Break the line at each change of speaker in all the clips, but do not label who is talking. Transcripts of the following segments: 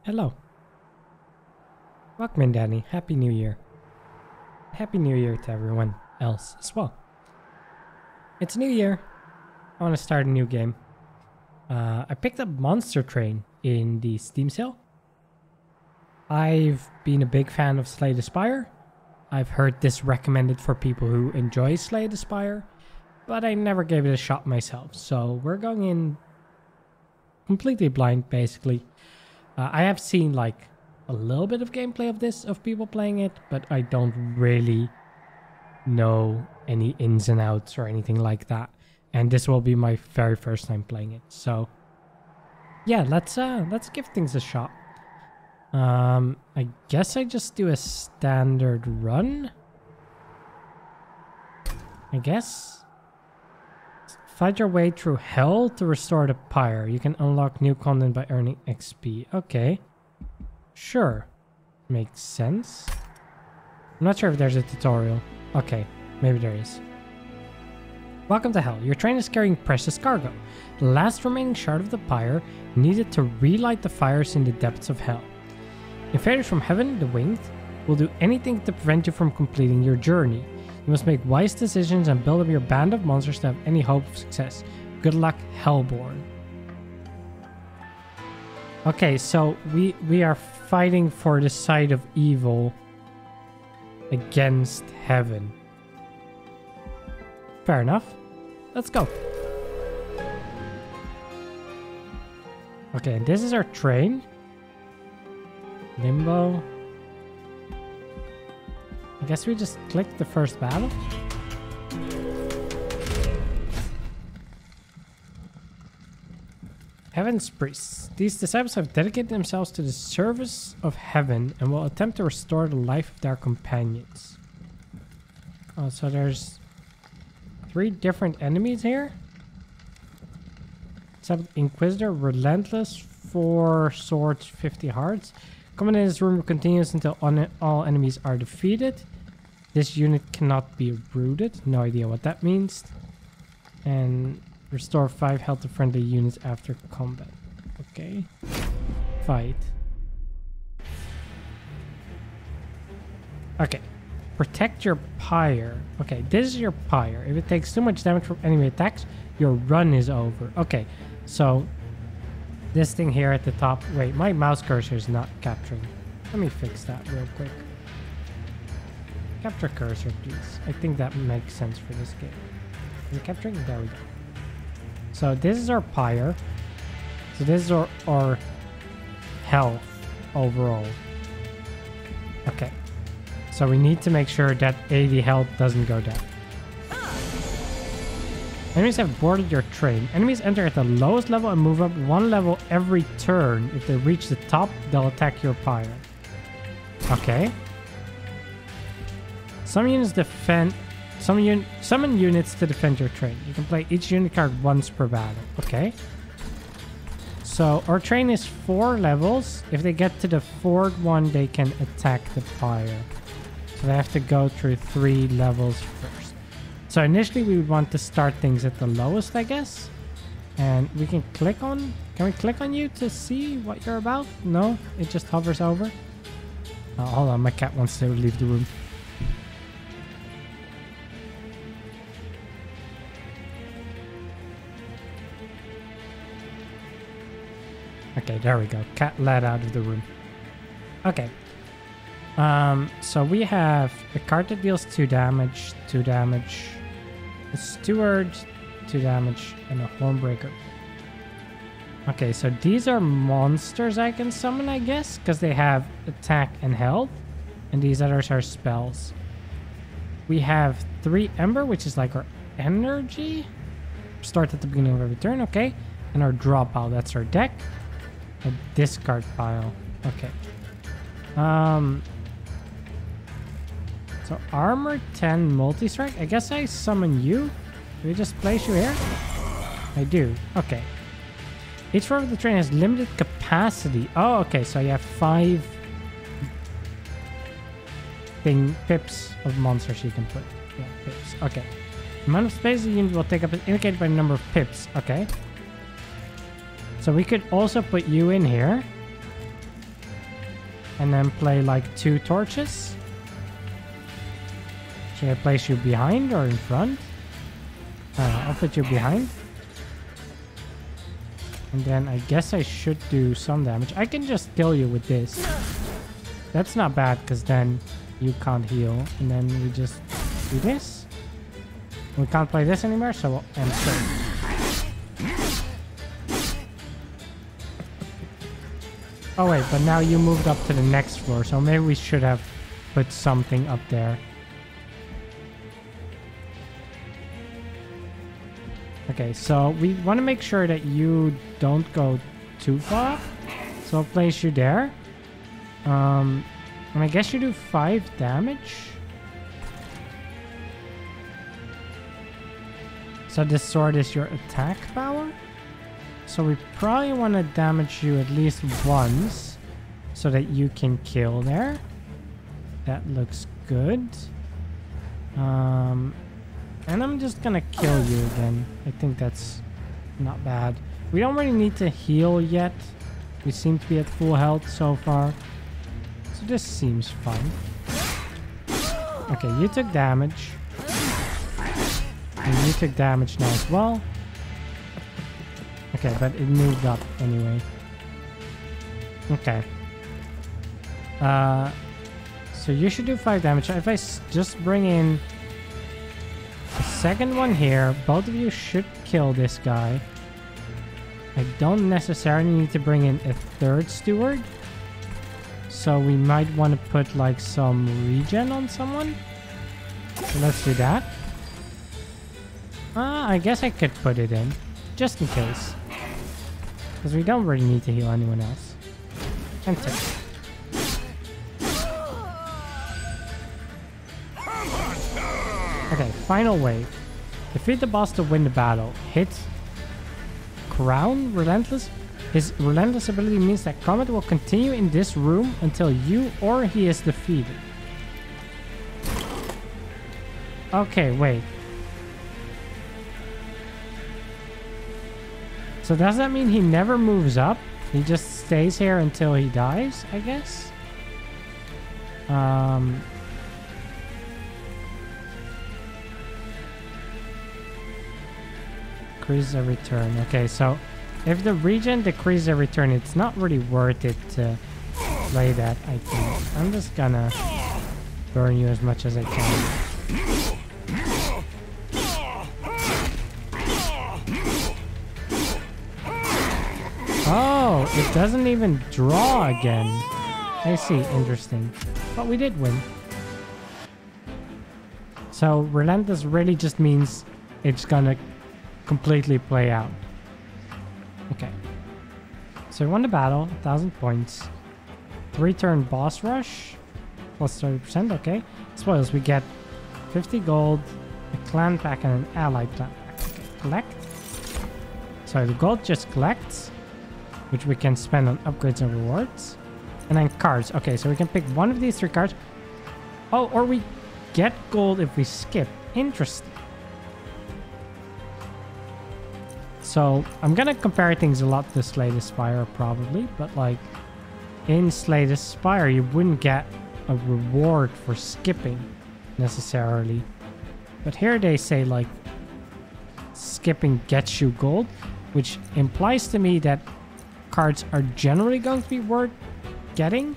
Hello. Welcome in, Danny. Happy New Year. Happy New Year to everyone else as well. It's New Year. I want to start a new game. I picked up Monster Train in the Steam sale. I've been a big fan of Slay the Spire. I've heard this recommended for people who enjoy Slay the Spire, but I never gave it a shot myself. So we're going in completely blind, basically. I have seen like a little bit of gameplay of this, of people playing it, but I don't really know any ins and outs or anything like that. And this will be my very first time playing it. So yeah, let's give things a shot. I guess I just do a standard run. I guess. Fight your way through hell to restore the pyre. You can unlock new content by earning XP. Okay. Sure. Makes sense. I'm not sure if there's a tutorial. Okay. Maybe there is. Welcome to hell. Your train is carrying precious cargo. The last remaining shard of the pyre needed to relight the fires in the depths of hell. Invaders from heaven, the winged, will do anything to prevent you from completing your journey. You must make wise decisions and build up your band of monsters to have any hope of success. Good luck, Hellborn. Okay, so we are fighting for the side of evil against heaven. Fair enough. Let's go. Okay, and this is our train. Limbo. I guess we just click the first battle. Heaven's priests. These disciples have dedicated themselves to the service of heaven and will attempt to restore the life of their companions. Oh, so there's 3 different enemies here. Inquisitor, Relentless, 4 swords, 50 hearts. Combat in this room continues until all enemies are defeated. This unit cannot be rooted. No idea what that means. And restore 5 health to friendly units after combat. Okay. Fight. Okay. Protect your pyre. Okay, this is your pyre. If it takes too much damage from enemy attacks, your run is over. Okay, so this thing here at the top. Wait, my mouse cursor is not capturing. Let me fix that real quick. Capture cursor, please. I think that makes sense for this game. Is it capturing? There we go. So this is our pyre. So this is our health overall. Okay. So we need to make sure that 80 health doesn't go down. Enemies have boarded your train. Enemies enter at the lowest level and move up 1 level every turn. If they reach the top, they'll attack your pyre. Okay. Some units defend... Summon units to defend your train. You can play each unit card once per battle. Okay. So our train is 4 levels. If they get to the 4th one, they can attack the pyre. So they have to go through 3 levels first. So initially we would want to start things at the lowest, I guess. And we can click on... Can we click on you to see what you're about? No? It just hovers over? Oh, hold on, my cat wants to leave the room. Okay, there we go. Cat led out of the room. Okay. So we have a card that deals 2 damage, 2 damage, a steward, 2 damage, and a hornbreaker. Okay, so these are monsters I can summon, I guess, because they have attack and health, and these others are spells. We have 3 ember, which is like our energy. Start at the beginning of every turn, okay. And our draw pile, that's our deck. A discard pile, okay. So armor 10 multi-strike. I guess I summon you. Do we just place you here? I do. Okay. Each form of the train has limited capacity. Oh, okay. So you have 5 pips of monsters you can put. Yeah, pips. Okay. The amount of space the unit will take up is indicated by the number of pips. Okay. So we could also put you in here. and then play like 2 torches. Should I place you behind or in front? I'll put you behind. And then I guess I should do some damage. I can just kill you with this. That's not bad because then you can't heal. And then we just do this. We can't play this anymore, so we'll end turn. Oh wait, but now you moved up to the next floor, so maybe we should have put something up there. Okay, so we want to make sure that you don't go too far up. So I'll place you there. And I guess you do 5 damage. So this sword is your attack power. So we probably want to damage you at least once so that you can kill there. That looks good. And I'm just gonna kill you again. I think that's not bad. We don't really need to heal yet. We seem to be at full health so far. So this seems fine. Okay, you took damage. And you took damage now as well. Okay, but it moved up anyway. Okay. So you should do 5 damage. If I just bring in the second one here, both of you should kill this guy. I don't necessarily need to bring in a 3rd steward. So we might want to put like some regen on someone. So let's do that. I guess I could put it in, just in case. Because we don't really need to heal anyone else. And take. Okay, final wave. Defeat the boss to win the battle. Hit Crown Relentless. His relentless ability means that combat will continue in this room until you or he is defeated. Okay, wait. So does that mean he never moves up? He just stays here until he dies, I guess? Decrease every turn. Okay, so if the regen decreases every turn, it's not really worth it to play that, I think. I'm just gonna burn you as much as I can. Oh, it doesn't even draw again. I see, interesting. But we did win. So relentless really just means it's gonna completely play out. Okay. So we won the battle, 1,000 points. 3-turn boss rush, plus 30%, okay. Spoils, we get 50 gold, a clan pack, and an ally clan pack. Okay, collect. So the gold just collects, which we can spend on upgrades and rewards. And then cards. Okay, so we can pick one of these 3 cards. Oh, or we get gold if we skip. Interesting. So I'm gonna compare things a lot to Slay the Spire probably, but like in Slay the Spire you wouldn't get a reward for skipping necessarily. But here they say like skipping gets you gold, which implies to me that cards are generally going to be worth getting.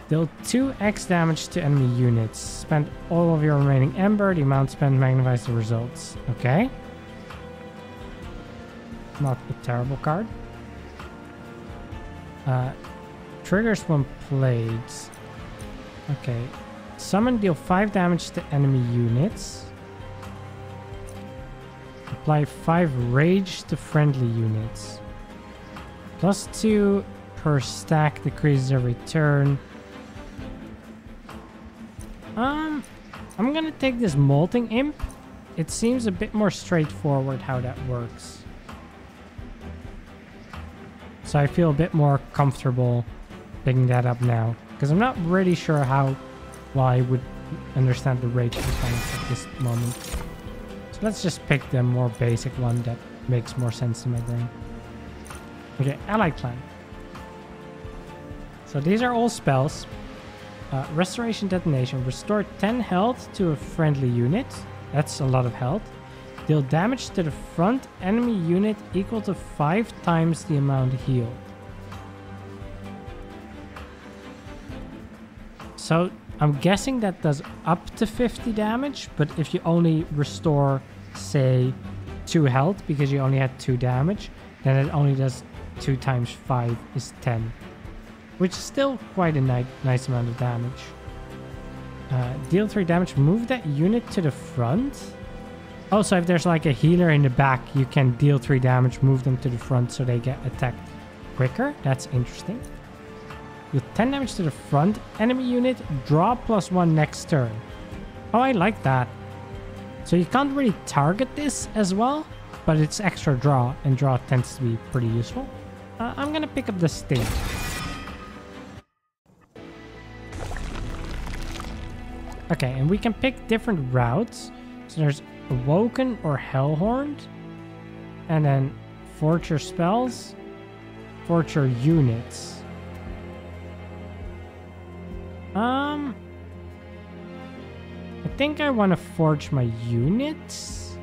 Deal 2x damage to enemy units. Spend all of your remaining ember. The amount spent magnifies the results. Okay. Not a terrible card. Triggers when played. Okay. Summon, deal 5 damage to enemy units. Apply 5 rage to friendly units. Plus 2 per stack, decreases every turn. I'm gonna take this Molting Imp. It seems a bit more straightforward how that works. So I feel a bit more comfortable picking that up now. Because I'm not really sure how well I would understand the rage mechanics at this moment. So let's just pick the more basic one that makes more sense in my brain. Okay, Ally Clan. So these are all spells. Restoration Detonation. Restore 10 health to a friendly unit. That's a lot of health. Deal damage to the front enemy unit equal to 5 times the amount healed. So I'm guessing that does up to 50 damage, but if you only restore, say, 2 health because you only had 2 damage, then it only does 2 times 5 is 10. Which is still quite a nice amount of damage. Deal 3 damage. Move that unit to the front. Oh, so if there's like a healer in the back, you can deal 3 damage, move them to the front so they get attacked quicker. That's interesting. With 10 damage to the front enemy unit, draw +1 next turn. Oh, I like that. So you can't really target this as well, but it's extra draw, and draw tends to be pretty useful. I'm gonna pick up the sting. Okay, and we can pick different routes. So there's Awoken or Hellhorned. And then forge your spells. Forge your units. I think I want to forge my units.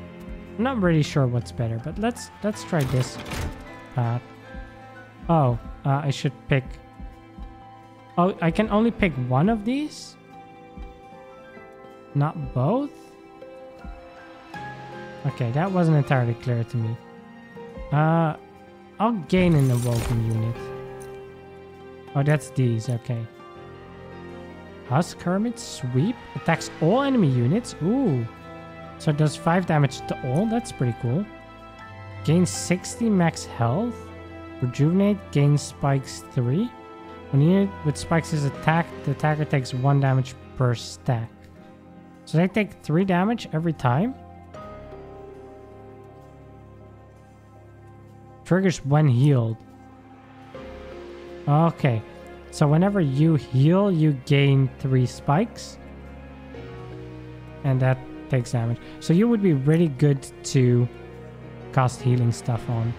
I'm not really sure what's better, but let's try this path. Oh, I should pick... Oh, I can only pick one of these? Not both? Okay, that wasn't entirely clear to me. I'll gain an Awoken unit. Oh, that's these, okay. Husk Hermit Sweep attacks all enemy units. Ooh. So it does 5 damage to all. That's pretty cool. Gains 60 max health. Rejuvenate gains spikes 3. When a unit with spikes is attacked, the attacker takes 1 damage per stack. So they take 3 damage every time. Triggers when healed. Okay. So whenever you heal, you gain 3 spikes. And that takes damage. So you would be really good to cast healing stuff on.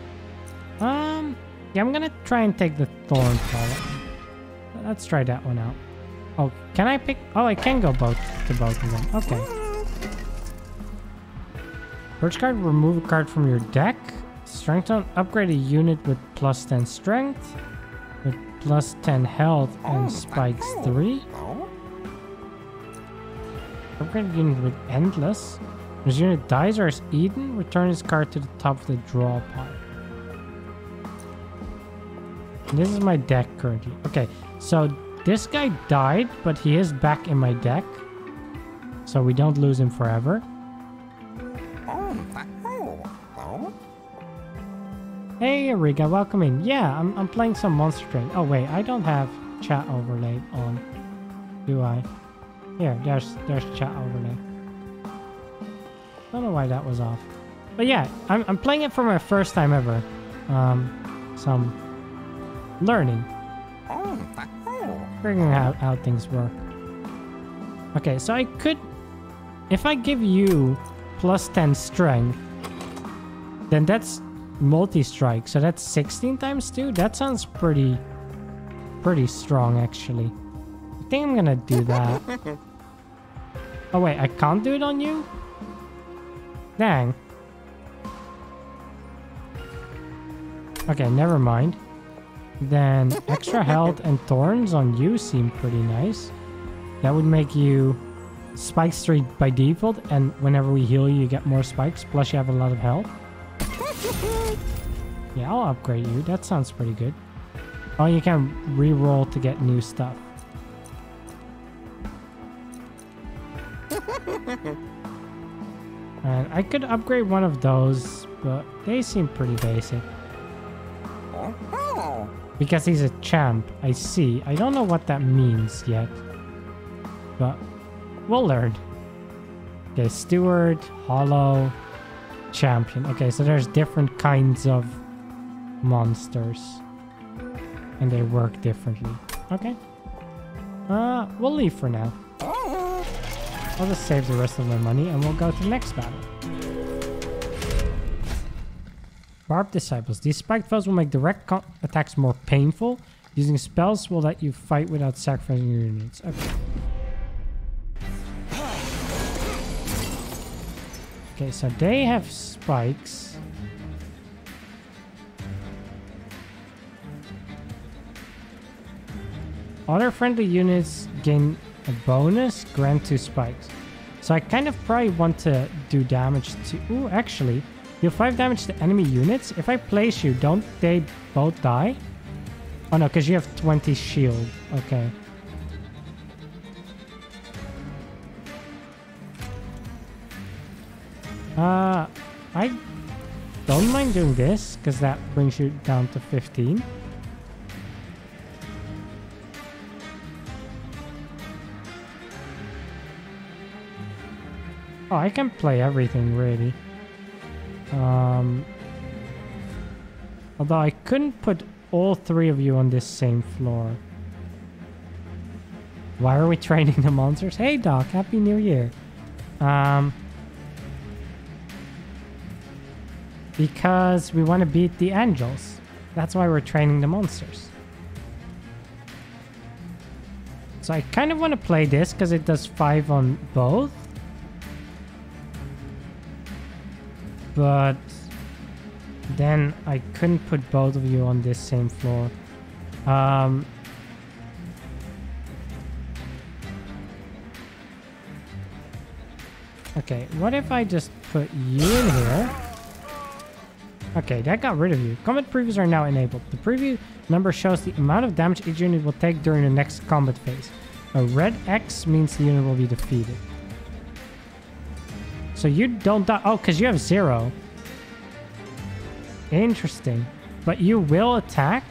Yeah, I'm gonna try and take the Thorn Fallen. Let's try that one out. Oh, can I pick? Oh, I can go to both of them. Okay. First card, remove a card from your deck. Strength on, upgrade a unit with +10 strength. With +10 health and spikes 3. Upgrade a unit with endless. When this unit dies or is eaten, return this card to the top of the draw pile. And this is my deck currently. Okay, so this guy died, but he is back in my deck. So we don't lose him forever. Hey, Riga, welcome in. Yeah, I'm playing some Monster Train. Oh, wait, I don't have chat overlay on. Do I? Here, there's chat overlay. Don't know why that was off. But yeah, I'm playing it for my first time ever. Some learning. Figuring out how things work. Okay, so I could... If I give you +10 strength, then that's multi-strike. So that's 16 times 2. That sounds pretty strong, actually. I think I'm gonna do that. Oh, wait, I can't do it on you? Dang. Okay, never mind. Then extra health and thorns on you seem pretty nice. That would make you spikes 3 by default, and whenever we heal you, you get more spikes, plus you have a lot of health. Yeah, I'll upgrade you. That sounds pretty good. Oh, you can re-roll to get new stuff. And I could upgrade one of those, but they seem pretty basic. Because he's a champ, I see. I don't know what that means yet. But we'll learn. Okay, Steward, Hollow, Champion. Okay, so there's different kinds of monsters. And they work differently. Okay. We'll leave for now. I'll just save the rest of my money and we'll go to the next battle. Barbed Disciples. These spiked foes will make direct attacks more painful. Using spells will let you fight without sacrificing your units. Okay. Okay, so they have spikes. Other friendly units gain a bonus, grant 2 spikes. So I kind of probably want to do damage to... Ooh, actually, deal 5 damage to enemy units. If I place you, don't they both die? Oh no, because you have 20 shield. Okay. I don't mind doing this, because that brings you down to 15. Oh, I can play everything, really. Although I couldn't put all 3 of you on this same floor. Why are we training the monsters? Hey, Doc, Happy New Year. Because we want to beat the angels. That's why we're training the monsters. So I kind of want to play this because it does 5 on both. But then I couldn't put both of you on this same floor. Okay, what if I just put you in here? Okay, that got rid of you. Combat previews are now enabled. The preview number shows the amount of damage each unit will take during the next combat phase. A red X means the unit will be defeated. So you don't die. Oh, because you have 0. Interesting. But you will attack?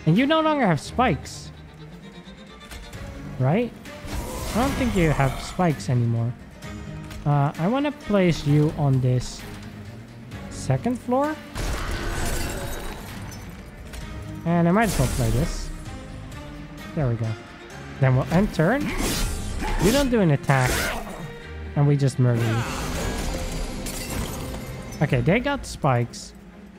And you no longer have spikes. Right? I don't think you have spikes anymore. I want to place you on this second floor. And I might as well play this. There we go. Then we'll end turn. You don't do an attack. And we just murder you. Okay, they got spikes.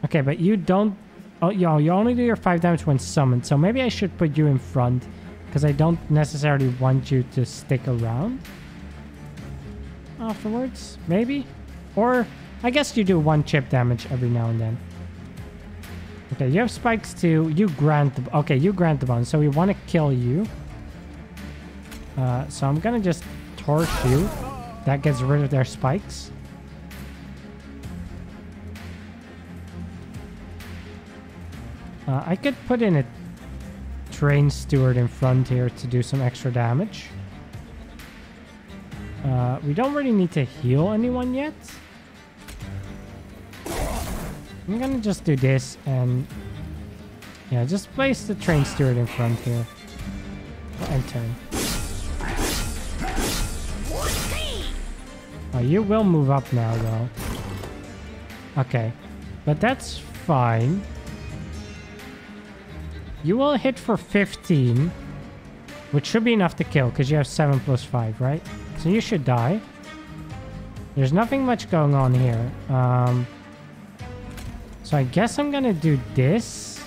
Okay, but you don't... Oh, you only do your 5 damage when summoned. So maybe I should put you in front. Because I don't necessarily want you to stick around. Afterwards, maybe? Or... I guess you do 1 chip damage every now and then. Okay, you have spikes too. You grant the... Okay, you grant the bonus. So we want to kill you. So I'm going to just torch you. That gets rid of their spikes. I could put in a train steward in front here to do some extra damage. We don't really need to heal anyone yet. I'm gonna just do this and... Yeah, just place the train steward in front here. And turn. Oh, you will move up now, though. Okay. But that's fine. You will hit for 15. Which should be enough to kill, because you have 7 plus 5, right? So you should die. There's nothing much going on here. So I guess I'm gonna do this.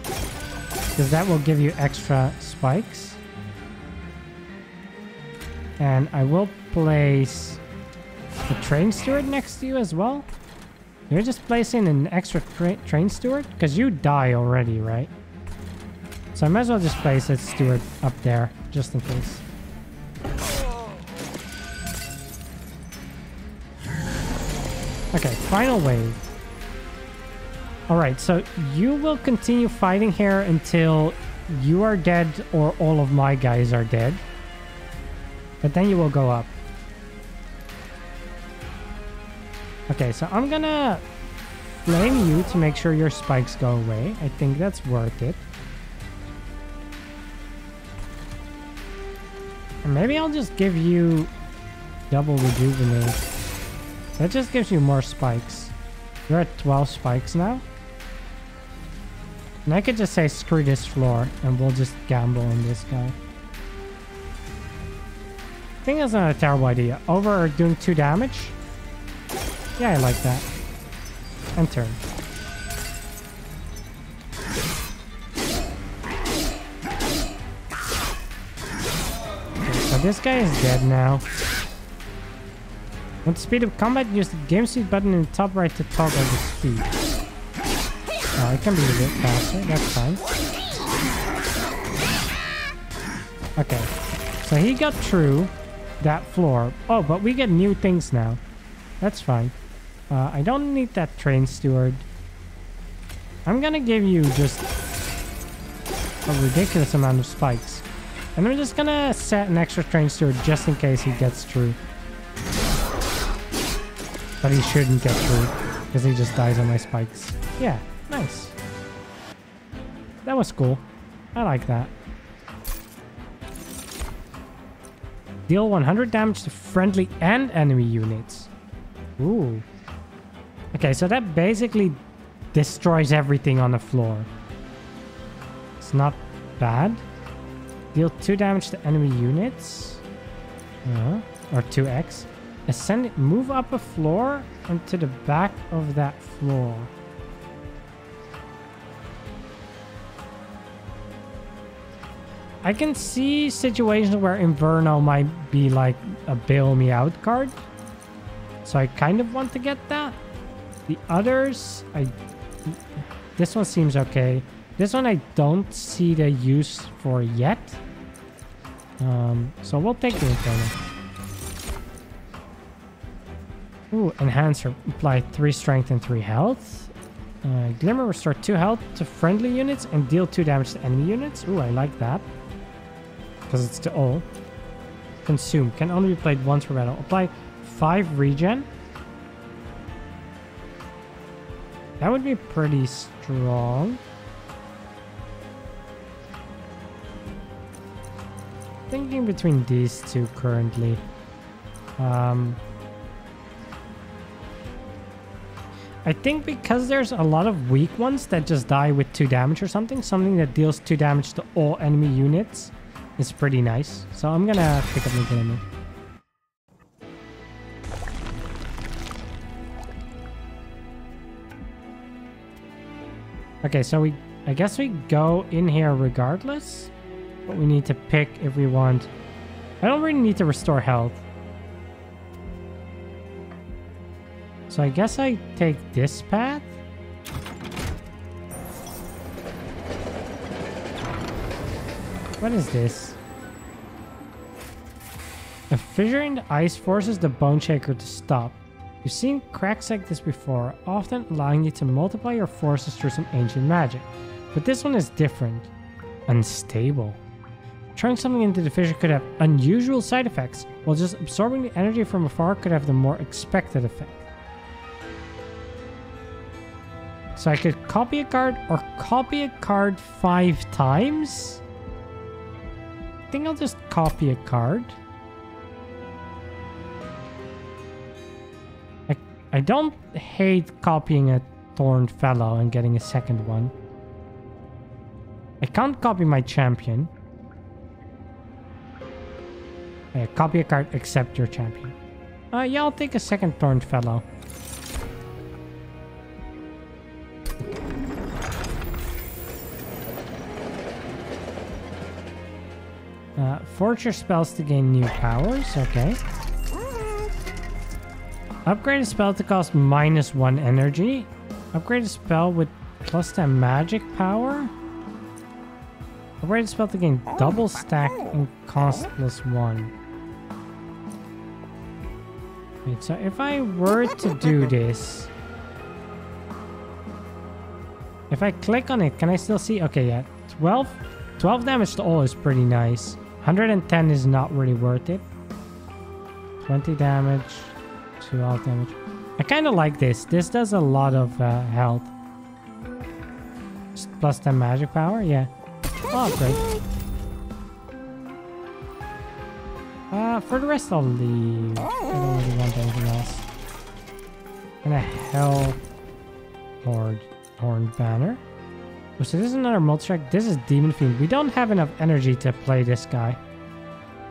Because that will give you extra spikes. And I will place the train steward next to you as well. You're just placing an extra train steward? Because you die already, right? So I might as well just place a steward up there, just in case. Okay, final wave. Alright, so you will continue fighting here until you are dead or all of my guys are dead. But then you will go up. Okay, so I'm gonna flame you to make sure your spikes go away. I think that's worth it. And maybe I'll just give you double rejuvenate. That just gives you more spikes. You're at 12 spikes now. And I could just say screw this floor and we'll just gamble on this guy. I think that's not a terrible idea. Over doing 2 damage. Yeah, I like that. And turn. This guy is dead now. With the speed of combat, use the game speed button in the top right to toggle the speed. Oh, it can be a bit faster. That's fine. Okay. So he got through that floor. Oh, but we get new things now. That's fine. I don't need that train steward. I'm gonna give you just a ridiculous amount of spikes. And I'm just gonna set an extra train steward just in case he gets through. But he shouldn't get through because he just dies on my spikes. Yeah, nice. That was cool. I like that. Deal 100 damage to friendly and enemy units. Ooh. Okay, so that basically destroys everything on the floor. It's not bad. Deal 2 damage to enemy units. Or 2x. Ascend it, move up a floor and to the back of that floor. I can see situations where Inverno might be like a bail me out card. So I kind of want to get that. The others, this one seems okay. This one I don't see the use for yet. So we'll take the Inferno. Ooh, Enhancer. Apply 3 strength and 3 health. Glimmer, restore 2 health to friendly units and deal 2 damage to enemy units. Ooh, I like that. Because it's the all. Consume. Can only be played once per battle. Apply 5 regen. That would be pretty strong. Thinking between these two currently. I think because there's a lot of weak ones that just die with 2 damage or something that deals 2 damage to all enemy units is pretty nice. So I'm gonna pick up the Glimmer. Okay, so I guess we go in here regardless, but we need to pick if we want. I don't really need to restore health. So I guess I take this path. What is this? A fissure in the ice forces the Bone Shaker to stop. You've seen cracks like this before, often allowing you to multiply your forces through some ancient magic. But this one is different. Unstable. Throwing something into the fissure could have unusual side effects, while just absorbing the energy from afar could have the more expected effect. So I could copy a card or copy a card 5 times. I think I'll just copy a card. I don't hate copying a Thorned Fellow and getting a second one. I can't copy my champion. Copy a card except your champion. Yeah, I'll take a second Thorned Fellow. Forge your spells to gain new powers. Okay. Upgrade a spell to cost -1 energy. Upgrade a spell with +10 magic power. Upgrade a spell to gain double stack and cost +1. Wait, so if I were to do this, if I click on it, can I still see? Okay, yeah. 12 damage to all is pretty nice. 110 is not really worth it. 20 damage. 2 health damage. I kind of like this. This does a lot of health. Just +10 magic power, yeah. Oh, great. For the rest I'll leave. I don't really want anything else. And a Hell Horned Banner. Oh, so this is another multi-strike. This is Demon Fiend. We don't have enough energy to play this guy.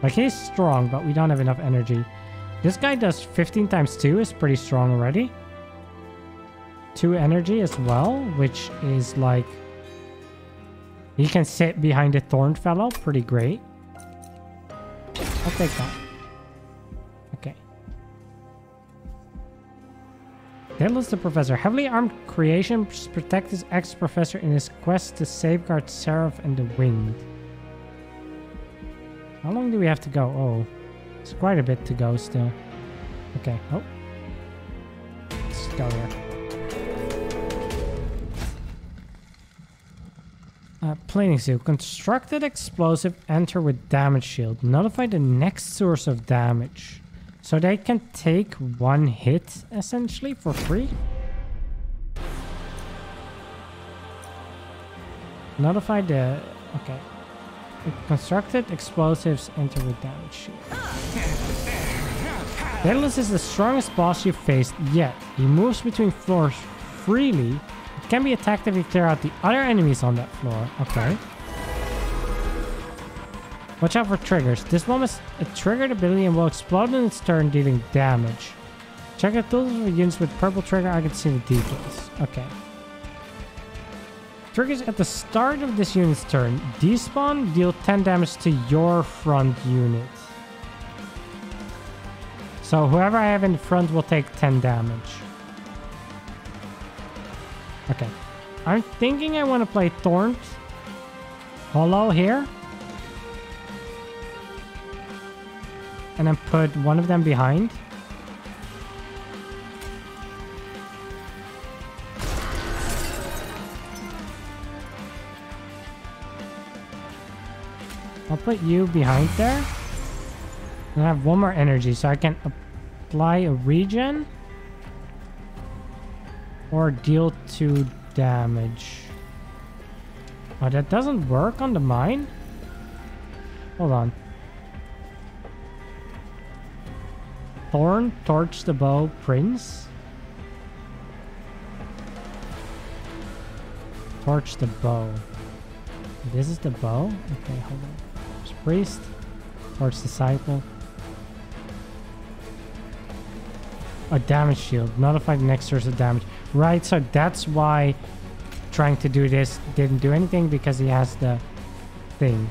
Like, he's strong, but we don't have enough energy. This guy does 15 times 2 is pretty strong already. 2 energy as well, which is like... He can sit behind a Thorned Fellow. Pretty great. I'll take that. Okay. Daedalus the Professor. Heavily armed creations protect his ex-professor in his quest to safeguard Seraph and the wind. How long do we have to go? Oh, it's quite a bit to go still. Okay. Oh. Let's go here. Planing suit. Constructed explosive. Enter with damage shield. Notify the next source of damage. So they can take one hit, essentially, for free. Notify the... Okay. Constructed explosives enter with damage shield. Daedalus is the strongest boss you've faced yet. He moves between floors freely. It can be attacked if you clear out the other enemies on that floor. Okay. Watch out for triggers. This one is a triggered ability and will explode in its turn, dealing damage. Check out tools for units with purple trigger. I can see the details. Okay. Triggers at the start of this unit's turn. Despawn, deal 10 damage to your front unit. So whoever I have in the front will take 10 damage. Okay. I'm thinking I want to play Thorned Hollow here. And then put one of them behind. I'll put you behind there. And I have one more energy, so I can apply a regen. Or deal 2 damage. Oh, that doesn't work on the mine? Hold on. Thorn, Torch the Bow, Prince. Torch the Bow. This is the bow? Okay, hold on. There's Priest. Torch Disciple. A damage shield. Notify the next source of damage. Right, so that's why trying to do this didn't do anything, because he has the thing.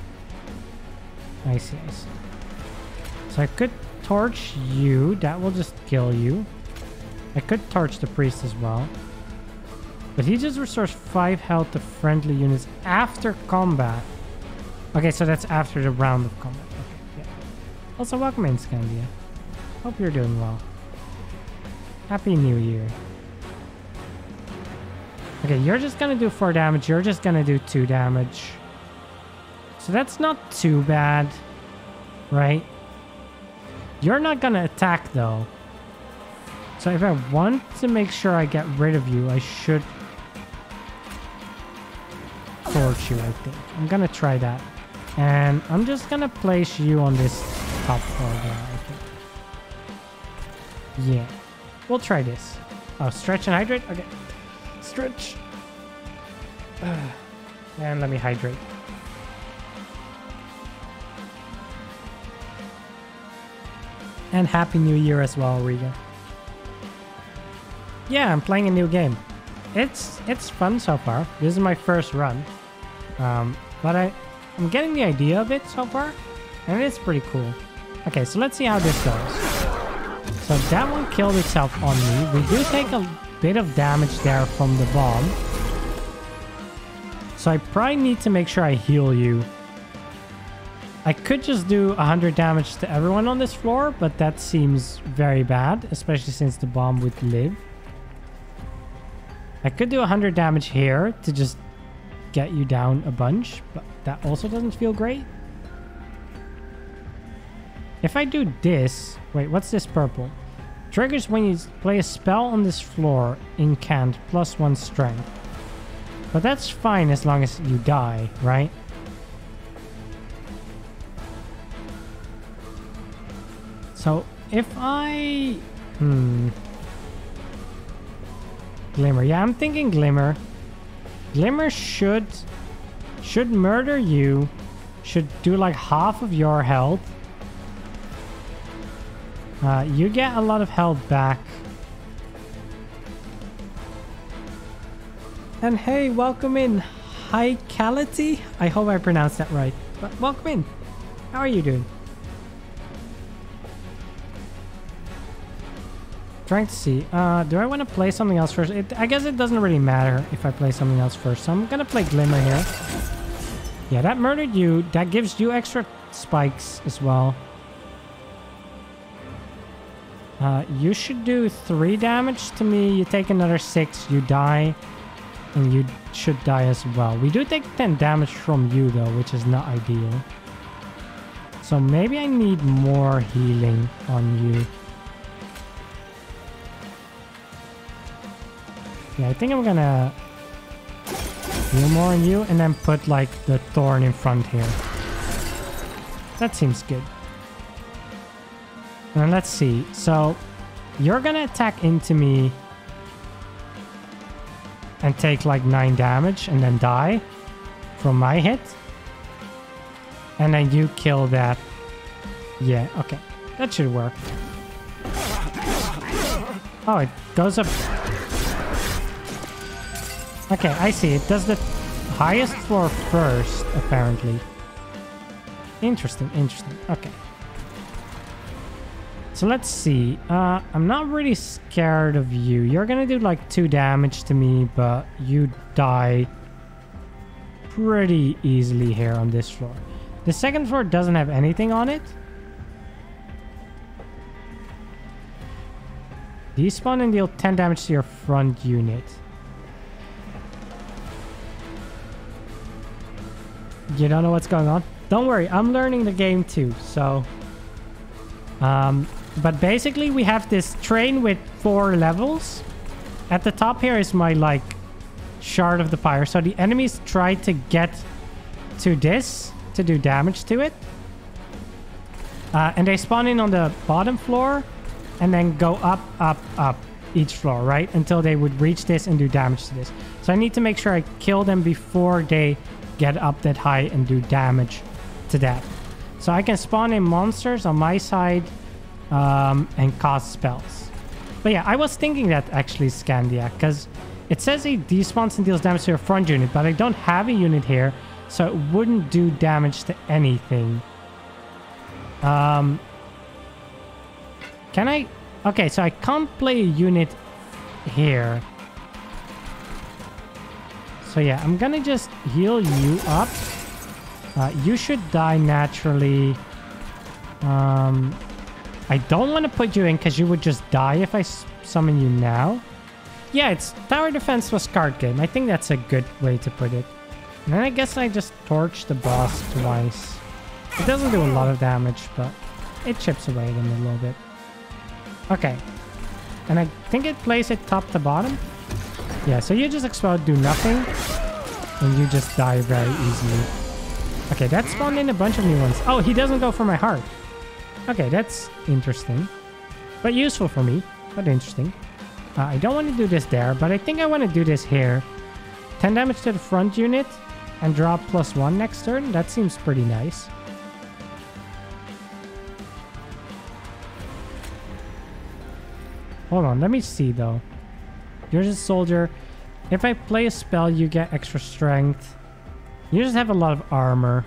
I see, I see. So I could torch you. That will just kill you. I could torch the priest as well. But he just restores 5 health to friendly units after combat. Okay, so that's after the round of combat. Okay, yeah. Also, welcome in, Scandia. Hope you're doing well. Happy New Year. Okay, you're just gonna do 4 damage. You're just gonna do 2 damage. So that's not too bad, right? You're not gonna attack though. So if I want to make sure I get rid of you, I should torch you, I think. I'm gonna try that. And I'm just gonna place you on this top floor there, I think. Yeah. We'll try this. Oh, stretch and hydrate? Okay. Stretch. And let me hydrate. And Happy New Year as well, Riga. Yeah, I'm playing a new game. It's fun so far. This is my first run. But I'm getting the idea of it so far. And it's pretty cool. Okay, so let's see how this goes. So that one killed itself on me. We do take a bit of damage there from the bomb. So I probably need to make sure I heal you. I could just do 100 damage to everyone on this floor, but that seems very bad, especially since the bomb would live. I could do 100 damage here to just get you down a bunch, but that also doesn't feel great. If I do this... Wait, what's this purple? Triggers when you play a spell on this floor, incant, +1 strength. But that's fine as long as you die, right? So if I... Glimmer. Yeah, I'm thinking Glimmer. Glimmer should murder you. Should do like half of your health. You get a lot of health back. And hey, welcome in, High-Cality. I hope I pronounced that right. But welcome in. How are you doing? Trying to see. Do I want to play something else first? I guess it doesn't really matter if I play something else first. So I'm going to play Glimmer here. Yeah, that murdered you. That gives you extra spikes as well. You should do 3 damage to me. You take another 6. You die. And you should die as well. We do take 10 damage from you, though, which is not ideal. So maybe I need more healing on you. Yeah, I think I'm gonna heal more on you and then put like the thorn in front here. That seems good. And let's see. So you're gonna attack into me and take like 9 damage and then die from my hit. And then you kill that. Yeah, okay. That should work. Oh, it goes up. Okay, I see. It does the highest floor first, apparently. Interesting, interesting. Okay. So let's see. I'm not really scared of you. You're gonna do like 2 damage to me, but you die pretty easily here on this floor. The second floor doesn't have anything on it. Despawn and deal 10 damage to your front unit. You don't know what's going on? Don't worry, I'm learning the game too, so... but basically we have this train with 4 levels. At the top here is my, like, shard of the pyre. So the enemies try to get to this to do damage to it. And they spawn in on the bottom floor and then go up, up, up each floor, right? Until they would reach this and do damage to this. So I need to make sure I kill them before they get up that high and do damage to that. So I can spawn in monsters on my side and cast spells. But yeah, I was thinking that actually, Scandia, because it says he despawns and deals damage to your front unit, but I don't have a unit here, so it wouldn't do damage to anything. Can I... Okay, so I can't play a unit here. So yeah, I'm gonna just heal you up. You should die naturally. I don't want to put you in because you would just die if I summon you now. Yeah, it's tower defense was card game. I think that's a good way to put it. And then I guess I just torch the boss twice. It doesn't do a lot of damage, but it chips away them a little bit. Okay. And I think it plays it top to bottom. Yeah, so you just explode, do nothing. And you just die very easily. Okay, that spawned in a bunch of new ones. Oh, he doesn't go for my heart. Okay, that's interesting. But useful for me. But interesting. I don't want to do this there, but I think I want to do this here. 10 damage to the front unit. And drop +1 next turn. That seems pretty nice. Hold on, let me see though. You're just a soldier. If I play a spell, you get extra strength. You just have a lot of armor.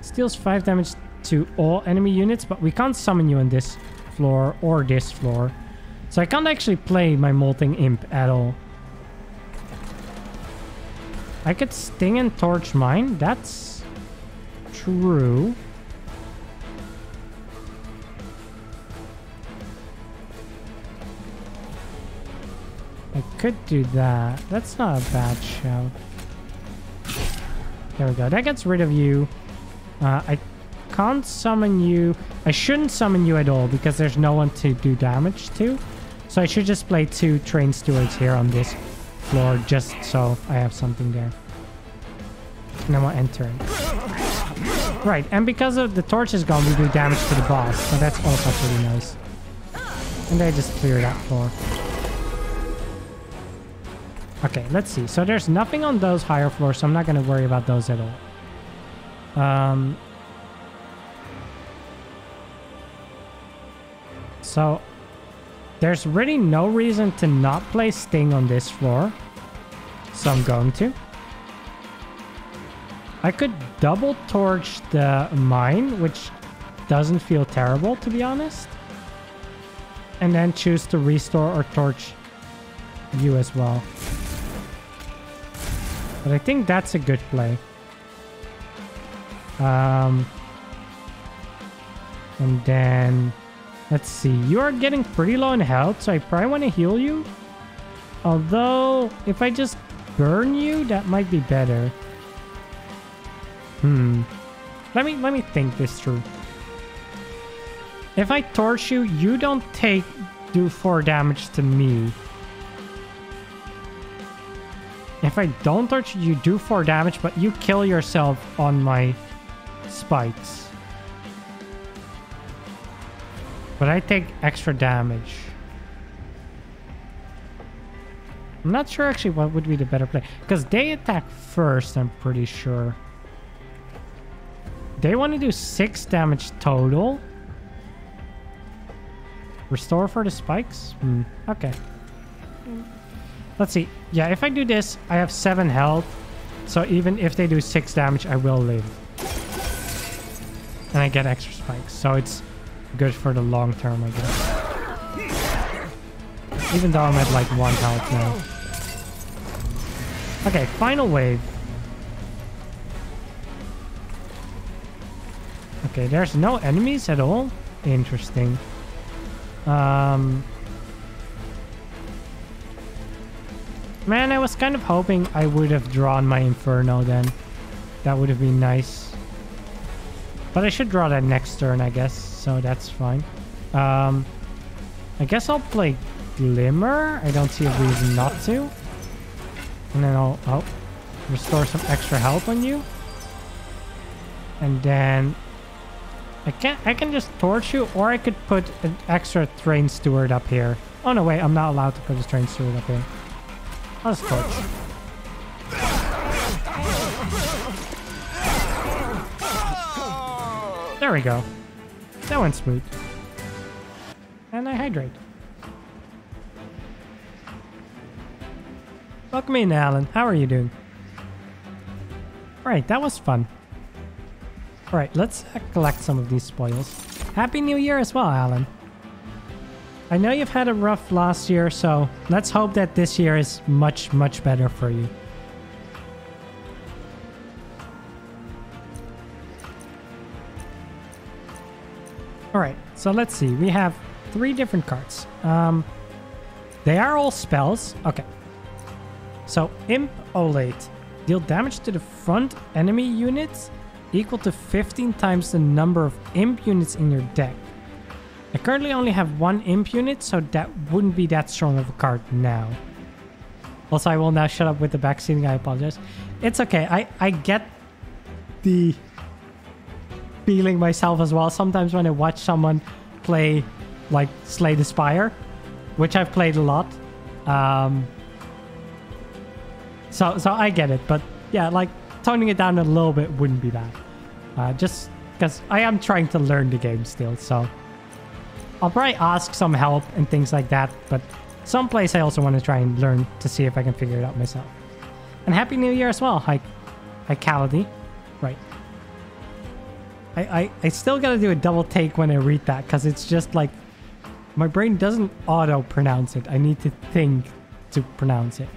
Steals 5 damage to all enemy units, but we can't summon you on this floor or this floor. So I can't actually play my Molting Imp at all. I could sting and torch mine. That's true. I could do that. That's not a bad shout. There we go. That gets rid of you. I can't summon you. I shouldn't summon you at all because there's no one to do damage to. So I should just play 2 train stewards here on this floor just so I have something there. And then we'll enter in. Right, and because of the torch is gone, we do damage to the boss. So that's also pretty nice. And they just clear that floor. Okay, let's see. So there's nothing on those higher floors, so I'm not going to worry about those at all. So there's really no reason to not play Sting on this floor. So I'm going to. I could double torch the mine, which doesn't feel terrible, to be honest. and then choose to restore or torch you as well. But I think that's a good play. And then, let's see. You are getting pretty low in health, so I probably want to heal you. Although, if I just burn you, that might be better. Let me think this through. If I torch you, you don't do 4 damage to me. If I don't torch you, you do 4 damage, but you kill yourself on my spikes. But I take extra damage. I'm not sure actually what would be the better play. Because they attack first, I'm pretty sure. They want to do 6 damage total. Restore for the spikes? Okay. Let's see. Yeah, if I do this, I have 7 health. So even if they do 6 damage, I will live. And I get extra spikes. So it's good for the long term, I guess. Even though I'm at like 1 health now. Okay, final wave. Okay, there's no enemies at all. Interesting. Man, I was kind of hoping I would have drawn my Inferno then. That would have been nice. But I should draw that next turn, I guess. So that's fine. I guess I'll play Glimmer. I don't see a reason not to. And then I'll restore some extra health on you. And then I can just torch you, or I could put an extra Train Steward up here. Oh no, wait, I'm not allowed to put a Train Steward up here. I'll just torch. There we go. That went smooth. And I hydrate. Welcome in, Alan. How are you doing? Alright, that was fun. Alright, let's collect some of these spoils. Happy New Year as well, Alan. I know you've had a rough last year, so let's hope that this year is much, much better for you. Alright, so let's see. We have 3 different cards. They are all spells. Okay. So, Imp Olate. Deal damage to the front enemy units equal to 15 times the number of Imp units in your deck. I currently only have 1 Imp unit, so that wouldn't be that strong of a card now. Also, I will now shut up with the backseating. I apologize. It's okay. I get the feeling myself as well. Sometimes when I watch someone play, like, Slay the Spire, which I've played a lot. So I get it. But, yeah, like, toning it down a little bit wouldn't be bad. Just because I am trying to learn the game still, so I'll probably ask some help and things like that, but some plays I also want to try and learn to see if I can figure it out myself. And Happy New Year as well. Hi Cality. Right. I still gotta do a double take when I read that, because it's just like my brain doesn't auto-pronounce it. I need to think to pronounce it.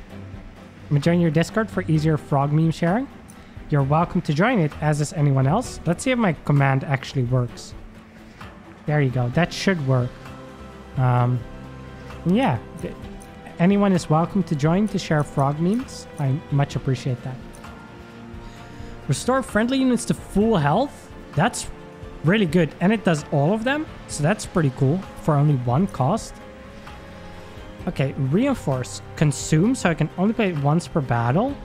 I'm gonna join your Discord for easier frog meme sharing. You're welcome to join it, as is anyone else. Let's see if my command actually works. There you go. That should work. Yeah. Anyone is welcome to join to share frog memes. I much appreciate that. Restore friendly units to full health. That's really good. And it does all of them. So that's pretty cool for only 1 cost. Okay. Reinforce. Consume. So I can only play it once per battle.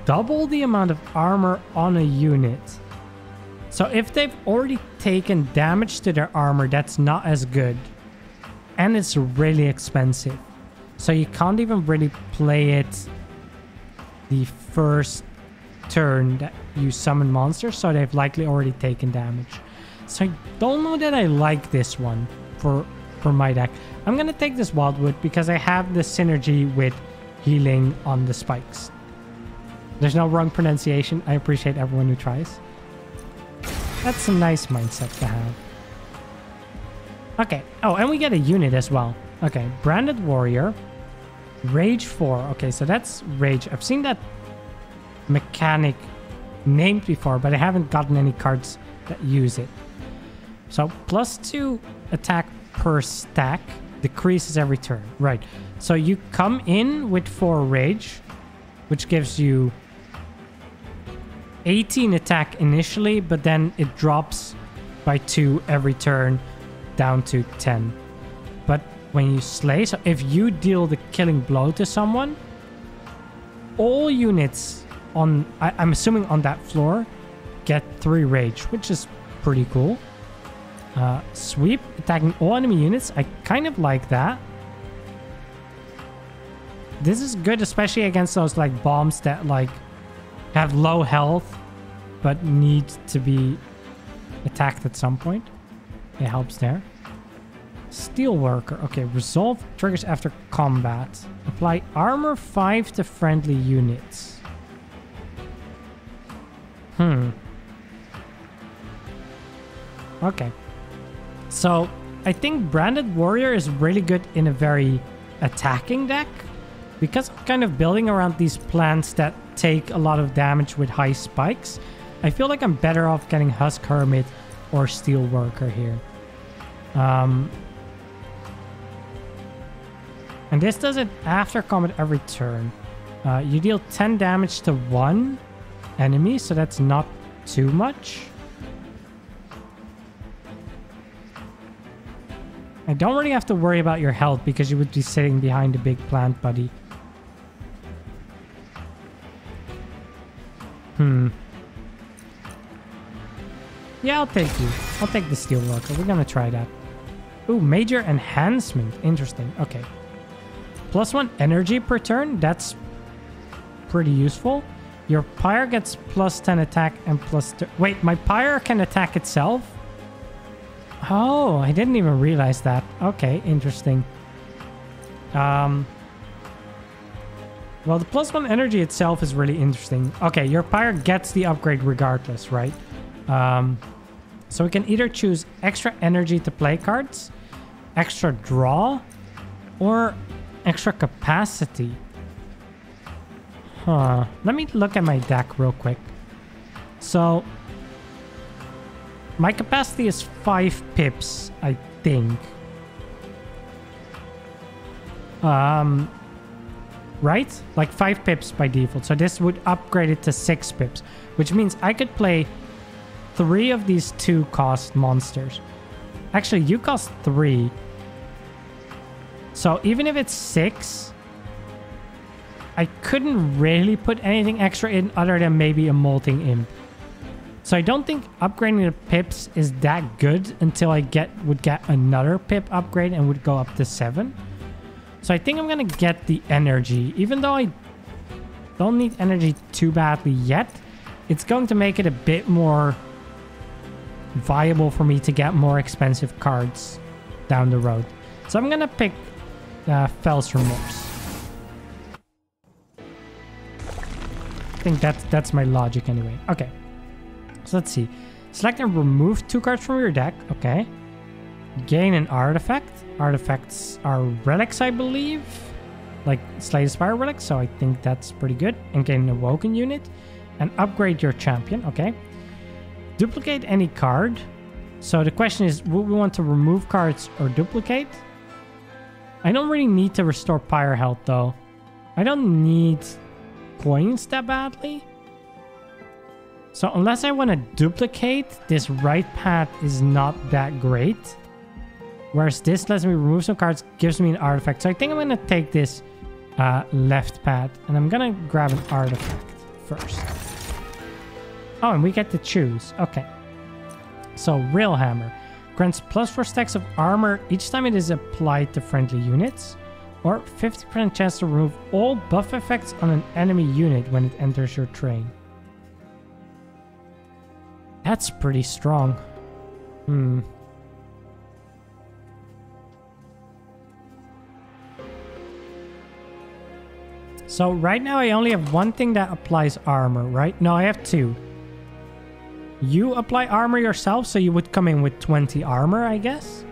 Double the amount of armor on a unit. So if they've already taken damage to their armor, that's not as good. And it's really expensive. So you can't even really play it the first turn that you summon monsters. So they've likely already taken damage. So I don't know that I like this one for my deck. I'm going to take this Wildwood because I have the synergy with healing on the spikes. There's no wrong pronunciation. I appreciate everyone who tries. That's a nice mindset to have. Okay. Oh, and we get a unit as well. Okay. Branded Warrior. Rage 4. Okay, so that's Rage. I've seen that mechanic named before, but I haven't gotten any cards that use it. So +2 attack per stack. Decreases every turn. Right. So you come in with 4 Rage, which gives you 18 attack initially, but then it drops by 2 every turn down to 10. But when you slay, so if you deal the killing blow to someone, all units on, I'm assuming on that floor, get 3 Rage, which is pretty cool. Sweep, attacking all enemy units. I kind of like that. This is good, especially against those like bombs that like have low health but need to be attacked at some point. It helps there. Steelworker. Okay, resolve triggers after combat. Apply armor 5 to friendly units. Okay. So, I think Branded Warrior is really good in a very attacking deck. Because I'm kind of building around these plants that take a lot of damage with high spikes, I feel like I'm better off getting Husk Hermit or Steelworker here. And this does it after combat every turn. You deal 10 damage to 1 enemy, so that's not too much. I don't really have to worry about your health because you would be sitting behind the big plant buddy. Yeah, I'll take you. I'll take the Steelworker. We're gonna try that. Ooh, Major Enhancement. Interesting. Okay. +1 energy per turn. That's pretty useful. Your Pyre gets +10 attack and wait, my Pyre can attack itself? Oh, I didn't even realize that. Okay, interesting. Well, the +1 energy itself is really interesting. Okay, your Pyre gets the upgrade regardless, right? So we can either choose extra energy to play cards, extra draw, or extra capacity. Let me look at my deck real quick. So my capacity is 5 pips, I think. Right? Like 5 pips by default. So this would upgrade it to 6 pips, which means I could play 3 of these 2 cost monsters. Actually, you cost 3. So even if it's 6, I couldn't really put anything extra in other than maybe a Molting Imp. So I don't think upgrading the pips is that good until I would get another pip upgrade and would go up to 7. So I think I'm going to get the energy. Even though I don't need energy too badly yet, it's going to make it a bit more viable for me to get more expensive cards down the road. So I'm going to pick Fell's Remorse. I think that's my logic anyway. Okay. So let's see. Select and remove 2 cards from your deck. Okay. Gain an artifact. Artifacts are relics, I believe. Like Slay the Spire relics. So I think that's pretty good. And gain an Awoken unit. And upgrade your champion. Okay. Duplicate any card. So the question is, would we want to remove cards or duplicate? I don't really need to restore Pyre health though. I don't need coins that badly. So unless I want to duplicate, this right path is not that great. Whereas this lets me remove some cards, gives me an artifact. So I think I'm going to take this left path. And I'm going to grab an artifact first. Oh, and we get to choose. Okay. So Rail Hammer. Grants +4 stacks of armor each time it is applied to friendly units. Or 50% chance to remove all buff effects on an enemy unit when it enters your train. That's pretty strong. So right now I only have 1 thing that applies armor, right? No, I have 2. You apply armor yourself, so you would come in with 20 armor, I guess.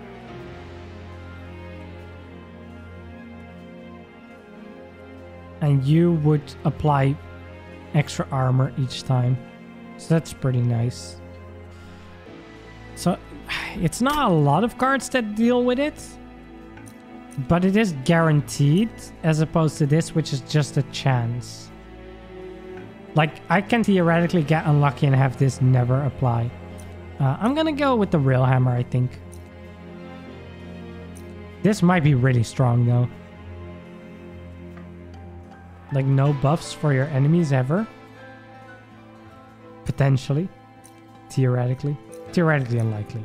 And you would apply extra armor each time. So that's pretty nice. So it's not a lot of cards that deal with it. But it is guaranteed as opposed to this, which is just a chance. Like, I can theoretically get unlucky and have this never apply. I'm gonna go with the real hammer, I think. This might be really strong, though. Like, no buffs for your enemies ever. Potentially. Theoretically. Theoretically unlikely.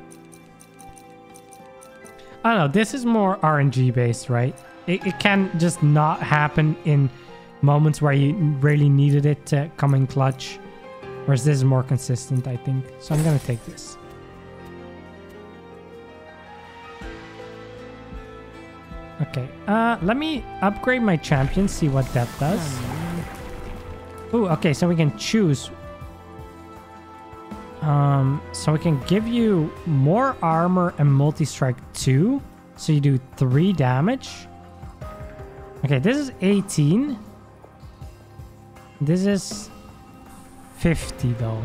I don't know, this is more RNG based, right? It can just not happen in moments where you really needed it to come in clutch. Whereas this is more consistent, I think. So I'm gonna take this. Okay, let me upgrade my champion, see what that does. Ooh, okay, so we can choose. So we can give you more armor and multi-strike 2. So you do 3 damage. Okay, this is 18. This is 50 though.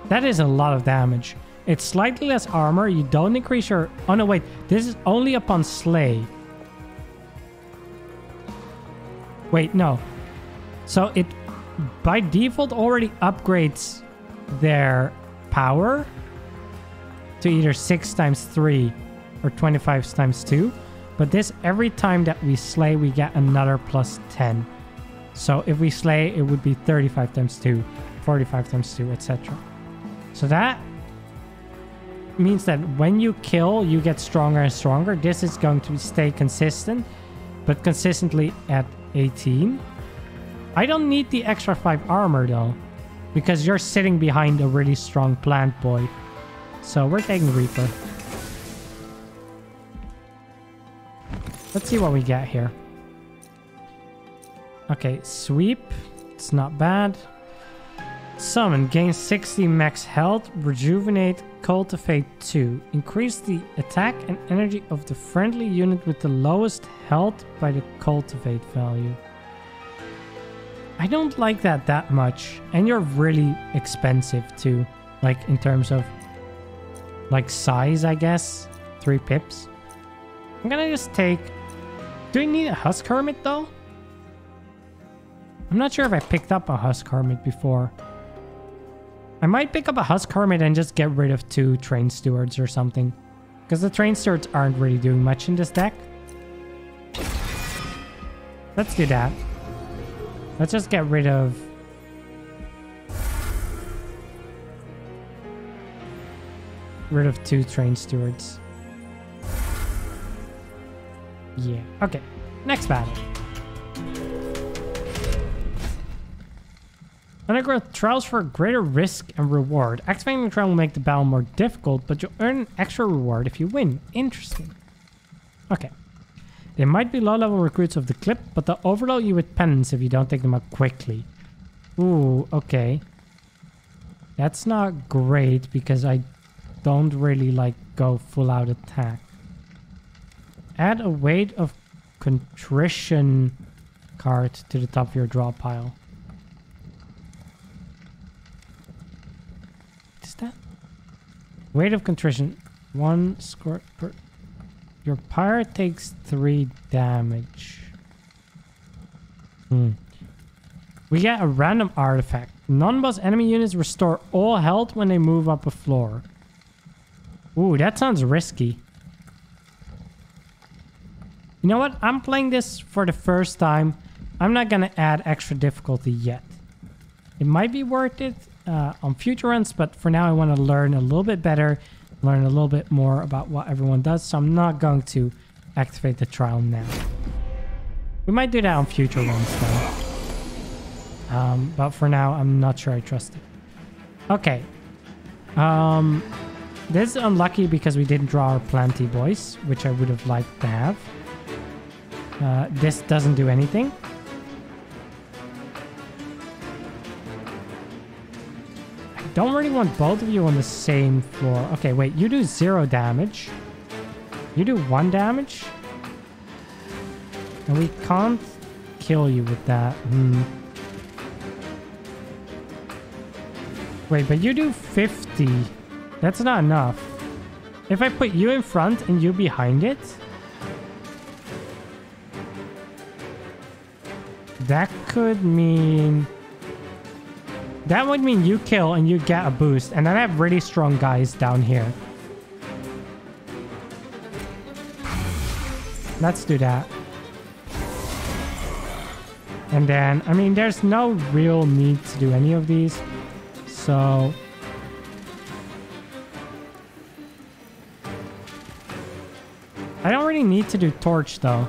That is a lot of damage. It's slightly less armor. You don't increase your... Oh no, wait. This is only upon slay. Wait, no. So it by default already upgrades their power to either 6 times 3 or 25 times 2. But this, every time that we slay, we get another plus 10. So if we slay, it would be 35 times 2, 45 times 2, etc. So that means that when you kill, you get stronger and stronger. This is going to stay consistent, but consistently at 18. I don't need the extra 5 armor though, because you're sitting behind a really strong plant boy. So we're taking Reaper. Let's see what we get here. Okay, sweep. It's not bad. Summon. Gain 60 max health. Rejuvenate. Cultivate 2. Increase the attack and energy of the friendly unit with the lowest health by the cultivate value. I don't like that much. And you're really expensive too. Like in terms of like size, I guess. 3 pips. I'm gonna just take... Do we need a Husk Hermit though? I'm not sure if I picked up a Husk Hermit before. I might pick up a Husk Hermit and just get rid of 2 Train Stewards or something. Because the Train Stewards aren't really doing much in this deck. Let's do that. Let's just get rid of... Rid of 2 Train Stewards. Yeah. Okay. Next battle. Undergrowth trials for greater risk and reward. Activating the trial will make the battle more difficult, but you'll earn an extra reward if you win. Interesting. Okay. They might be low-level recruits of the clip, but they'll overload you with penance if you don't take them out quickly. Ooh, okay. That's not great because I don't really like go full-out attack. Add a weight of contrition card to the top of your draw pile. That? Weight of contrition. 1 score per... Your pirate takes 3 damage. We get a random artifact. Non-boss enemy units restore all health when they move up a floor. Ooh, that sounds risky. You know what? I'm playing this for the first time. I'm not gonna add extra difficulty yet. It might be worth it on future runs, but for now I want to learn a little bit better, learn a little bit more about what everyone does, so I'm not going to activate the trial now. We might do that on future runs though. But for now, I'm not sure I trust it. Okay. This is unlucky because we didn't draw our Planty Boys, which I would have liked to have. This doesn't do anything. Don't really want both of you on the same floor. Okay, wait. You do 0 damage. You do 1 damage. And we can't kill you with that. Wait, but you do 50. That's not enough. If I put you in front and you behind it, that could mean... That would mean you kill and you get a boost. And then I have really strong guys down here. Let's do that. And then, I mean, there's no real need to do any of these. So... I don't really need to do torch though.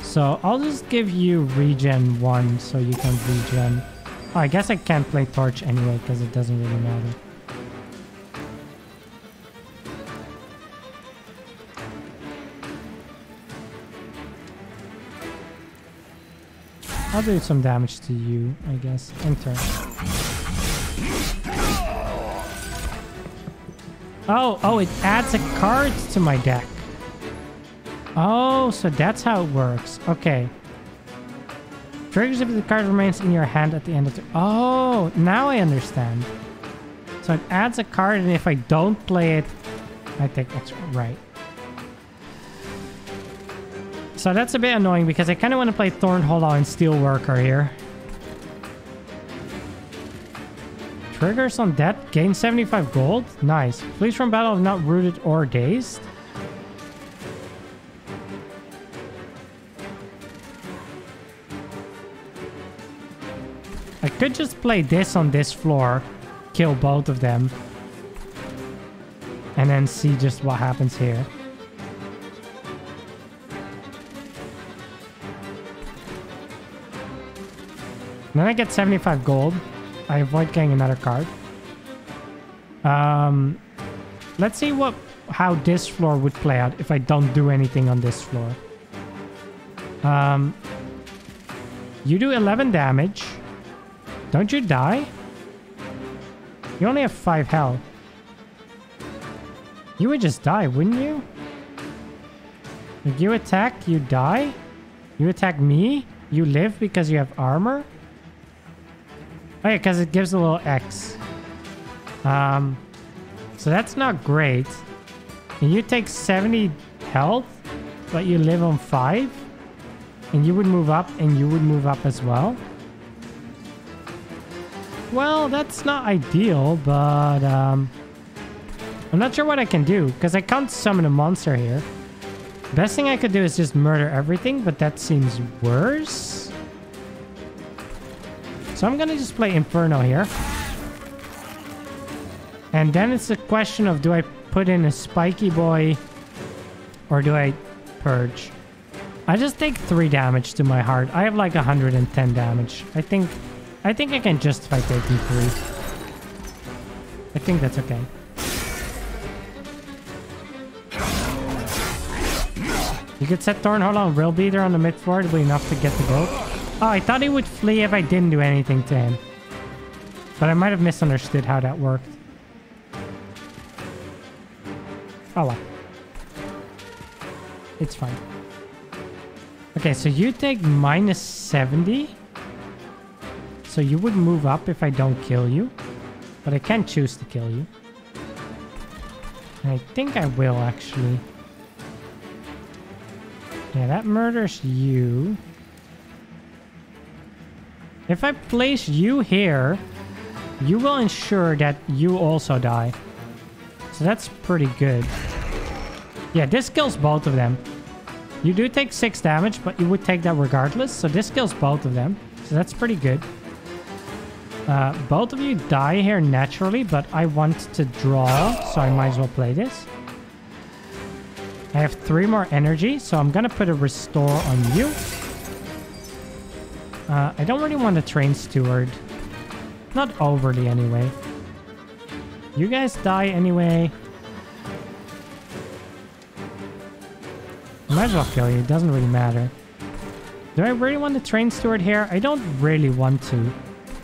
So I'll just give you regen 1 so you can regen. Oh, I guess I can't play torch anyway because it doesn't really matter. I'll do some damage to you, I guess. Enter. Oh, it adds a card to my deck. Oh, so that's how it works. Okay. Triggers if the card remains in your hand at the end of the... Oh, now I understand. So it adds a card, and if I don't play it, I take extra. Right. So that's a bit annoying because I kind of want to play Thorn Hollow and Steelworker here. Triggers on that. Gain 75 gold. Nice. Flees from battle if not rooted or dazed. I could just play this on this floor, kill both of them, and then see just what happens here. Then I get 75 gold. I avoid getting another card. Let's see how this floor would play out if I don't do anything on this floor. You do 11 damage. Don't you die? You only have 5 health. You would just die, wouldn't you? If you attack, you die? You attack me? You live because you have armor? Oh yeah, because it gives a little X. So that's not great. And you take 70 health, but you live on 5? And you would move up, and you would move up as well? Well, that's not ideal, but I'm not sure what I can do, because I can't summon a monster here. Best thing I could do is just murder everything, but that seems worse. So I'm gonna just play Inferno here. And then it's a question of, do I put in a Spiky Boy or do I Purge? I just take 3 damage to my heart. I have like 110 damage. I think I can justify taking 3. I think that's okay. You could set Thorn Hollow and Rill Beater on the mid floor to be enough to get the gold. Oh, I thought he would flee if I didn't do anything to him. But I might have misunderstood how that worked. Oh well. It's fine. Okay, so you take minus 70. So you would move up if I don't kill you. But I can choose to kill you. And I think I will, actually. Yeah, that murders you. If I place you here, you will ensure that you also die. So that's pretty good. Yeah, this kills both of them. You do take 6 damage, but you would take that regardless. So this kills both of them. So that's pretty good. Both of you die here naturally, but I want to draw, so I might as well play this. I have 3 more energy, so I'm gonna put a restore on you. I don't really want to train Steward. Not overly, anyway. You guys die anyway. I might as well kill you. It doesn't really matter. Do I really want to train Steward here? I don't really want to.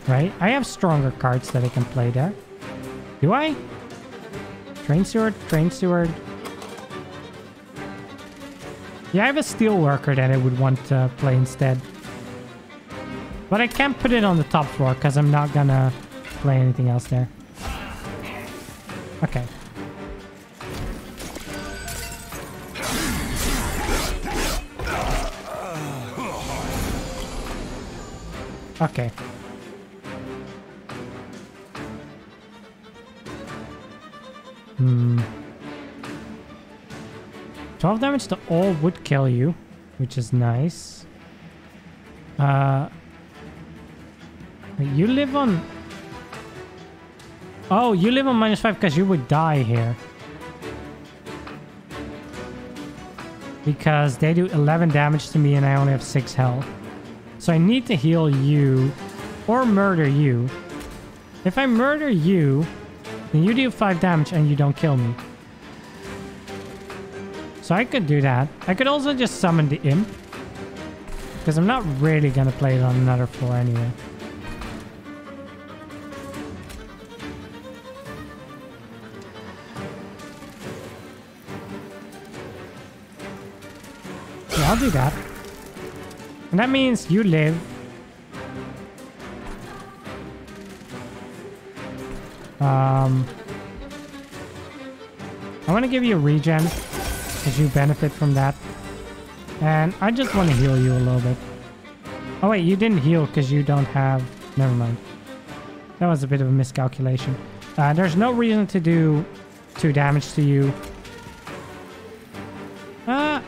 Right? I have stronger cards that I can play there. Do I? Train Steward, Train Steward. Yeah, I have a steel worker that I would want to play instead. But I can't put it on the top floor because I'm not gonna play anything else there. Okay. Okay. Hmm. 12 damage to all would kill you, which is nice. You live on... Oh, you live on -5 because you would die here. Because they do 11 damage to me and I only have 6 health. So I need to heal you or murder you. If I murder you, then you do 5 damage and you don't kill me. So I could do that. I could also just summon the imp. Because I'm not really going to play it on another floor anyway. Yeah, I'll do that. And that means you live. I want to give you a regen because you benefit from that. And I just want to heal you a little bit. Oh wait, you didn't heal because you don't have... Never mind. That was a bit of a miscalculation. There's no reason to do 2 damage to you.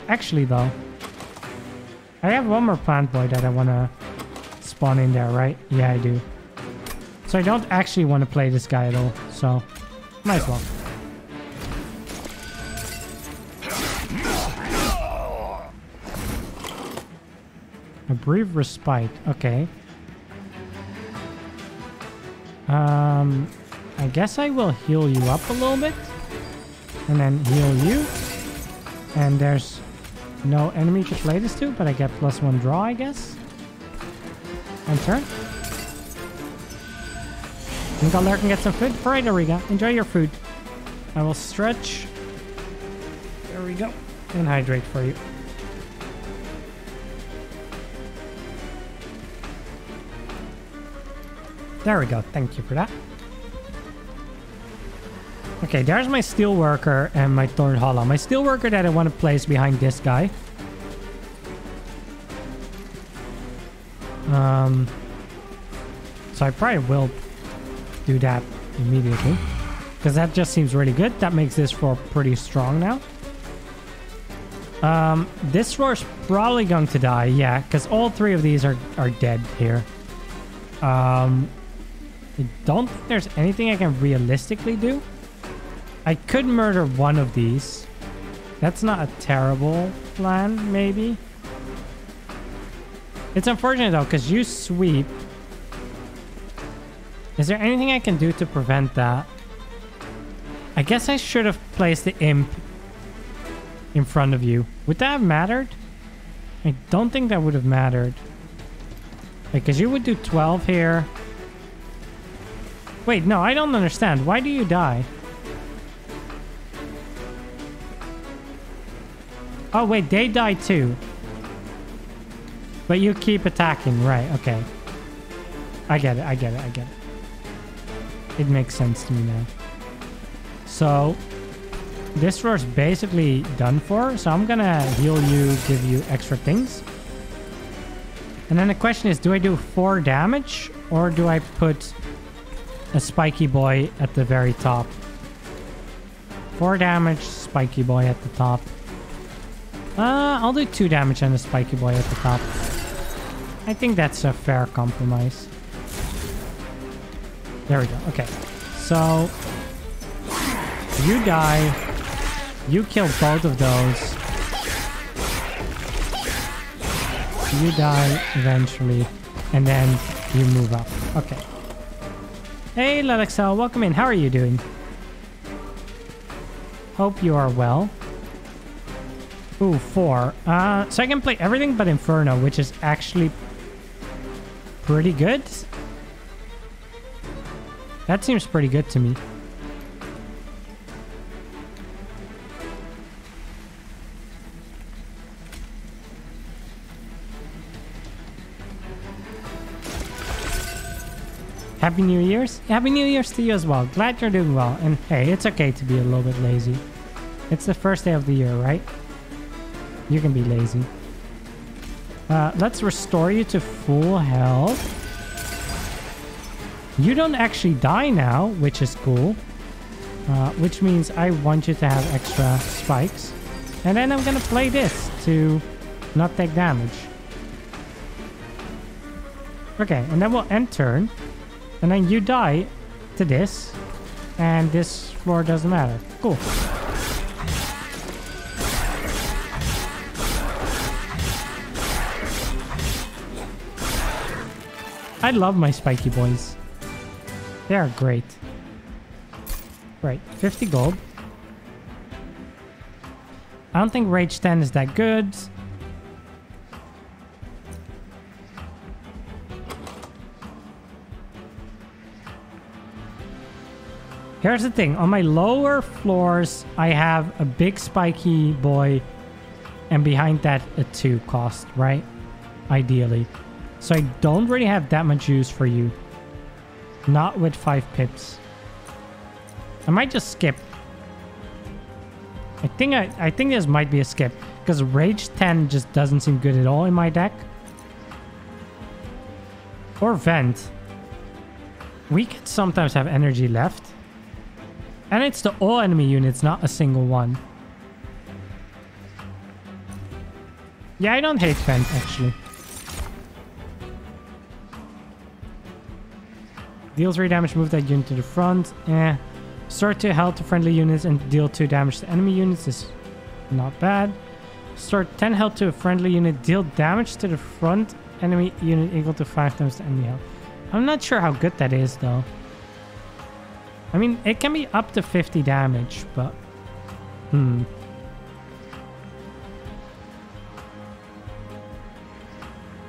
Actually though. I have one more plant boy that I want to spawn in there, right? Yeah, I do. So I don't actually want to play this guy at all. So, might as well. A brief respite. Okay. I guess I will heal you up a little bit. And then heal you. And there's no enemy to play this to, but I get +1 draw, I guess. And turn. Think I'll lurk and get some food? Alright, there we go. Enjoy your food. I will stretch. There we go. And hydrate for you. There we go. Thank you for that. Okay, there's my steel worker and my thorn hollow. My steel worker that I want to place behind this guy. So I probably will do that immediately. Because that just seems really good. That makes this floor pretty strong now. This floor's probably going to die. Yeah, because all 3 of these are dead here. I don't think there's anything I can realistically do. I could murder one of these. That's not a terrible plan, maybe. It's unfortunate though, because you sweep. Is there anything I can do to prevent that? I guess I should have placed the imp in front of you. Would that have mattered? I don't think that would have mattered. Because you would do 12 here. Wait, no, I don't understand. Why do you die? Oh, wait, they die too. But you keep attacking, right, okay. I get it, I get it, I get it. It makes sense to me now. So, this floor's basically done for, so I'm gonna heal you, give you extra things. And then the question is, do I do 4 damage? Or do I put a spiky boy at the very top? 4 damage, spiky boy at the top. I'll do 2 damage on the spiky boy at the top. I think that's a fair compromise. There we go. Okay. So, you die. You kill both of those. You die eventually. And then you move up. Okay. Hey, Lelexel. Welcome in. How are you doing? Hope you are well. Ooh, 4. So I can play everything but Inferno, which is actually pretty good. That seems pretty good to me. Happy New Year's. Happy New Year's to you as well. Glad you're doing well. And hey, it's okay to be a little bit lazy. It's the first day of the year, right? You can be lazy. Let's restore you to full health. You don't actually die now, which is cool. Which means I want you to have extra spikes. And then I'm gonna play this to not take damage. Okay, and then we'll end turn. And then you die to this. And this floor doesn't matter. Cool. I love my spiky boys. They are great. Right, 50 gold. I don't think Rage 10 is that good. Here's the thing. On my lower floors, I have a big spiky boy. And behind that, a 2 cost, right? Ideally. So I don't really have that much use for you. Not with 5 pips. I might just skip. I think this might be a skip. Because Rage 10 just doesn't seem good at all in my deck. Or Vent. We could sometimes have energy left. And it's the all enemy units, not a single one. Yeah, I don't hate Vent, actually. Deal 3 damage, move that unit to the front. Restore 2 health to friendly units and deal 2 damage to enemy units is not bad. Restore 10 health to a friendly unit, deal damage to the front enemy unit equal to 5 times the enemy health. I'm not sure how good that is, though. I mean, it can be up to 50 damage, but...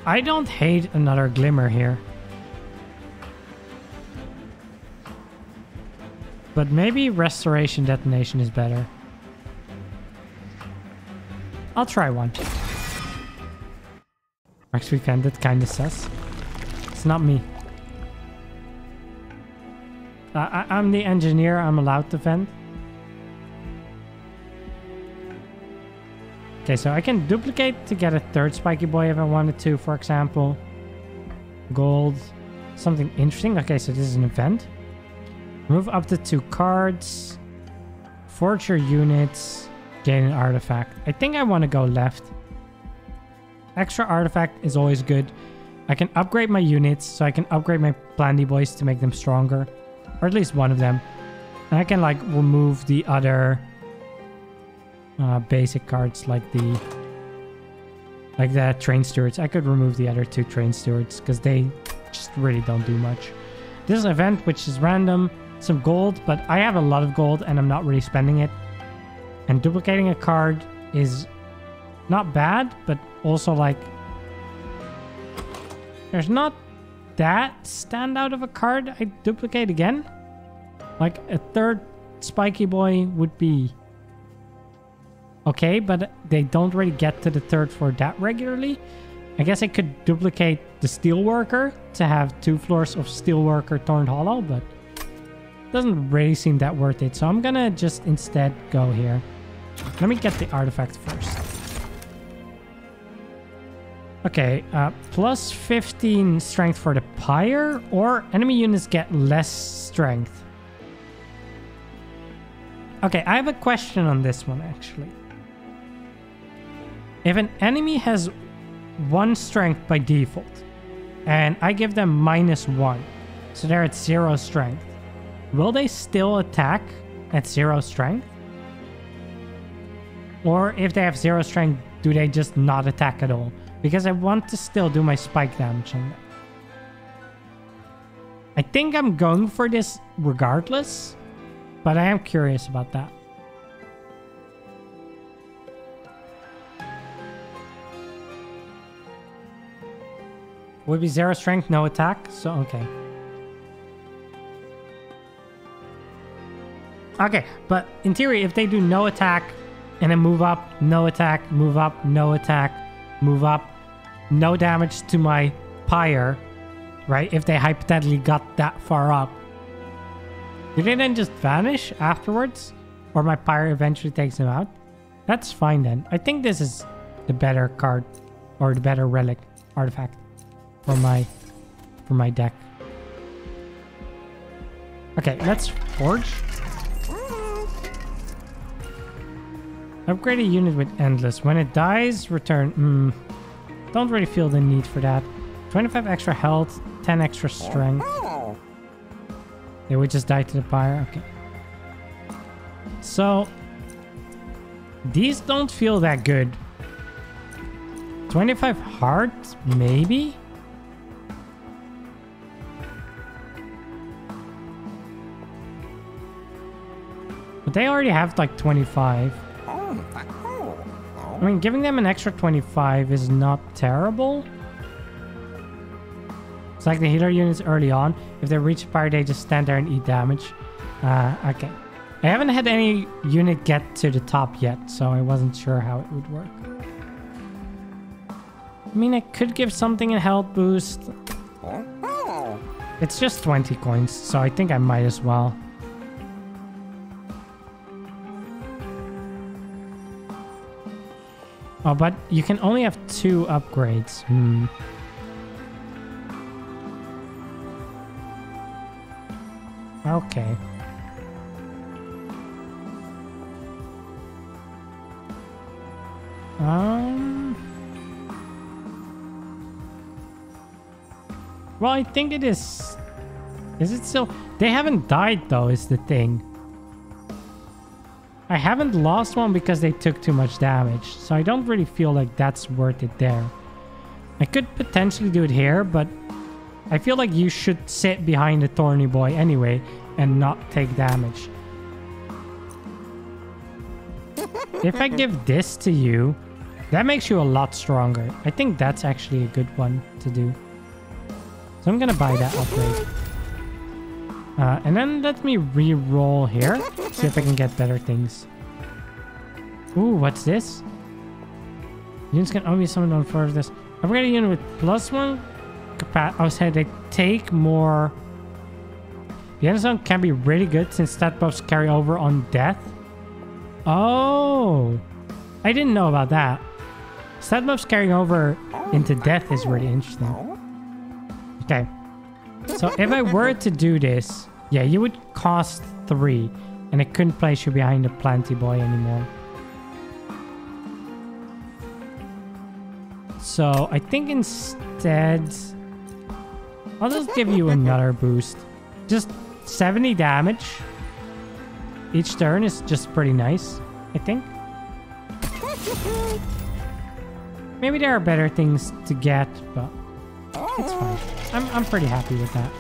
I don't hate another Glimmer here. But maybe Restoration Detonation is better. I'll try one. Raxby fan, that kinda sus. It's not me. I'm the engineer, I'm allowed to vent. Okay, so I can duplicate to get a third spiky boy if I wanted to, for example. Gold. Something interesting. Okay, so this is an event. Move up to 2 cards. Forge your units. Gain an artifact. I think I want to go left. Extra artifact is always good. I can upgrade my units, so I can upgrade my Planty boys to make them stronger. Or at least one of them. And I can like remove the other basic cards like the train stewards. I could remove the other 2 train stewards because they just really don't do much. This is an event which is random. Some gold, but I have a lot of gold and I'm not really spending it. And duplicating a card is not bad, but also like there's not that standout of a card I duplicate again. Like a third spiky boy would be okay, but they don't really get to the third floor that regularly. I guess I could duplicate the Steelworker to have 2 floors of Steelworker Torn Hollow, but doesn't really seem that worth it. So I'm gonna just instead go here. Let me get the artifact first. Okay, plus 15 strength for the pyre, or enemy units get less strength. Okay, I have a question on this one actually. If an enemy has 1 strength by default, and I give them -1, so they're at 0 strength, will they still attack at 0 strength? Or if they have 0 strength, do they just not attack at all? Because I want to still do my spike damage on them. I think I'm going for this regardless, but I am curious about that. Would be 0 strength, no attack, so okay. Okay, but in theory, if they do no attack, and then move up, no attack, move up, no attack, move up, no damage to my pyre, right? If they hypothetically got that far up. Do they then just vanish afterwards? Or my pyre eventually takes them out? That's fine then. I think this is the better card. Or the better relic artifact. For my deck. Okay, let's forge. Upgrade a unit with Endless. When it dies, return. Don't really feel the need for that. 25 extra health, 10 extra strength. They would just die to the pyre. Okay. So, these don't feel that good. 25 hearts, maybe? But they already have like 25. I mean, giving them an extra 25 is not terrible. It's like the healer units early on. If they reach fire, they just stand there and eat damage. Okay. I haven't had any unit get to the top yet, so I wasn't sure how it would work. I mean, I could give something a health boost. It's just 20 coins, so I think I might as well. Oh, but you can only have 2 upgrades. Okay. Well, I think it is... Is it still... They haven't died, though, is the thing. I haven't lost one because they took too much damage, so I don't really feel like that's worth it there. I could potentially do it here, but I feel like you should sit behind the Thorny Boy anyway and not take damage. If I give this to you, that makes you a lot stronger. I think that's actually a good one to do. So I'm gonna buy that upgrade. And then let me re-roll here. See if I can get better things. Ooh, what's this? Units can only be summoned on floor of this. Upgrade a unit with +1 capacity. I was saying they take more. The end zone can be really good since stat buffs carry over on death. Oh, I didn't know about that. Stat buffs carrying over into death is really interesting. Okay. So if I were to do this, yeah, you would cost 3, and I couldn't place you behind the Planty Boy anymore. So I think instead, I'll just give you another boost. Just 70 damage each turn is just pretty nice, I think. Maybe there are better things to get, but it's fine. I'm pretty happy with that.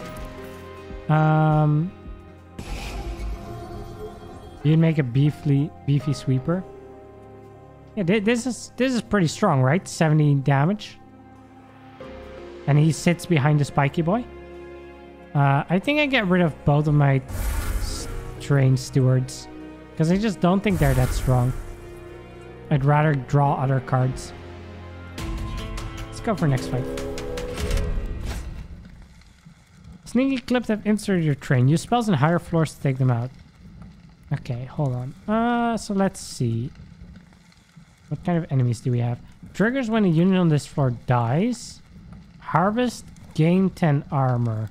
You'd make a beefy sweeper. Yeah, this is pretty strong, right? 70 damage. And he sits behind the spiky boy. I think I get rid of both of my trained stewards, because I just don't think they're that strong. I'd rather draw other cards. Let's go for next fight. Sneaky clips have inserted your train. Use spells on higher floors to take them out. Okay, hold on. So let's see. What kind of enemies do we have? Triggers when a unit on this floor dies. Harvest, gain 10 armor.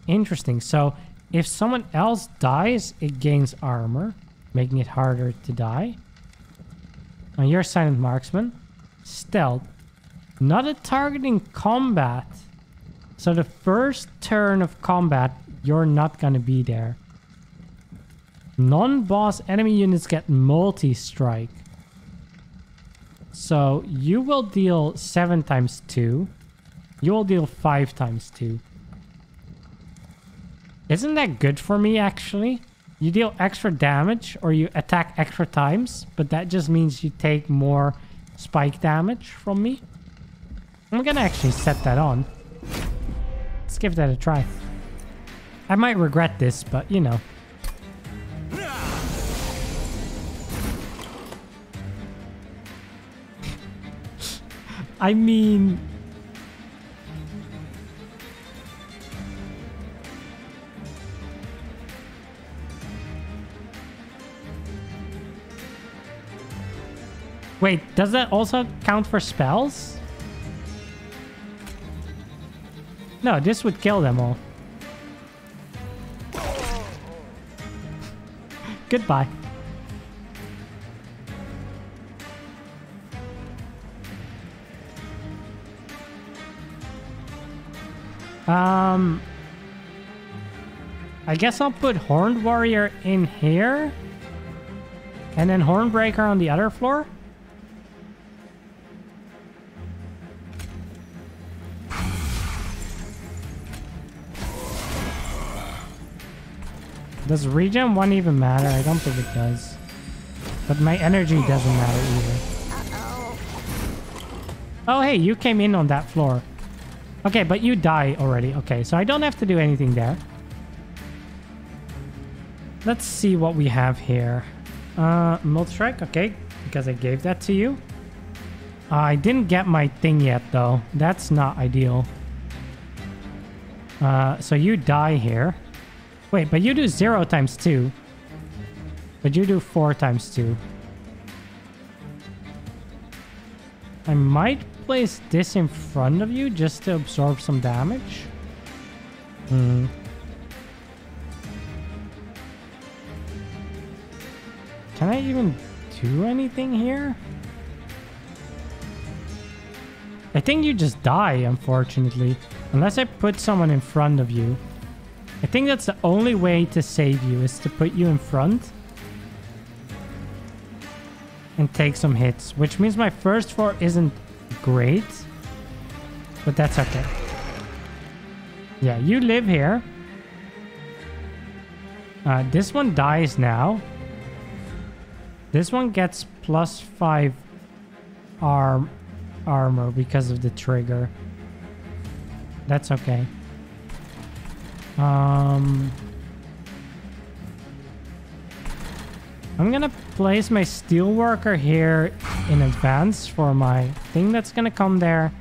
Interesting. So if someone else dies, it gains armor, making it harder to die. Now you're a silent marksman. Stealth. Not a targeting combat. So the first turn of combat, you're not going to be there. Non-boss enemy units get multi-strike. So you will deal 7 times 2. You will deal 5 times 2. Isn't that good for me, actually? You deal extra damage or you attack extra times, but that just means you take more spike damage from me. I'm gonna actually set that on. Let's give that a try. I might regret this, but you know. I mean, Wait, does that also count for spells? No, this would kill them all. Goodbye. I guess I'll put Horned Warrior in here. And then Hornbreaker on the other floor. Does regen 1 even matter? I don't think it does. But my energy doesn't matter either. Oh, hey, you came in on that floor. Okay, but you die already. Okay, so I don't have to do anything there. Let's see what we have here. Multi-strike, okay, because I gave that to you. I didn't get my thing yet, though. That's not ideal. So you die here. Wait, but you do 0 times 2. But you do 4 times 2. I might place this in front of you just to absorb some damage. Can I even do anything here? I think you just die, unfortunately. Unless I put someone in front of you. I think that's the only way to save you, is to put you in front. And take some hits. Which means my first floor isn't great. But that's okay. Yeah, you live here. This one dies now. This one gets +5 armor because of the trigger. That's okay. I'm gonna place my steelworker here in advance for my thing that's gonna come there.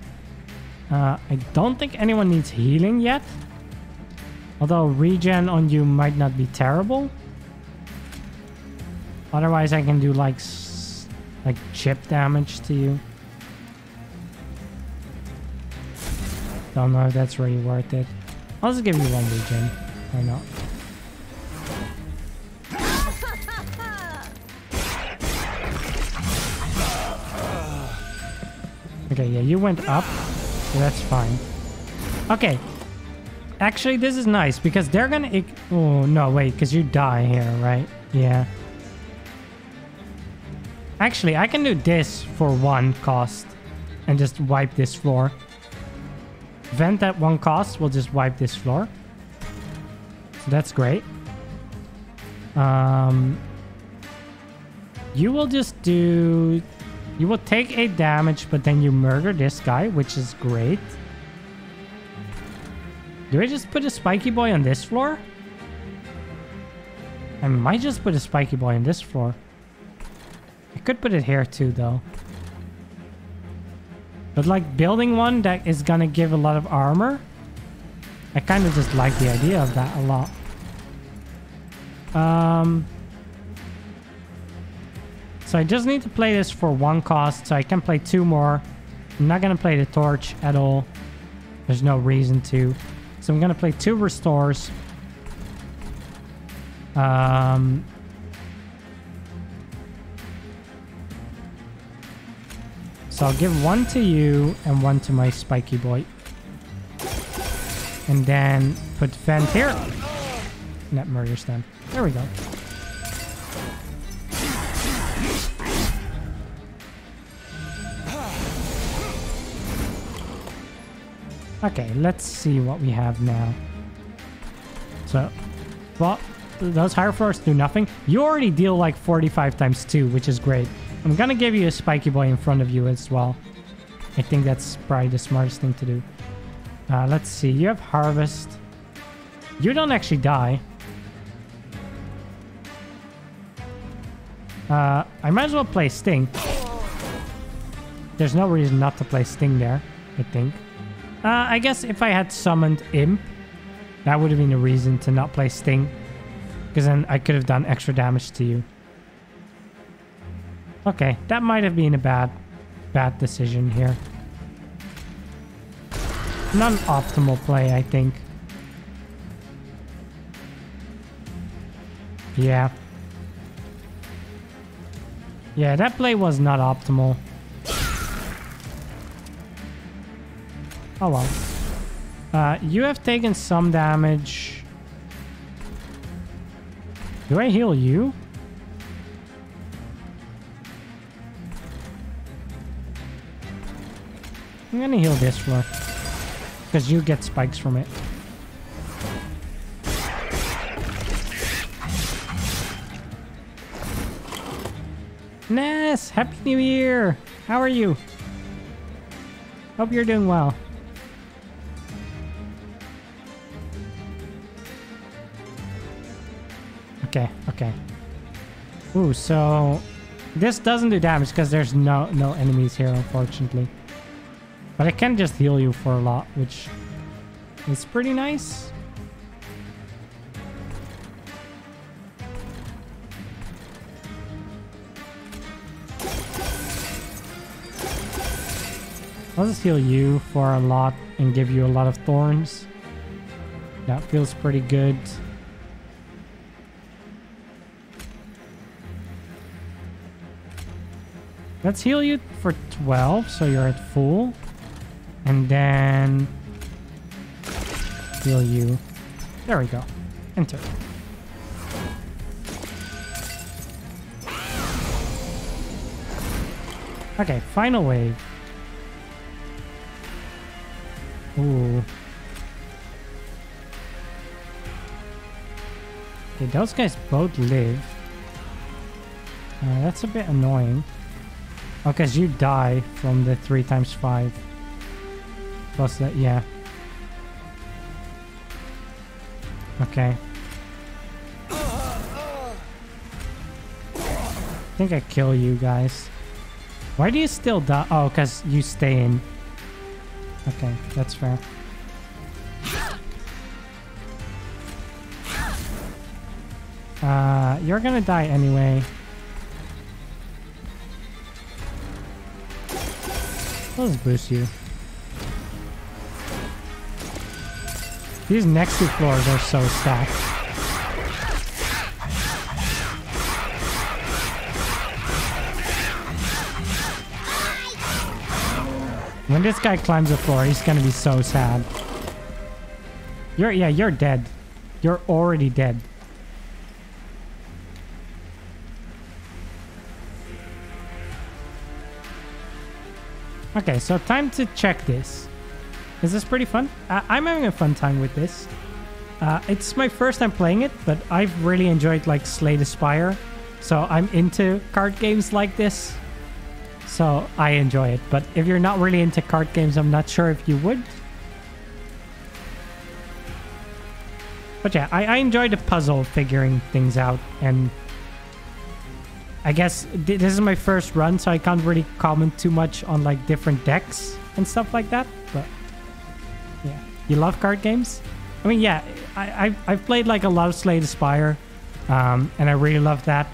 I don't think anyone needs healing yet. Although regen on you might not be terrible. Otherwise I can do like chip damage to you. Don't know if that's really worth it. I'll just give you 1 regen. Why not? Okay, yeah, you went up. So that's fine. Okay. Actually, this is nice because they're gonna... Oh, no, wait, because you die here, right? Yeah. Actually, I can do this for 1 cost and just wipe this floor. Vent at 1 cost will just wipe this floor. So that's great. You will just do... You will take 8 damage, but then you murder this guy, which is great. Do I just put a spiky boy on this floor? I might just put a spiky boy on this floor. I could put it here too, though. But like building one that is gonna give a lot of armor, I kind of just like the idea of that a lot. So I just need to play this for 1 cost, so I can play 2 more. I'm not gonna play the torch at all. There's no reason to. So I'm gonna play 2 restores. So I'll give 1 to you and 1 to my spiky boy. And then put vent here. And that murders them. There we go. Okay, let's see what we have now. So, well, those higher floors do nothing. You already deal like 45 times 2, which is great. I'm gonna give you a spiky boy in front of you as well. I think that's probably the smartest thing to do. Let's see. You have harvest. You don't actually die. I might as well play Sting. There's no reason not to play Sting there, I think. I guess if I had summoned Imp, that would have been a reason to not play Sting. Because then I could have done extra damage to you. Okay, that might have been a bad decision here. Not an optimal play, I think. Yeah. Yeah, that play was not optimal. Oh well. You have taken some damage. Do I heal you? I'm gonna heal this floor. Because you get spikes from it. Ness! Happy New Year! How are you? Hope you're doing well. Okay, okay. Ooh, so this doesn't do damage because there's no enemies here, unfortunately. But I can just heal you for a lot, which is pretty nice. I'll just heal you for a lot and give you a lot of thorns. That feels pretty good. Let's heal you for 12, so you're at full. And then heal you. There we go. Enter. Okay, final wave. Ooh. Okay, those guys both live. That's a bit annoying. Oh, because you die from the 3x5. Plus that, yeah. Okay. I think I kill you guys. Why do you still die? Oh, because you stay in. Okay, that's fair. You're gonna die anyway. Let's boost you. These next two floors are so stacked. When this guy climbs the floor, he's gonna be so sad. You're dead. You're already dead. Okay, so time to check this. Is this pretty fun? I'm having a fun time with this. It's my first time playing it, but I've really enjoyed like Slay the Spire. So I'm into card games like this. So I enjoy it. But if you're not really into card games, I'm not sure if you would. But yeah, I enjoy the puzzle figuring things out. And I guess this is my first run, so I can't really comment too much on like different decks and stuff like that. But yeah, you love card games? I mean, yeah, I've played like a lot of Slay the Spire, and I really love that.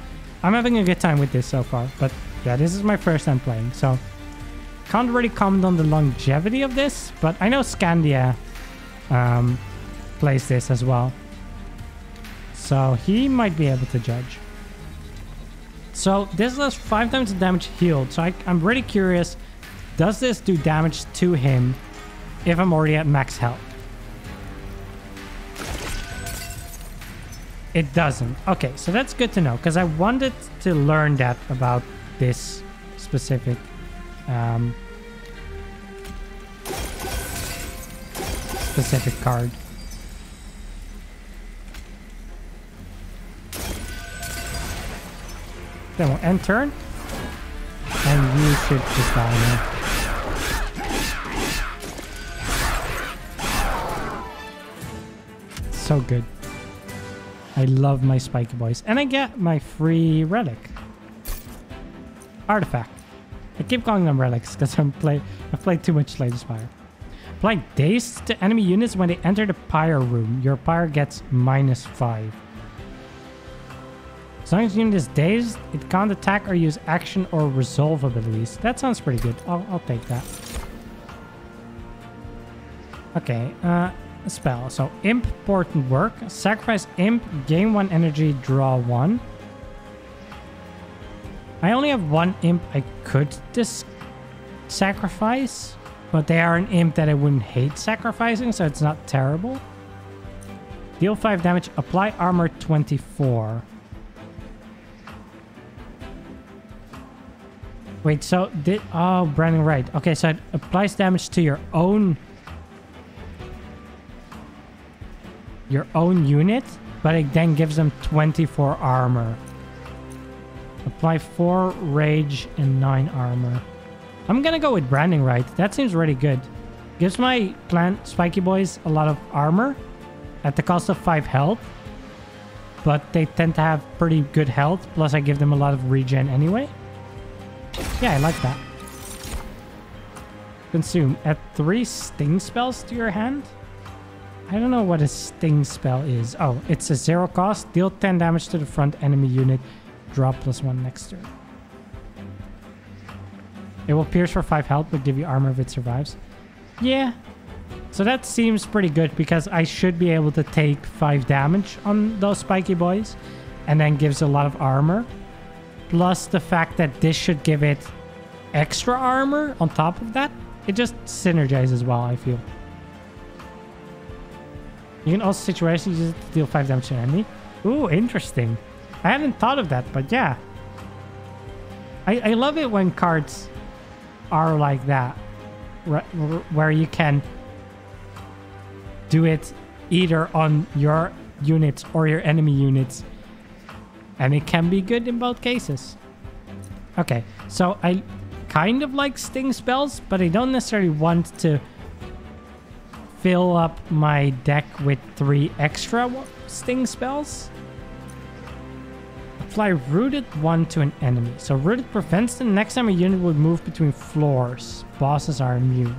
I'm having a good time with this so far, but yeah, this is my first time playing, so can't really comment on the longevity of this, but I know Scandia plays this as well, so he might be able to judge. So this does 5 times the damage healed, so I'm really curious, does this do damage to him if I'm already at max health? It doesn't. Okay, so that's good to know, because I wanted to learn that about this specific card. Then we'll end turn, and you should just die now. So good. I love my spiky boys. And I get my free relic. Artifact. I keep calling them relics because I've played too much Slay the Spire. Apply Dazed to enemy units when they enter the pyre room. Your pyre gets -5. As long as the unit is dazed, it can't attack or use action or resolve abilities. That sounds pretty good. I'll take that. Okay, spell. So Imp Portent Work. Sacrifice Imp, gain 1 energy, draw 1. I only have 1 Imp I could sacrifice, but they are an Imp that I wouldn't hate sacrificing, so it's not terrible. Deal 5 damage, apply armor 24. Wait, so did... Oh, Brandon, right. Okay, so it applies damage to your own unit, but it then gives them 24 armor. Apply 4 rage and 9 armor. I'm gonna go with Branding Right. That seems really good. Gives my plant spiky boys a lot of armor at the cost of 5 health, but they tend to have pretty good health, plus I give them a lot of regen anyway. Yeah, I like that. Consume. Add 3 sting spells to your hand. I don't know what a sting spell is. Oh, it's a 0 cost. Deal 10 damage to the front enemy unit. Draw +1 next turn. It will pierce for 5 health, but give you armor if it survives. Yeah. So that seems pretty good because I should be able to take 5 damage on those spiky boys. And then gives a lot of armor. Plus the fact that this should give it extra armor on top of that. It just synergizes well, I feel. You can also situations use it to deal 5 damage to an enemy. Ooh, interesting. I hadn't thought of that, but yeah. I love it when cards are like that. Where you can do it either on your units or your enemy units. And it can be good in both cases. Okay, so I kind of like sting spells, but I don't necessarily want to fill up my deck with 3 extra sting spells. Apply Rooted 1 to an enemy. So Rooted prevents the next time a unit would move between floors. Bosses are immune.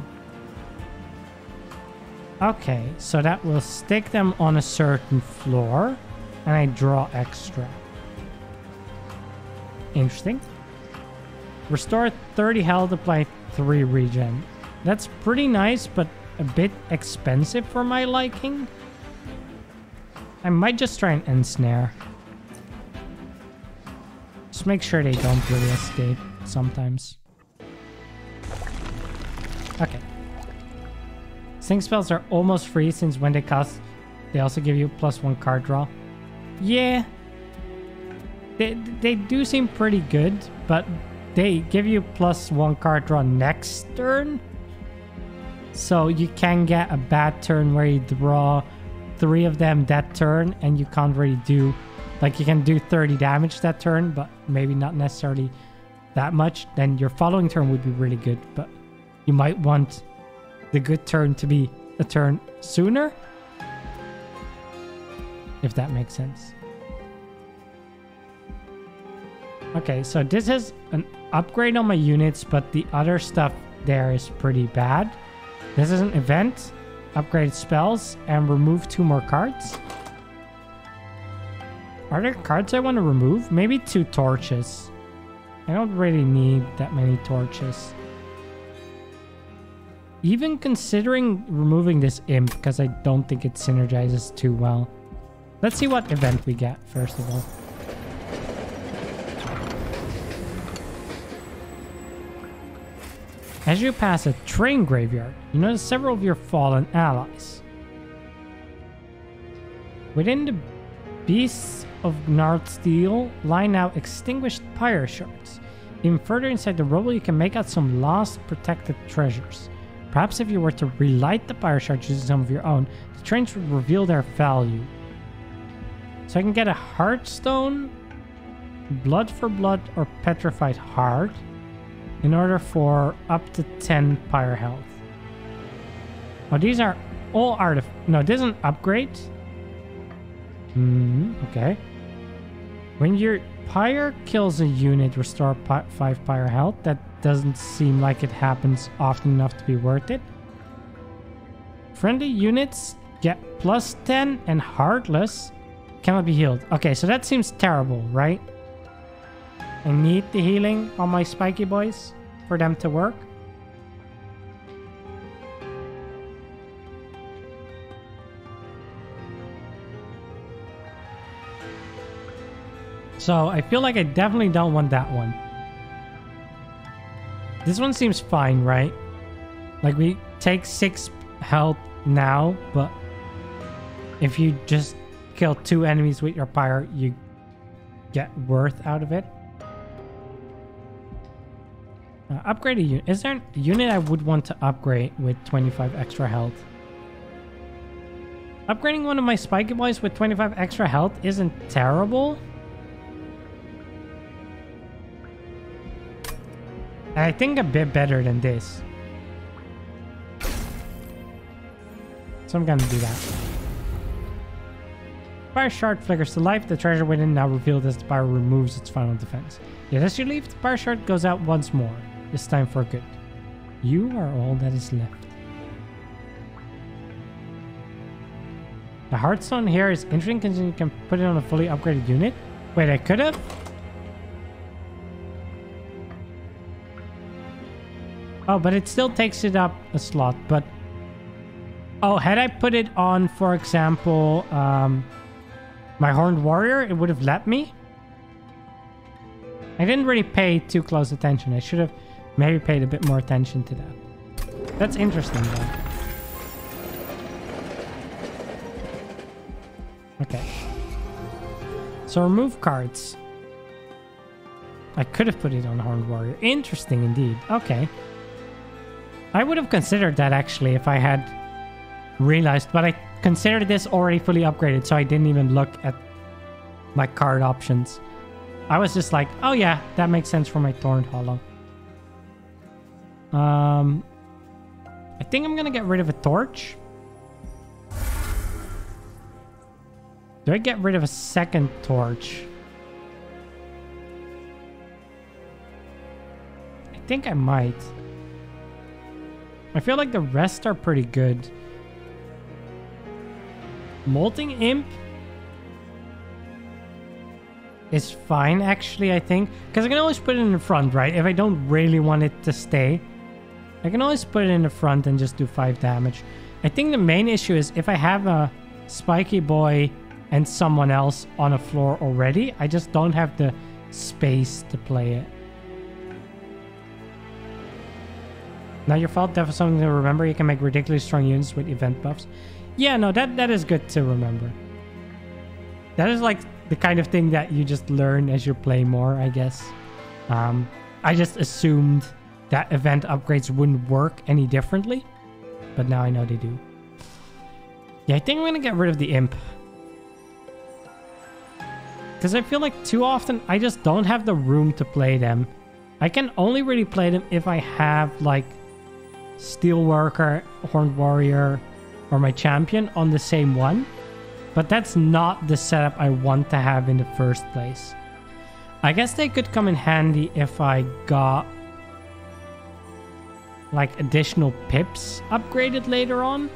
Okay, so that will stick them on a certain floor. And I draw extra. Interesting. Restore 30 health, apply 3 regen. That's pretty nice, but a bit expensive for my liking. I might just try and ensnare. Just make sure they don't really escape sometimes. Okay. Sting spells are almost free since when they cast, they also give you +1 card draw. Yeah. They do seem pretty good, but they give you +1 card draw next turn. So you can get a bad turn where you draw 3 of them that turn and you can't really do... Like you can do 30 damage that turn, but maybe not necessarily that much. Then your following turn would be really good, but you might want the good turn to be a turn sooner. If that makes sense. Okay, so this is an upgrade on my units, but the other stuff there is pretty bad. This is an event, upgrade spells, and remove 2 more cards. Are there cards I want to remove? Maybe 2 torches. I don't really need that many torches. Even considering removing this imp, because I don't think it synergizes too well. Let's see what event we get, first of all. As you pass a train graveyard, you notice several of your fallen allies. Within the Beasts of Gnarled Steel lie now extinguished pyre shards. Even further inside the rubble, you can make out some lost protected treasures. Perhaps if you were to relight the pyre shards using some of your own, the trains would reveal their value. So I can get a Heartstone, Blood for Blood, or Petrified Heart in order for up to 10 pyre health. Oh, these are all artifacts. No, this is an upgrade. Okay. When your pyre kills a unit, restore 5 pyre health. That doesn't seem like it happens often enough to be worth it. Friendly units get +10 and Heartless cannot be healed. Okay, so that seems terrible, right? I need the healing on my spiky boys for them to work. So I feel like I definitely don't want that one. This one seems fine, right? Like we take 6 health now, but if you just kill 2 enemies with your pyre, you get worth out of it. Upgrade a unit. Is there a unit I would want to upgrade with 25 extra health? Upgrading one of my spiky boys with 25 extra health isn't terrible. I think a bit better than this. So I'm gonna do that. Fire shard flickers to life. The treasure within now revealed as the pyre removes its final defense. Yet as you leave, the fire shard goes out once more. This time for good. You are all that is left. The heartstone here is interesting because you can put it on a fully upgraded unit. Wait, I could have? Oh, but it still takes it up a slot, but... Oh, had I put it on, for example, my Horned Warrior, it would have let me. I didn't really pay too close attention. I should have maybe paid a bit more attention to that. That's interesting, though. Okay. So remove cards. I could have put it on Horned Warrior. Interesting indeed. Okay. I would have considered that actually if I had realized, but I considered this already fully upgraded, so I didn't even look at my card options. I was just like, oh yeah, that makes sense for my Thorned Hollow. I think I'm gonna get rid of a torch. Do I get rid of a second torch? I think I might. I feel like the rest are pretty good. Molting Imp is fine, actually, I think. Because I can always put it in the front, right? If I don't really want it to stay, I can always put it in the front and just do 5 damage. I think the main issue is if I have a Spiky Boy and someone else on a floor already, I just don't have the space to play it. Not your fault, that was something to remember. You can make ridiculously strong units with event buffs. Yeah, no, that is good to remember. That is like the kind of thing that you just learn as you play more, I guess. I just assumed that event upgrades wouldn't work any differently, but now I know they do. Yeah, I think I'm gonna get rid of the imp. Because I feel like too often I just don't have the room to play them. I can only really play them if I have like Steelworker, Horned Warrior, or my champion on the same one. But that's not the setup I want to have in the first place. I guess they could come in handy if I got like additional pips upgraded later on.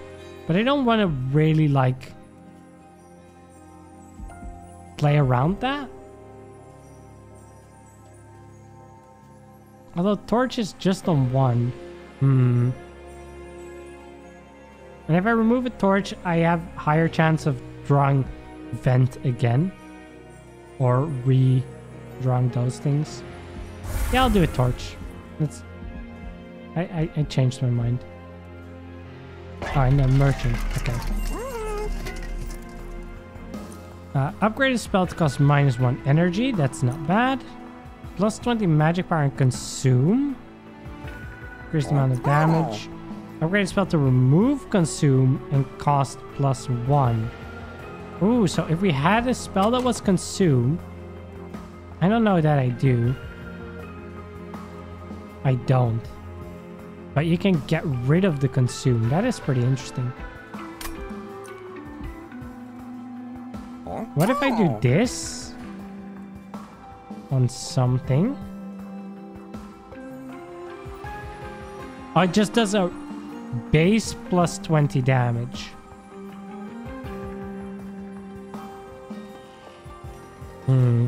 But I don't want to really like play around that. Although torch is just on 1. And if I remove a torch, I have higher chance of drawing vent again. Or re-drawing those things. Yeah, I'll do a torch. Let's... I changed my mind. Oh, and a merchant. Okay. Upgraded spell to cost -1 energy. That's not bad. Plus 20 magic power and consume. Increase the amount of damage. Upgraded spell to remove consume and cost +1. Ooh, so if we had a spell that was consume. I don't know that I do. I don't. But you can get rid of the consume. That is pretty interesting. What if I do this on something? Oh, it just does a base plus 20 damage. Hmm.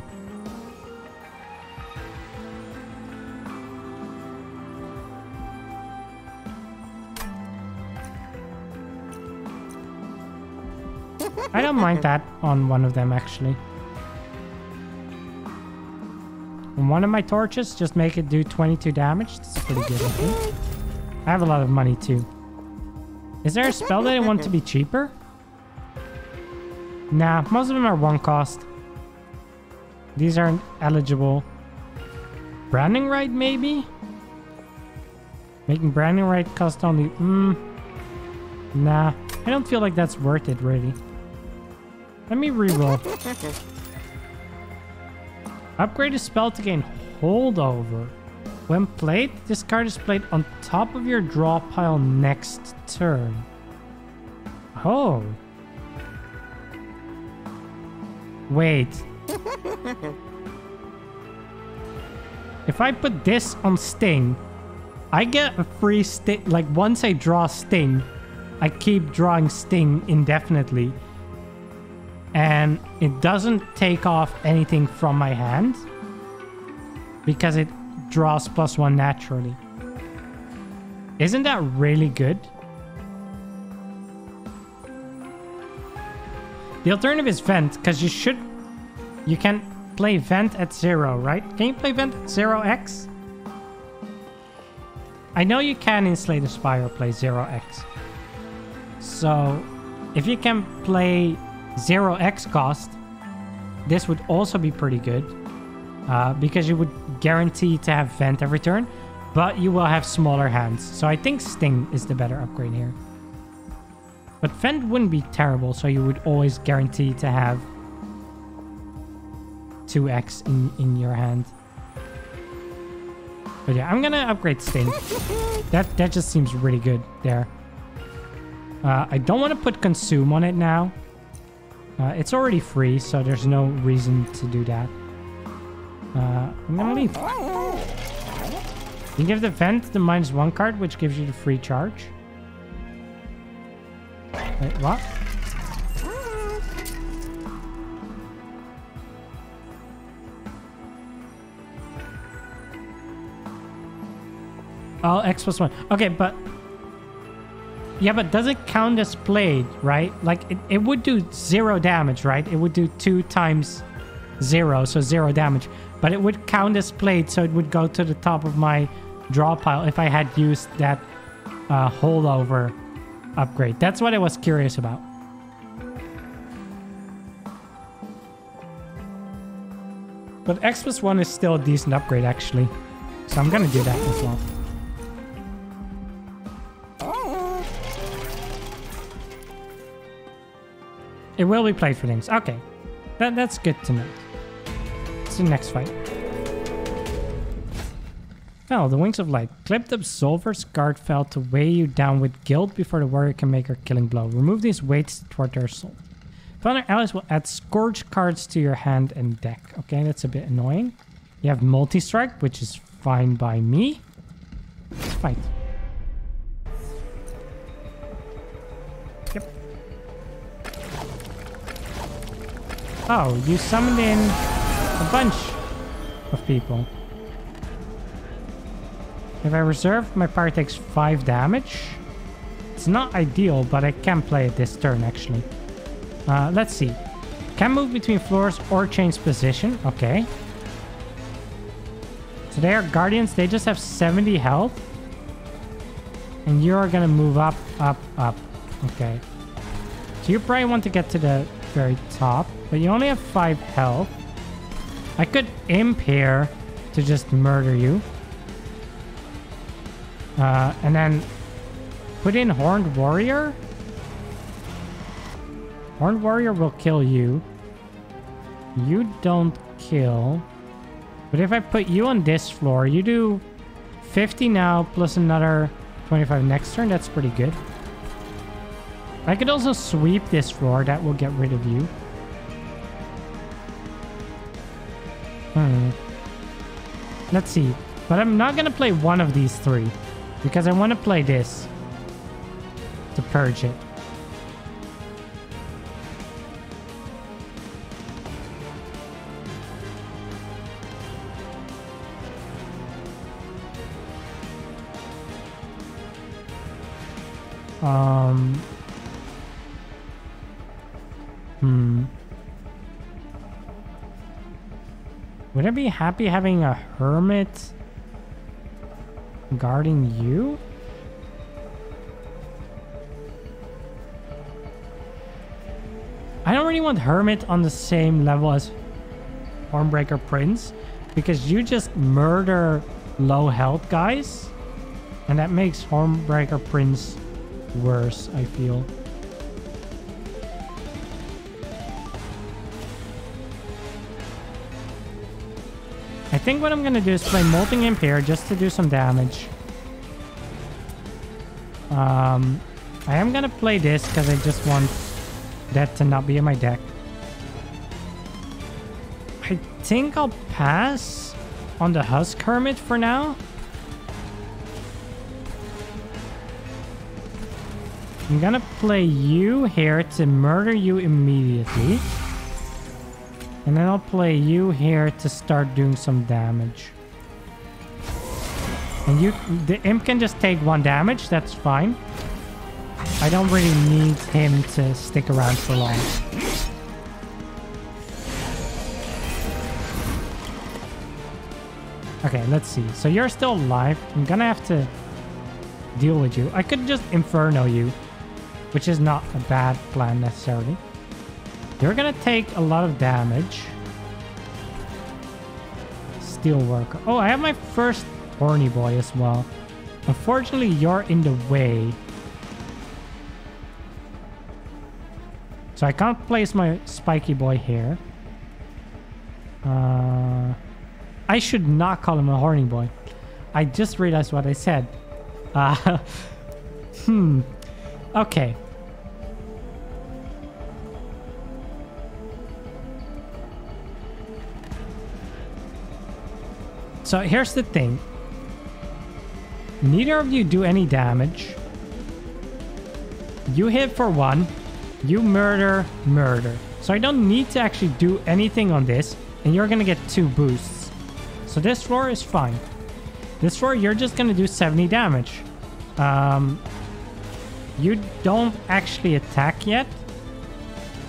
I don't mind that on one of them, actually. On one of my torches, just make it do 22 damage. That's pretty good, I think. I have a lot of money, too. Is there a spell that I want to be cheaper? Nah, most of them are one cost. These aren't eligible. Branding right, maybe? Making branding right cost only... Nah, I don't feel like that's worth it, really. Let me reroll. Upgrade a spell to gain holdover. When played, this card is played on top of your draw pile next turn. Oh. Wait. If I put this on Sting, I get a free Sting. Like, once I draw Sting, I keep drawing Sting indefinitely. And it doesn't take off anything from my hand. Because it draws +1 naturally. Isn't that really good? The alternative is Vent, because you can play Vent at 0, right? Can you play Vent at 0x? I know you can in Slay the Spire play 0x. So, if you can play 0x cost, this would also be pretty good. Because you would guarantee to have Vent every turn, but you will have smaller hands. So I think Sting is the better upgrade here. But Vent wouldn't be terrible, so you would always guarantee to have 2x in your hand. But yeah, I'm gonna upgrade Sting. That just seems really good there. I don't want to put Consume on it now. It's already free, so there's no reason to do that. I'm gonna leave. You give the Vent the -1 card, which gives you the free charge. Wait, what? Oh, X +1. Okay, but... Yeah, but does it count as played, right? Like, it would do 0 damage, right? It would do 2 times 0, so 0 damage. But it would count as played, so it would go to the top of my draw pile if I had used that holdover upgrade. That's what I was curious about. But X +1 is still a decent upgrade, actually. So I'm gonna do that as well. It will be played for things. Okay. That's good to know. What's the next fight? Oh, the Wings of Light. Clip the Absolver's guard fell to weigh you down with guilt before the warrior can make her killing blow. Remove these weights toward their soul. Founding allies will add Scourge cards to your hand and deck. Okay, that's a bit annoying. You have Multi-Strike, which is fine by me. Let's fight. Yep. Oh, you summoned in a bunch of people. If I reserve, my power takes 5 damage. It's not ideal, but I can play it this turn, actually. Let's see. Can move between floors or change position. Okay. So they are guardians. They just have 70 health. And you're gonna move up, up, up. Okay. So you probably want to get to the very top. But you only have 5 health. I could imp here to just murder you. And then put in Horned Warrior. Horned Warrior will kill you. You don't kill. But if I put you on this floor, you do 50 now plus another 25 next turn. That's pretty good. I could also sweep this floor. That will get rid of you. Let's see. But I'm not going to play one of these 3. Because I want to play this. To purge it. Would I be happy having a hermit guarding you? I don't really want hermit on the same level as Hornbreaker Prince, because you just murder low health guys, and that makes Hornbreaker Prince worse, I feel. I think what I'm going to do is play Molting Imp here just to do some damage. I am going to play this because I just want that to not be in my deck. I think I'll pass on the Husk Hermit for now. I'm going to play you here to murder you immediately. And then I'll play you here to start doing some damage. And the imp can just take 1 damage, that's fine. I don't really need him to stick around for long. Okay, let's see. So you're still alive. I'm gonna have to deal with you. I could just Inferno you, which is not a bad plan necessarily. You're gonna take a lot of damage. Steelworker. Oh, I have my first Horny Boy as well. Unfortunately, you're in the way. So I can't place my Spiky Boy here. I should not call him a Horny Boy. I just realized what I said. Okay. So here's the thing. Neither of you do any damage. You hit for 1. You murder. So I don't need to actually do anything on this. And you're going to get 2 boosts. So this floor is fine. This floor, you're just going to do 70 damage. You don't actually attack yet.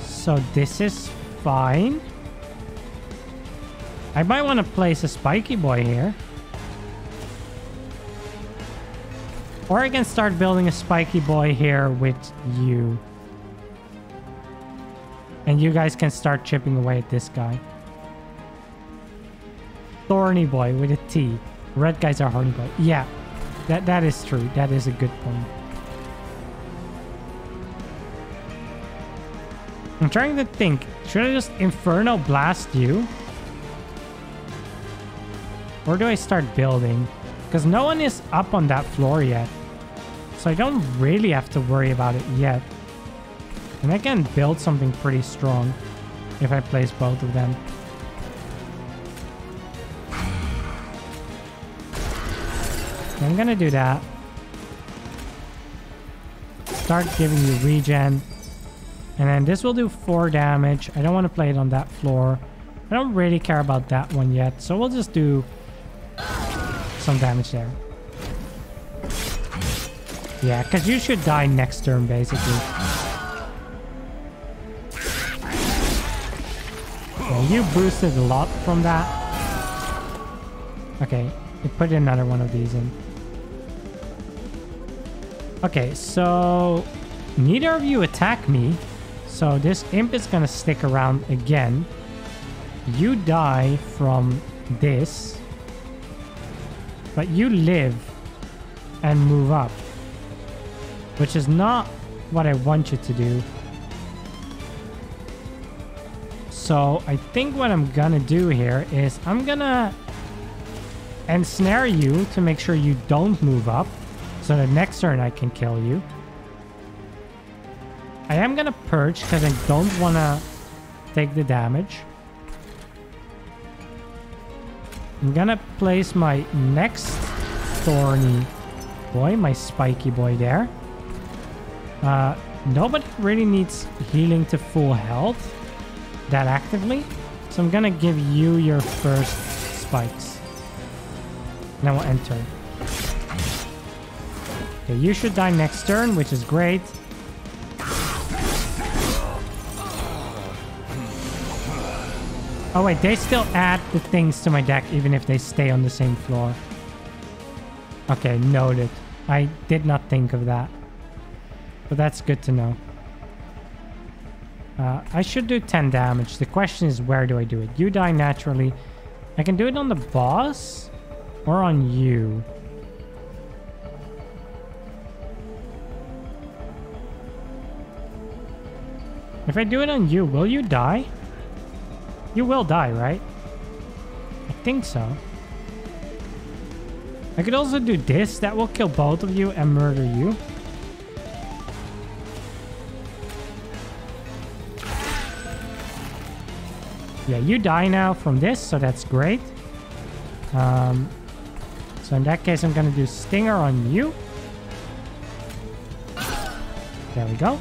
So this is fine. I might want to place a Spiky Boy here. Or I can start building a Spiky Boy here with you. And you guys can start chipping away at this guy. Thorny Boy with a T. Red guys are Horny Boy. Yeah, that is true. That is a good point. I'm trying to think. Should I just Inferno Blast you? Or do I start building? Because no one is up on that floor yet. So I don't really have to worry about it yet. And I can build something pretty strong if I place both of them. I'm gonna do that. Start giving you regen. And then this will do 4 damage. I don't want to play it on that floor. I don't really care about that one yet. So we'll just do some damage there. Yeah, because you should die next turn, basically. Yeah, you boosted a lot from that. Okay, we put another one of these in. Okay, so neither of you attack me. So this imp is gonna stick around again. You die from this. But you live and move up. Which is not what I want you to do. So I think what I'm gonna do here is I'm gonna ensnare you to make sure you don't move up. So the next turn I can kill you. I am gonna purge because I don't wanna take the damage. I'm gonna place my next Thorny Boy, my Spiky Boy there. Nobody really needs healing to full health that actively. So I'm gonna give you your first spikes. And I will enter. Okay, you should die next turn, which is great. Oh wait, they still add the things to my deck even if they stay on the same floor. Okay, noted. I did not think of that. But that's good to know. I should do 10 damage. The question is, where do I do it? You die naturally. I can do it on the boss or on you. If I do it on you, will you die? You will die, right? I think so. I could also do this. That will kill both of you and murder you. Yeah, you die now from this, so that's great. So in that case, I'm going to do Stinger on you. There we go.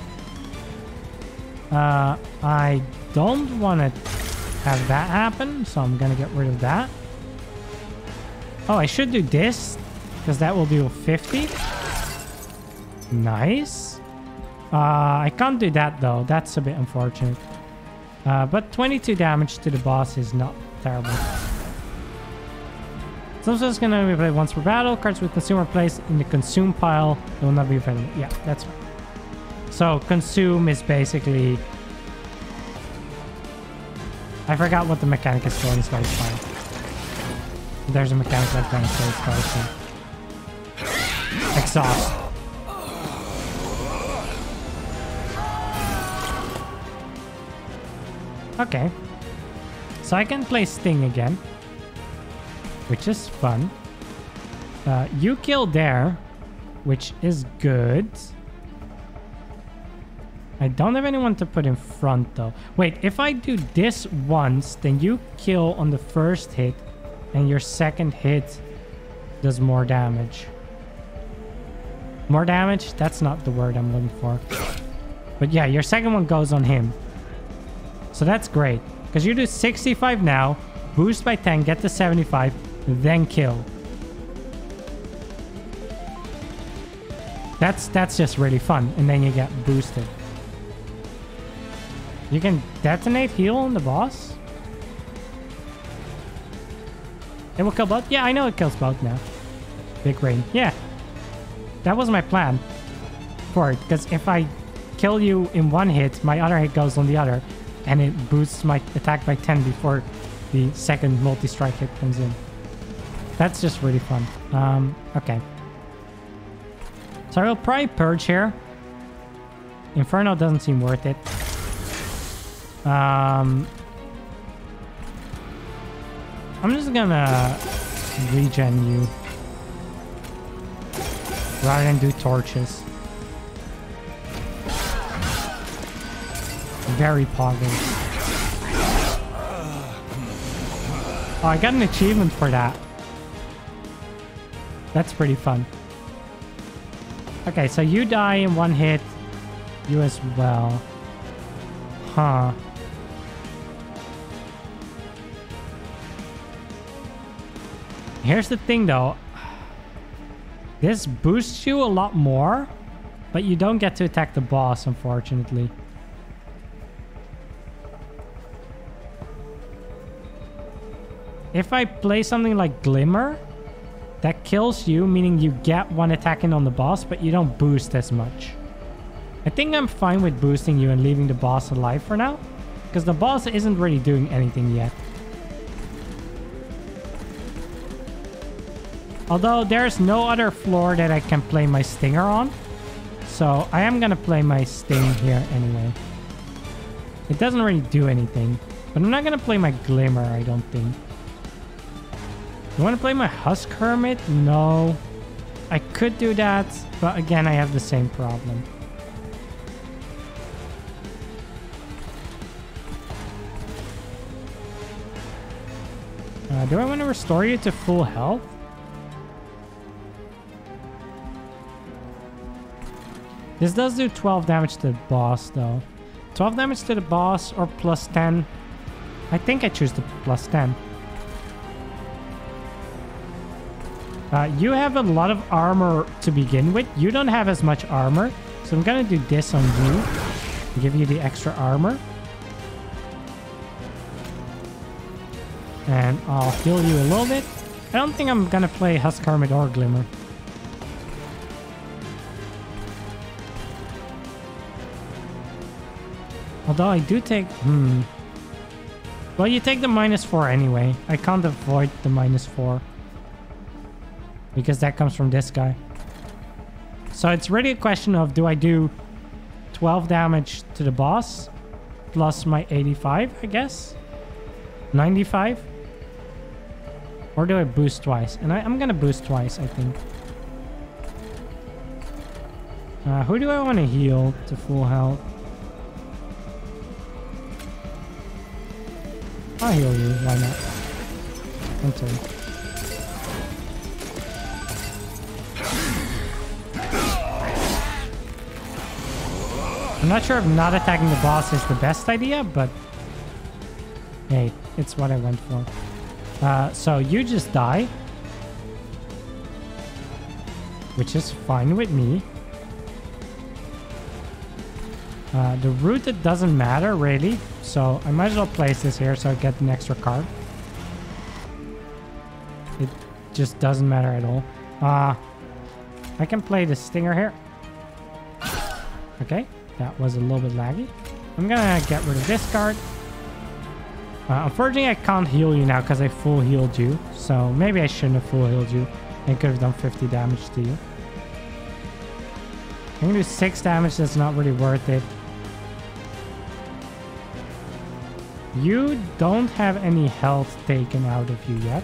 I don't want to have that happen, so I'm gonna get rid of that. Oh, I should do this because that will deal 50. Nice. I can't do that though. That's a bit unfortunate. But 22 damage to the boss is not terrible. Sometimes gonna be played once per battle. Cards with consumer placed in the consume pile will not be available. Yeah, that's right. So consume is basically... I forgot what the mechanic is for this, but it's fine. There's a mechanic like that, so it's fine. Exhaust. Okay. So I can play Sting again, which is fun. You kill there, which is good. I don't have anyone to put in front though. Wait, if I do this once, then you kill on the first hit and your second hit does more damage. More damage? That's not the word I'm looking for. But yeah, your second one goes on him. So that's great. Because you do 65 now, boost by 10, get to 75, then kill. That's just really fun. And then you get boosted. You can detonate heal on the boss. It will kill both? Yeah, I know it kills both now. Big rain. Yeah. That was my plan for it. Because if I kill you in one hit, my other hit goes on the other. And it boosts my attack by 10 before the second multi-strike hit comes in. That's just really fun. Okay. So I will probably purge here. Inferno doesn't seem worth it. I'm just gonna regen you rather than do torches. Very poggers. Oh, I got an achievement for that. That's pretty fun. Okay, so you die in one hit. You as well. Huh. Here's the thing though. This boosts you a lot more, but you don't get to attack the boss, unfortunately. If I play something like Glimmer, that kills you, meaning you get one attack in on the boss, but you don't boost as much. I think I'm fine with boosting you and leaving the boss alive for now, because the boss isn't really doing anything yet. Although there's no other floor that I can play my Stinger on, so I am gonna play my Sting here anyway. It doesn't really do anything, but I'm not gonna play my Glimmer, I don't think. You want to play my Husk Hermit? No. I could do that, but again, I have the same problem. Do I want to restore you to full health? This does do 12 damage to the boss, though. 12 damage to the boss or plus 10? I think I choose the plus 10. You have a lot of armor to begin with. You don't have as much armor. So I'm going to do this on you. Give you the extra armor. And I'll heal you a little bit. I don't think I'm going to play Husk Hermit or Glimmer. Although I do take... Well, you take the -4 anyway. I can't avoid the -4. Because that comes from this guy. So it's really a question of, do I do 12 damage to the boss plus my 85, I guess? 95? Or do I boost twice? And I'm gonna boost twice, I think. Who do I want to heal to full health? I'll heal you, why not? One turn. I'm not sure if not attacking the boss is the best idea, but hey, it's what I went for. So you just die, which is fine with me. The route, it doesn't matter really, so I might as well place this here so I get an extra card. It just doesn't matter at all. I can play the stinger here. Okay, that was a little bit laggy. I'm gonna get rid of this card. Unfortunately, I can't heal you now because I full healed you. So maybe I shouldn't have full healed you. I could have done 50 damage to you. I'm gonna do 6 damage. That's not really worth it. You don't have any health taken out of you yet.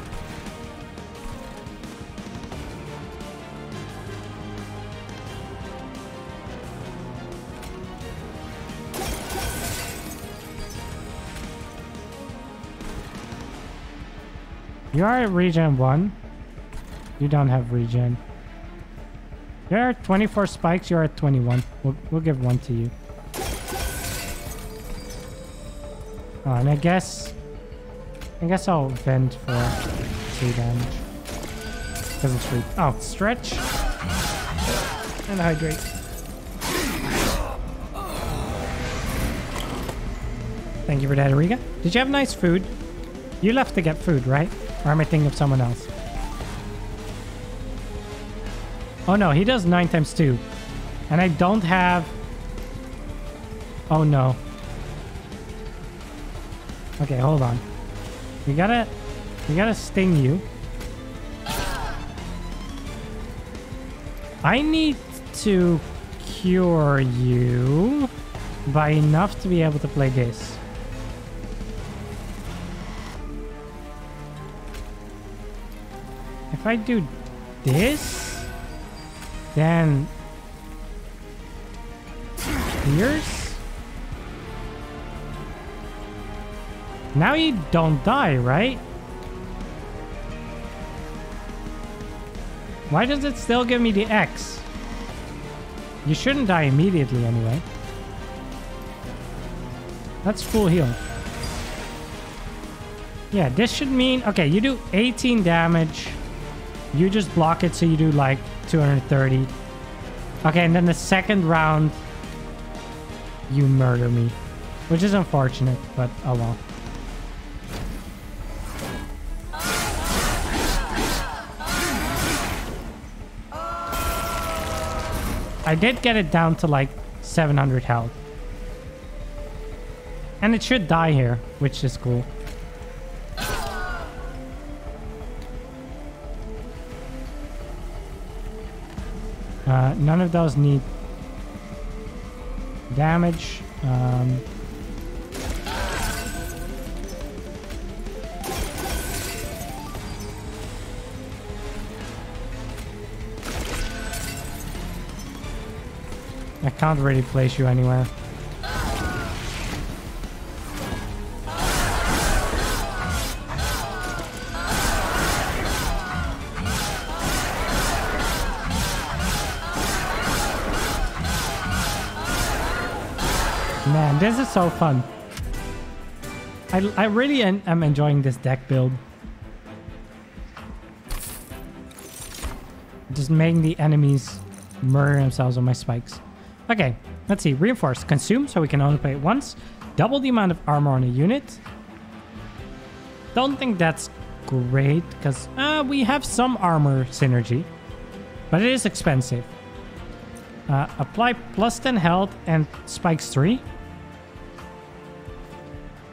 You are at regen 1. You don't have regen. There are 24 spikes. You're at 21. We'll give 1 to you. Oh, and I guess I'll vent for 3 damage. Because it's free. Oh, stretch. And hydrate. Thank you for that, Ariga. Did you have nice food? You left to get food, right? Or am I thinking of someone else? Oh no, he does 9 times 2. And I don't have... Oh no. Okay, hold on. We gotta sting you. I need to cure you by enough to be able to play this. If I do this, then pierce. Now you don't die, right? Why does it still give me the X? You shouldn't die immediately anyway. That's full heal. Yeah, this should mean... Okay, you do 18 damage. You just block it, so you do like 230. Okay, and then the second round, you murder me. Which is unfortunate, but oh well. I did get it down to like 700 health. And it should die here, which is cool. None of those need damage. I can't really place you anywhere. Man, this is so fun. I really am enjoying this deck build. just making the enemies murder themselves on my spikes. Okay, let's see. Reinforce. Consume, so we can only play it once. Double the amount of armor on a unit. Don't think that's great, because we have some armor synergy. But it is expensive. Apply plus 10 health and spikes 3.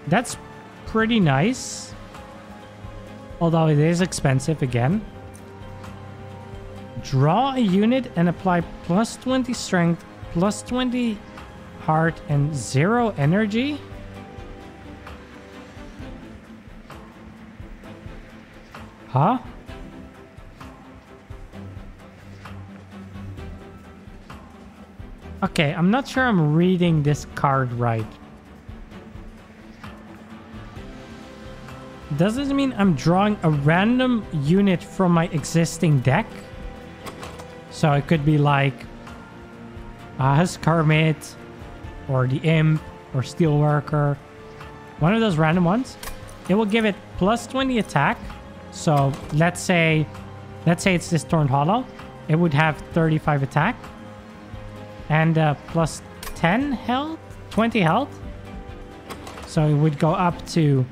That's pretty nice. Although it is expensive again. Draw a unit and apply plus 20 strength, plus 20 heart, and 0 energy. Huh? Okay, I'm not sure I'm reading this card right. Does this mean I'm drawing a random unit from my existing deck? So it could be like Husk Hermit, or the Imp, or Steelworker. One of those random ones. It will give it plus 20 attack. So let's say it's this Torn Hollow. It would have 35 attack. And plus 10 health? 20 health? So it would go up to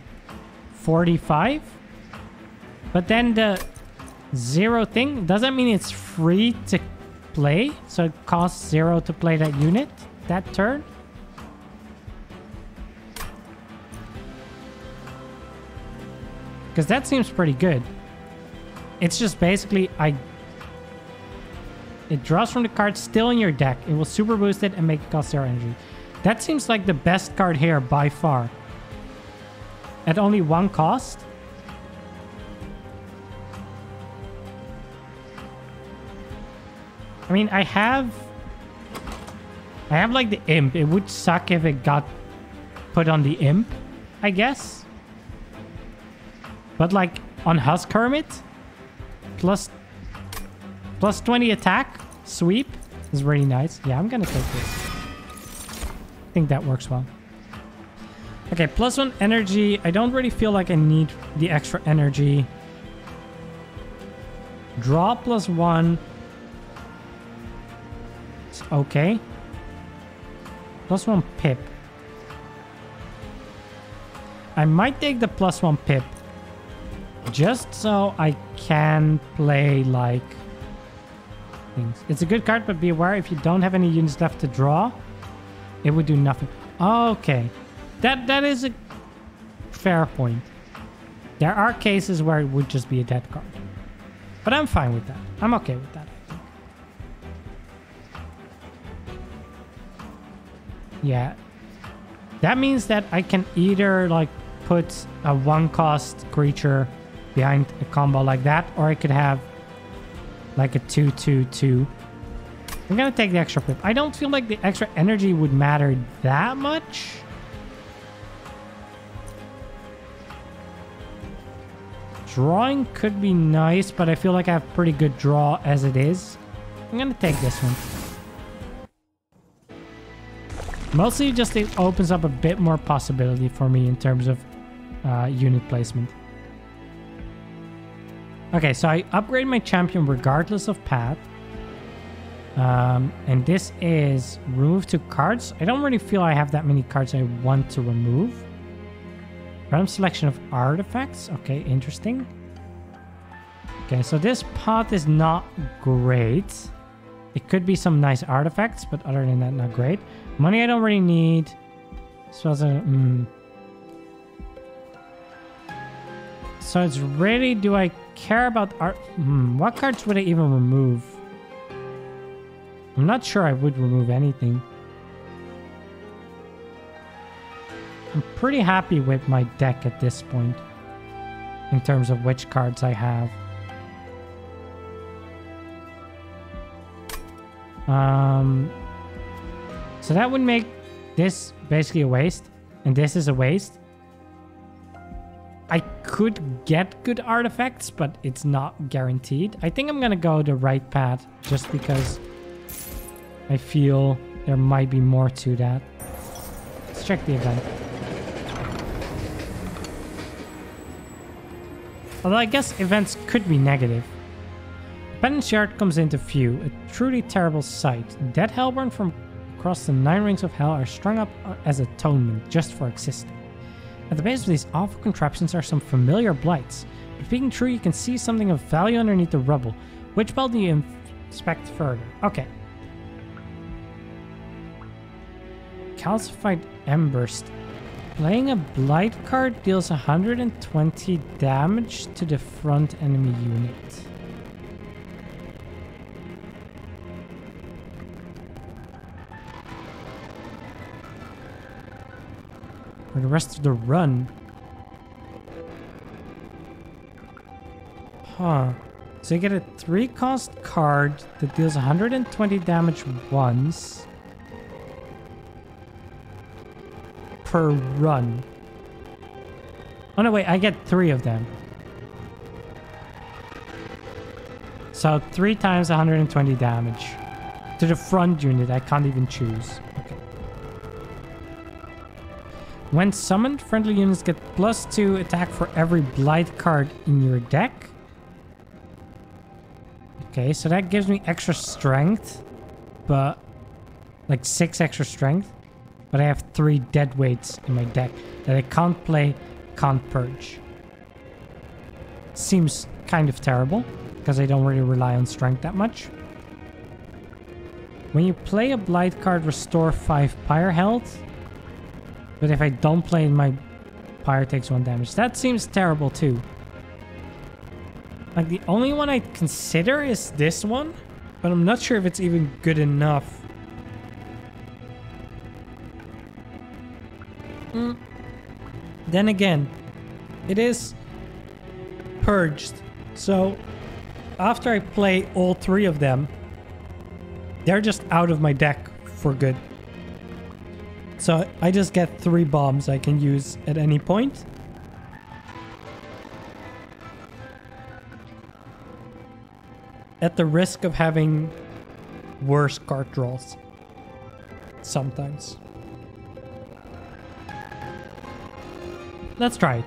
45. But then the 0 thing, does that mean it's free to play? So it costs 0 to play that unit that turn? Because that seems pretty good. It's just basically it draws from the card still in your deck. It will super boost it and make it cost 0 energy. That seems like the best card here by far. At only 1 cost. I mean, I have like the Imp. It would suck if it got put on the Imp, I guess. But like on Husk Hermit, plus 20 attack, sweep is really nice. Yeah, I'm gonna take this. I think that works well. Okay, plus 1 energy. I don't really feel like I need the extra energy. Draw plus 1. It's okay. Plus 1 pip. I might take the plus 1 pip. Just so I can play like things. It's a good card, but be aware if you don't have any units left to draw, it would do nothing. Okay. That is a fair point. There are cases where it would just be a dead card. But I'm fine with that. I'm okay with that, I think. Yeah. That means that I can either like put a 1-cost creature behind a combo like that, or I could have like a 2/2/2. I'm gonna take the extra pip. I don't feel like the extra energy would matter that much. Drawing could be nice, but I feel like I have pretty good draw as it is. I'm gonna take this one. Mostly just it opens up a bit more possibility for me in terms of unit placement. Okay, so I upgrade my champion regardless of path. And this is remove 2 cards. I don't really feel I have that many cards I want to remove. Random selection of artifacts. Okay, interesting. Okay, so this path is not great. It could be some nice artifacts, but other than that, not great. Money I don't really need. So it's really, do I care about art? What cards would I even remove? I'm not sure I would remove anything. I'm pretty happy with my deck at this point in terms of which cards I have. So that would make this basically a waste, and this is a waste. I could get good artifacts, but it's not guaranteed. I think I'm gonna go the right path just because I feel there might be more to that. Let's check the event. Although I guess events could be negative. Penance Yard comes into view, a truly terrible sight. Dead Hellborn from across the 9 rings of hell are strung up as atonement just for existing. At the base of these awful contraptions are some familiar blights. But peeking through, you can see something of value underneath the rubble. Which bell do you inspect further? Okay. Calcified Embers. Playing a blight card deals 120 damage to the front enemy unit. For the rest of the run. Huh. So you get a 3-cost card that deals 120 damage once per run. Oh no, wait, I get 3 of them. So 3 times 120 damage. To the front unit, I can't even choose. Okay. When summoned, friendly units get +2 attack for every blight card in your deck. Okay, so that gives me extra strength, but like 6 extra strength. But I have 3 dead weights in my deck that I can't play, can't purge. Seems kind of terrible because I don't really rely on strength that much. When you play a blight card, restore 5 pyre health. But if I don't play it, my pyre takes 1 damage. That seems terrible too. Like the only one I'd consider is this one, but I'm not sure if it's even good enough. Then again, it is purged. So after I play all 3 of them, they're just out of my deck for good. So I just get 3 bombs I can use at any point. At the risk of having worse card draws. Sometimes. Let's try it.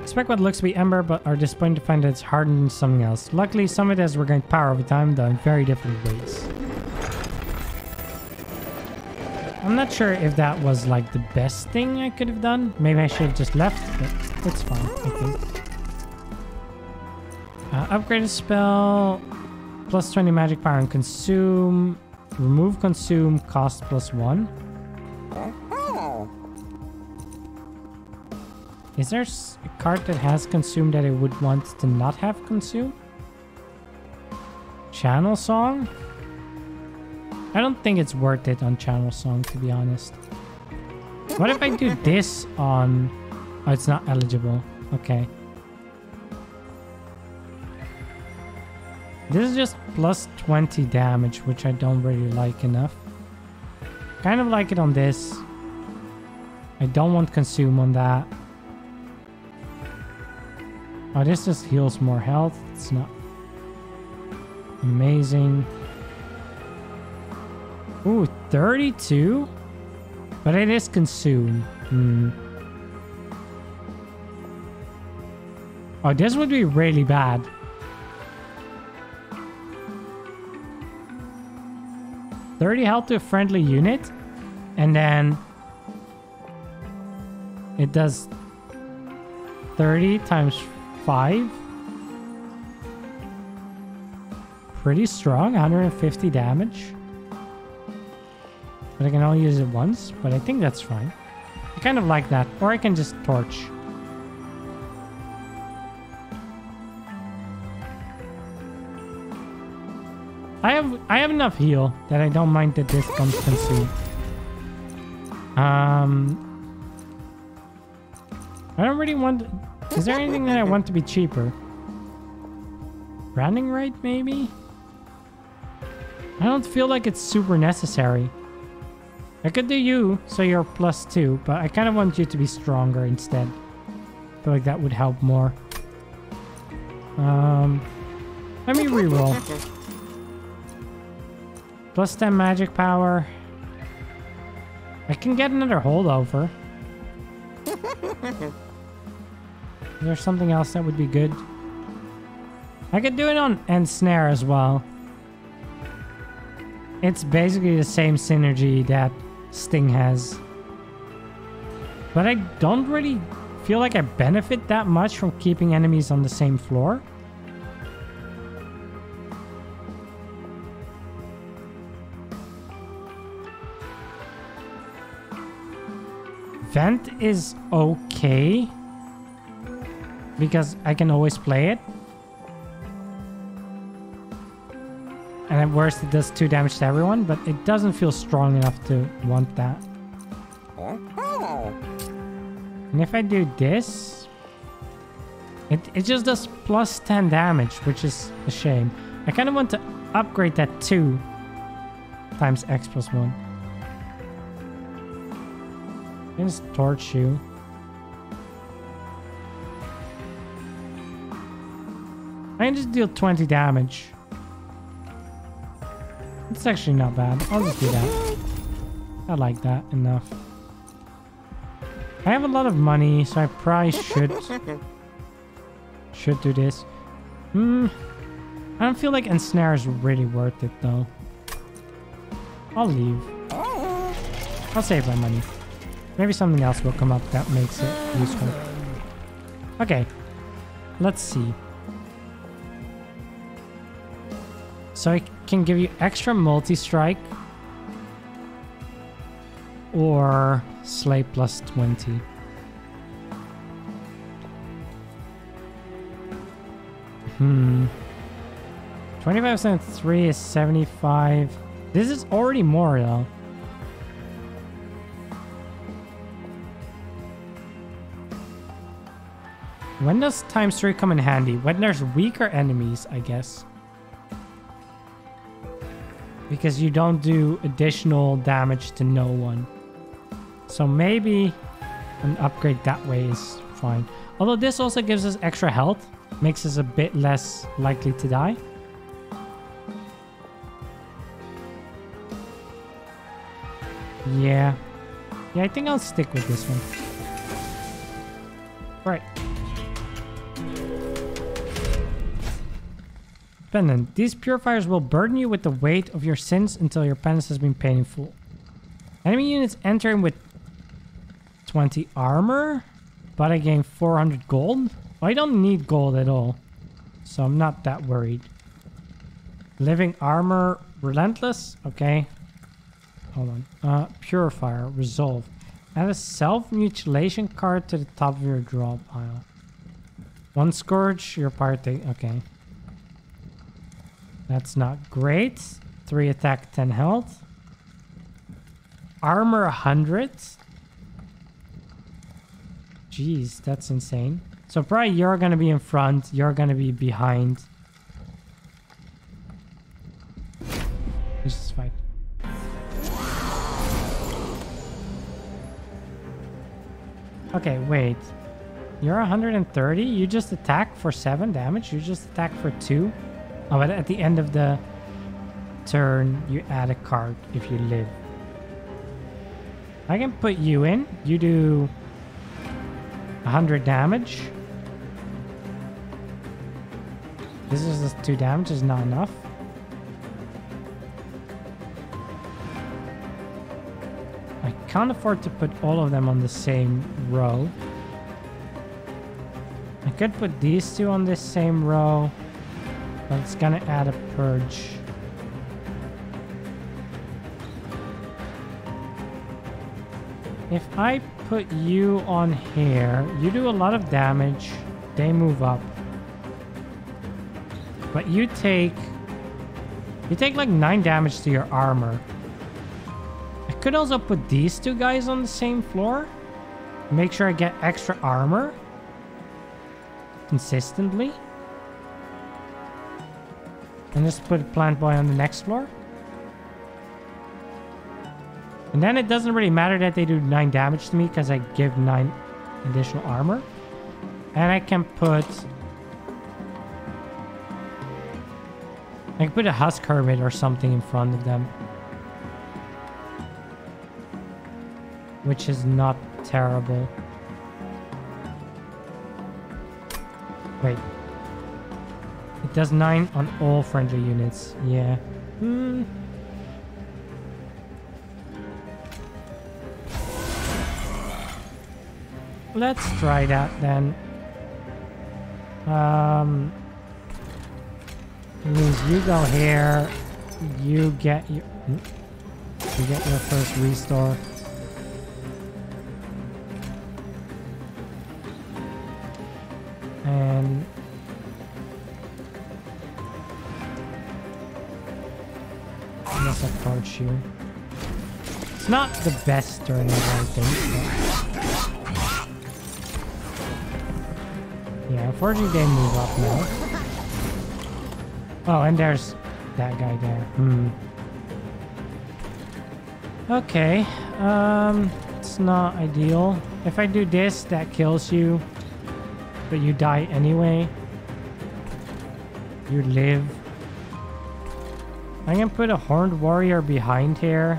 Expect what looks to be Ember, but are disappointed to find that it's hardened into something else. Luckily, some of it has regained power over time, though in very different ways. I'm not sure if that was like the best thing I could have done. Maybe I should have just left, but it's fine, I think. Upgraded spell, +20 magic power and consume. Remove consume, cost +1. Is there a card that has consume that I would want to not have consume? Channel Song? I don't think it's worth it on Channel Song, to be honest. What if I do this on... Oh, it's not eligible. Okay. This is just +20 damage, which I don't really like enough. Kind of like it on this. I don't want consume on that. Oh, this just heals more health. It's not amazing. Ooh, 32? But it is consume. Oh, this would be really bad. $30 health to a friendly unit, and then it does 30 times 5. Pretty strong, 150 damage. But I can only use it once, but I think that's fine. I kind of like that, or I can just torch. I have enough heal that I don't mind that this comes consumed. I don't really want... Is there anything that I want to be cheaper? Branding rate, maybe? I don't feel like it's super necessary. I could do you, so you're +2, but I kind of want you to be stronger instead. I feel like that would help more. Let me reroll. +10 magic power. I can get another holdover. Is there something else that would be good? I could do it on Ensnare as well. It's basically the same synergy that Sting has. But I don't really feel like I benefit that much from keeping enemies on the same floor. Vent is okay because I can always play it. And at worst it does 2 damage to everyone, but it doesn't feel strong enough to want that. And if I do this, it just does plus 10 damage, which is a shame. I kind of want to upgrade that 2 times X plus 1. Just torch you. I can just deal 20 damage. It's actually not bad. I'll just do that. I like that enough. I have a lot of money, so I probably should do this. I don't feel like Ensnare is really worth it though. I'll leave. I'll save my money. Maybe something else will come up that makes it useful. Okay, let's see. So I can give you extra multi-strike or Slay plus 20. Hmm. 25% 3 is 75. This is already more though. When does times 3 come in handy? When there's weaker enemies, I guess. Because you don't do additional damage to no one. So maybe an upgrade that way is fine. Although this also gives us extra health. Makes us a bit less likely to die. Yeah. Yeah, I think I'll stick with this one. Right. Pendant. These purifiers will burden you with the weight of your sins until your penance has been paid in full. Enemy units entering with 20 armor, but I gain 400 gold. I don't need gold at all, so I'm not that worried. Living armor, relentless. Okay. Hold on. Purifier, resolve. Add a self-mutilation card to the top of your draw pile. 1 scourge, your party. Okay. That's not great. 3 attack, 10 health. Armor 100. Jeez, that's insane. So probably you're going to be in front. You're going to be behind. This is fine. Okay, wait. You're 130? You just attack for 7 damage? You just attack for 2? Oh, but at the end of the turn, you add a card if you live. I can put you in. You do 100 damage. This is just 2 damage is not enough. I can't afford to put all of them on the same row. I could put these 2 on this same row. But it's gonna add a purge. If I put you on here, you do a lot of damage. They move up. But you take like 9 damage to your armor. I could also put these 2 guys on the same floor. Make sure I get extra armor consistently. And just put Plant Boy on the next floor. And then it doesn't really matter that they do 9 damage to me because I give 9 additional armor. And I can put a Husk Hermit or something in front of them. Which is not terrible. Wait. It does 9 on all friendly units. Yeah. Hmm. Let's try that then. It means you go here. You get your first restore. And unless I approach you. It's not the best turn ever, I think. But yeah, unfortunately they move up now. Oh, and there's that guy there. Okay. It's not ideal. If I do this, that kills you. But you die anyway. You live. I'm gonna put a horned warrior behind here,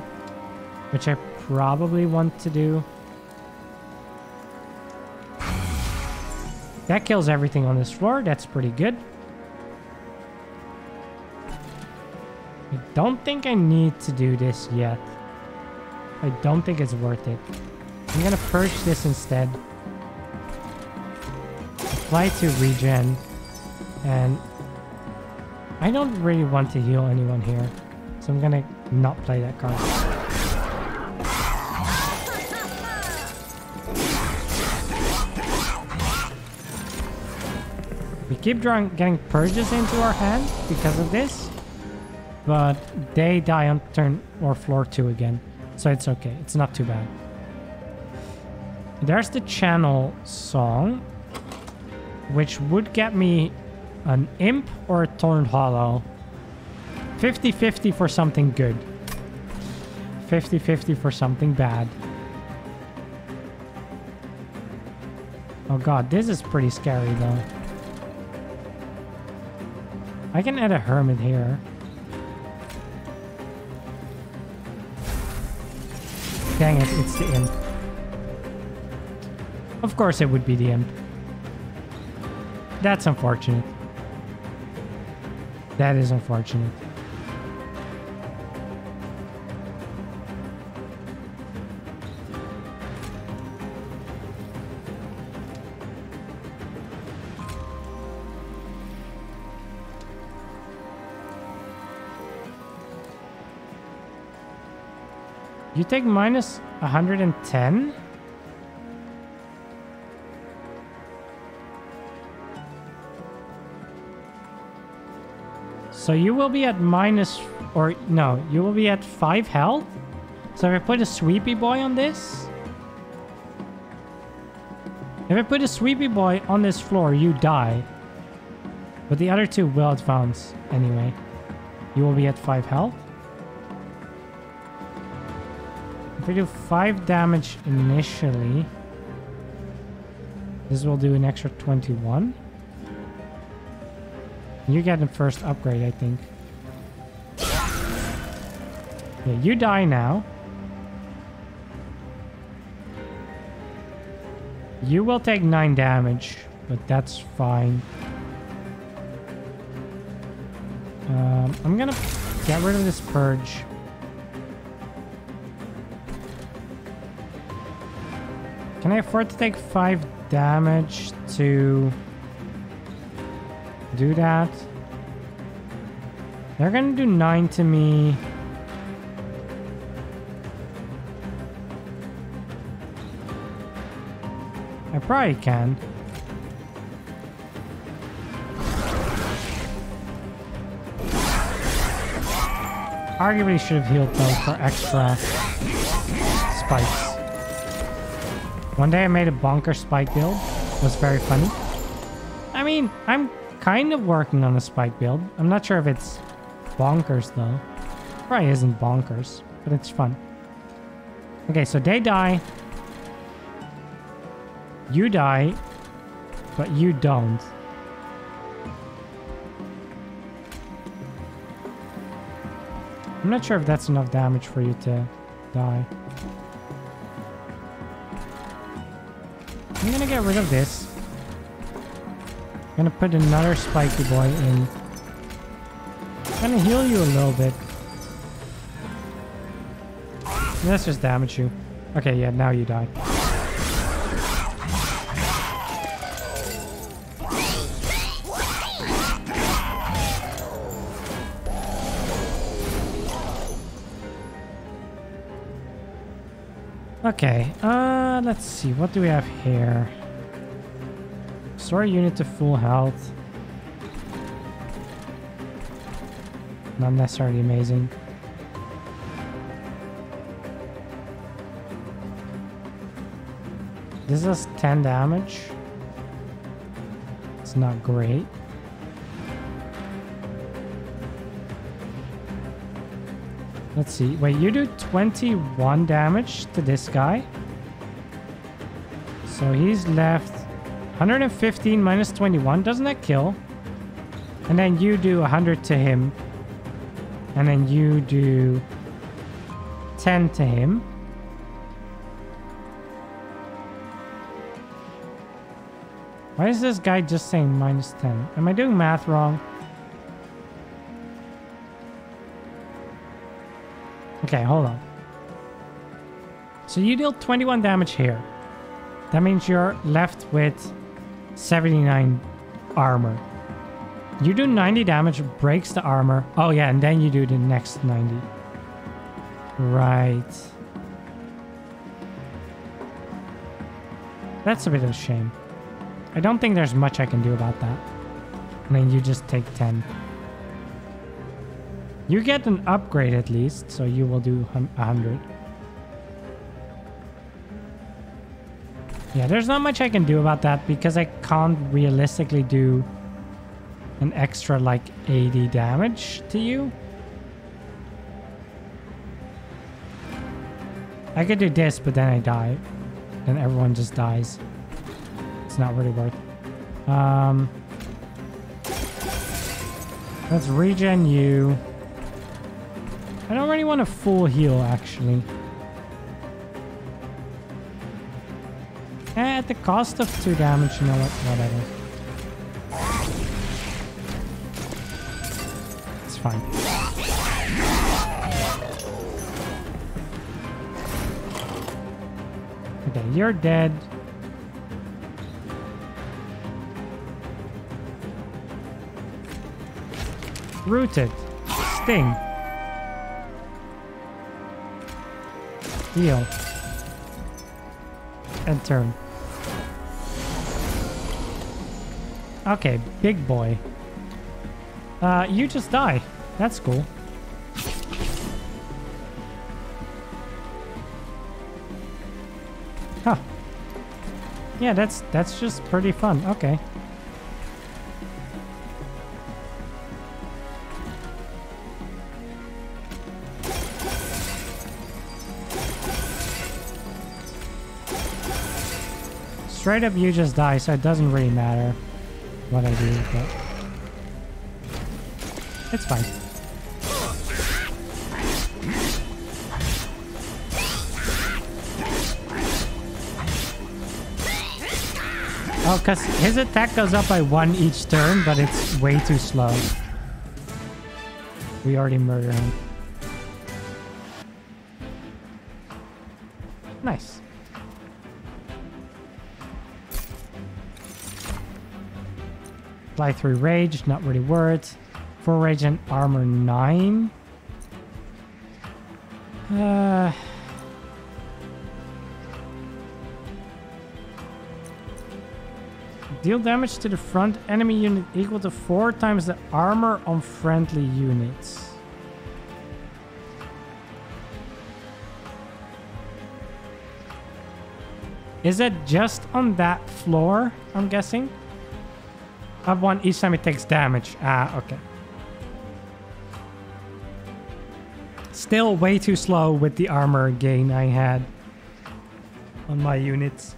which I probably want to do. That kills everything on this floor. That's pretty good. I don't think I need to do this yet. I don't think it's worth it. I'm gonna purge this instead. Apply to regen. And I don't really want to heal anyone here. So I'm gonna not play that card. We keep getting purges into our hand because of this. But they die on turn or floor 2 again. So it's okay. It's not too bad. There's the channel song, which would get me an imp or a torn hollow. 50-50 for something good. 50-50 for something bad. Oh god, this is pretty scary though. I can add a hermit here. Dang it, it's the imp. Of course it would be the imp. That's unfortunate. That is unfortunate. You take minus 110? So you will be at minus, or no, you will be at 5 health? So if I put a sweepy boy on this? If I put a sweepy boy on this floor, you die. But the other two will advance anyway. You will be at 5 health. If I do 5 damage initially, this will do an extra 21. You get the first upgrade, I think. Yeah, you die now. You will take 9 damage, but that's fine. I'm gonna get rid of this purge. Can I afford to take 5 damage to do that? They're gonna do 9 to me. I probably can. Arguably should have healed those for extra spikes. One day I made a bonker spike build. It was very funny. I mean, I'm kind of working on a spike build. I'm not sure if it's bonkers though. Probably isn't bonkers, but it's fun. Okay, so they die. You die, but you don't. I'm not sure if that's enough damage for you to die. I'm gonna get rid of this. Gonna put another spiky boy in. Gonna heal you a little bit. Let's just damage you. Okay, yeah, now you die. Okay, let's see. What do we have here? Restore unit to full health. Not necessarily amazing. This does 10 damage. It's not great. Let's see. Wait, you do 21 damage to this guy. So he's left 115 minus 21. Doesn't that kill? And then you do 100 to him. And then you do 10 to him. Why is this guy just saying minus 10? Am I doing math wrong? Okay, hold on. So you deal 21 damage here. That means you're left with 79 armor. You do 90 damage, breaks the armor. Oh yeah, and then you do the next 90. Right. That's a bit of a shame. I don't think there's much I can do about that. And then you just take 10. You get an upgrade at least, so you will do 100. Yeah, there's not much I can do about that because I can't realistically do an extra like 80 damage to you. I could do this, but then I die. Then everyone just dies. It's not really worth it. Let's regen you. I don't really want a full heal, actually. At the cost of 2 damage, you know what? Whatever. It's fine. Okay, you're dead. Rooted. Sting. Heal. And turn. Okay, big boy. You just die. That's cool. Huh. Yeah, that's just pretty fun. Okay. Straight up you just die, so it doesn't really matter what I do, but it's fine. Oh, because his attack goes up by 1 each turn, but it's way too slow. We already murdered him. Nice. Fly through rage, not really worth. 4 rage and armor 9. Deal damage to the front enemy unit equal to 4 times the armor on friendly units. Is it just on that floor, I'm guessing? Up 1 each time it takes damage. Ah, okay. Still way too slow with the armor gain I had on my units.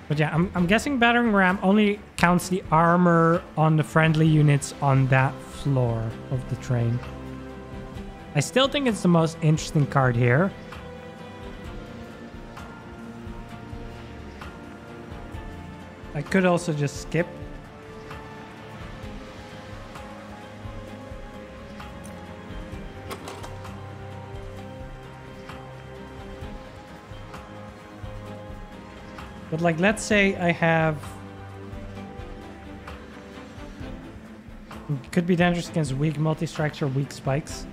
But yeah, I'm guessing battering ram only counts the armor on the friendly units on that floor of the train. I still think it's the most interesting card here. I could also just skip. But like, let's say I have... It could be dangerous against weak multi-strikes or weak spikes.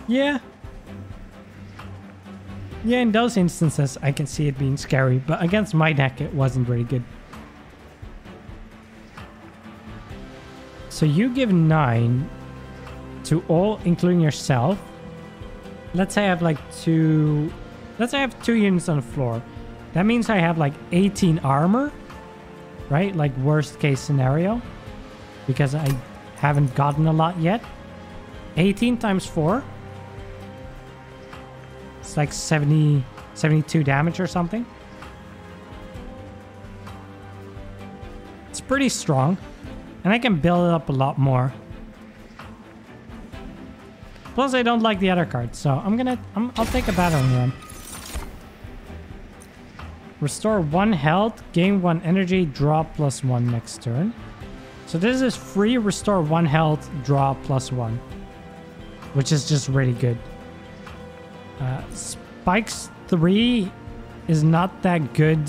Yeah. Yeah, in those instances, I can see it being scary. But against my deck, it wasn't very good. So you give 9 to all, including yourself. Let's say I have like 2... Let's say I have 2 units on the floor. That means I have like 18 armor, right? Like worst case scenario, because I haven't gotten a lot yet. 18 times 4. It's like 72 damage or something. It's pretty strong, and I can build it up a lot more. Plus, I don't like the other cards, so I'll take a battering ram. Restore 1 health, gain 1 energy, draw +1 next turn. So this is free, restore 1 health, draw +1. Which is just really good. Spikes 3 is not that good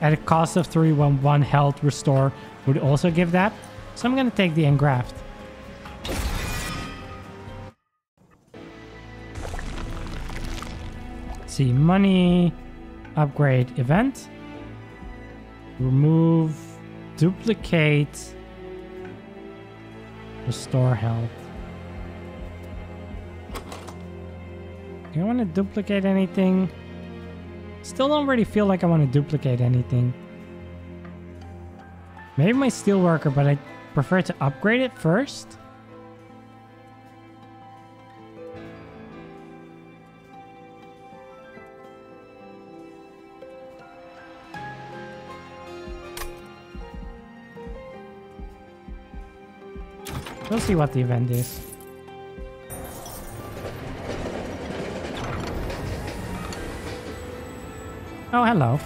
at a cost of 3 when 1 health restore would also give that. So I'm going to take the engraft. See, money... Upgrade event. Remove. Duplicate. Restore health. Do I want to duplicate anything? Still don't really feel like I want to duplicate anything. Maybe my steelworker, but I prefer to upgrade it first. We'll see what the event is. Oh, hello.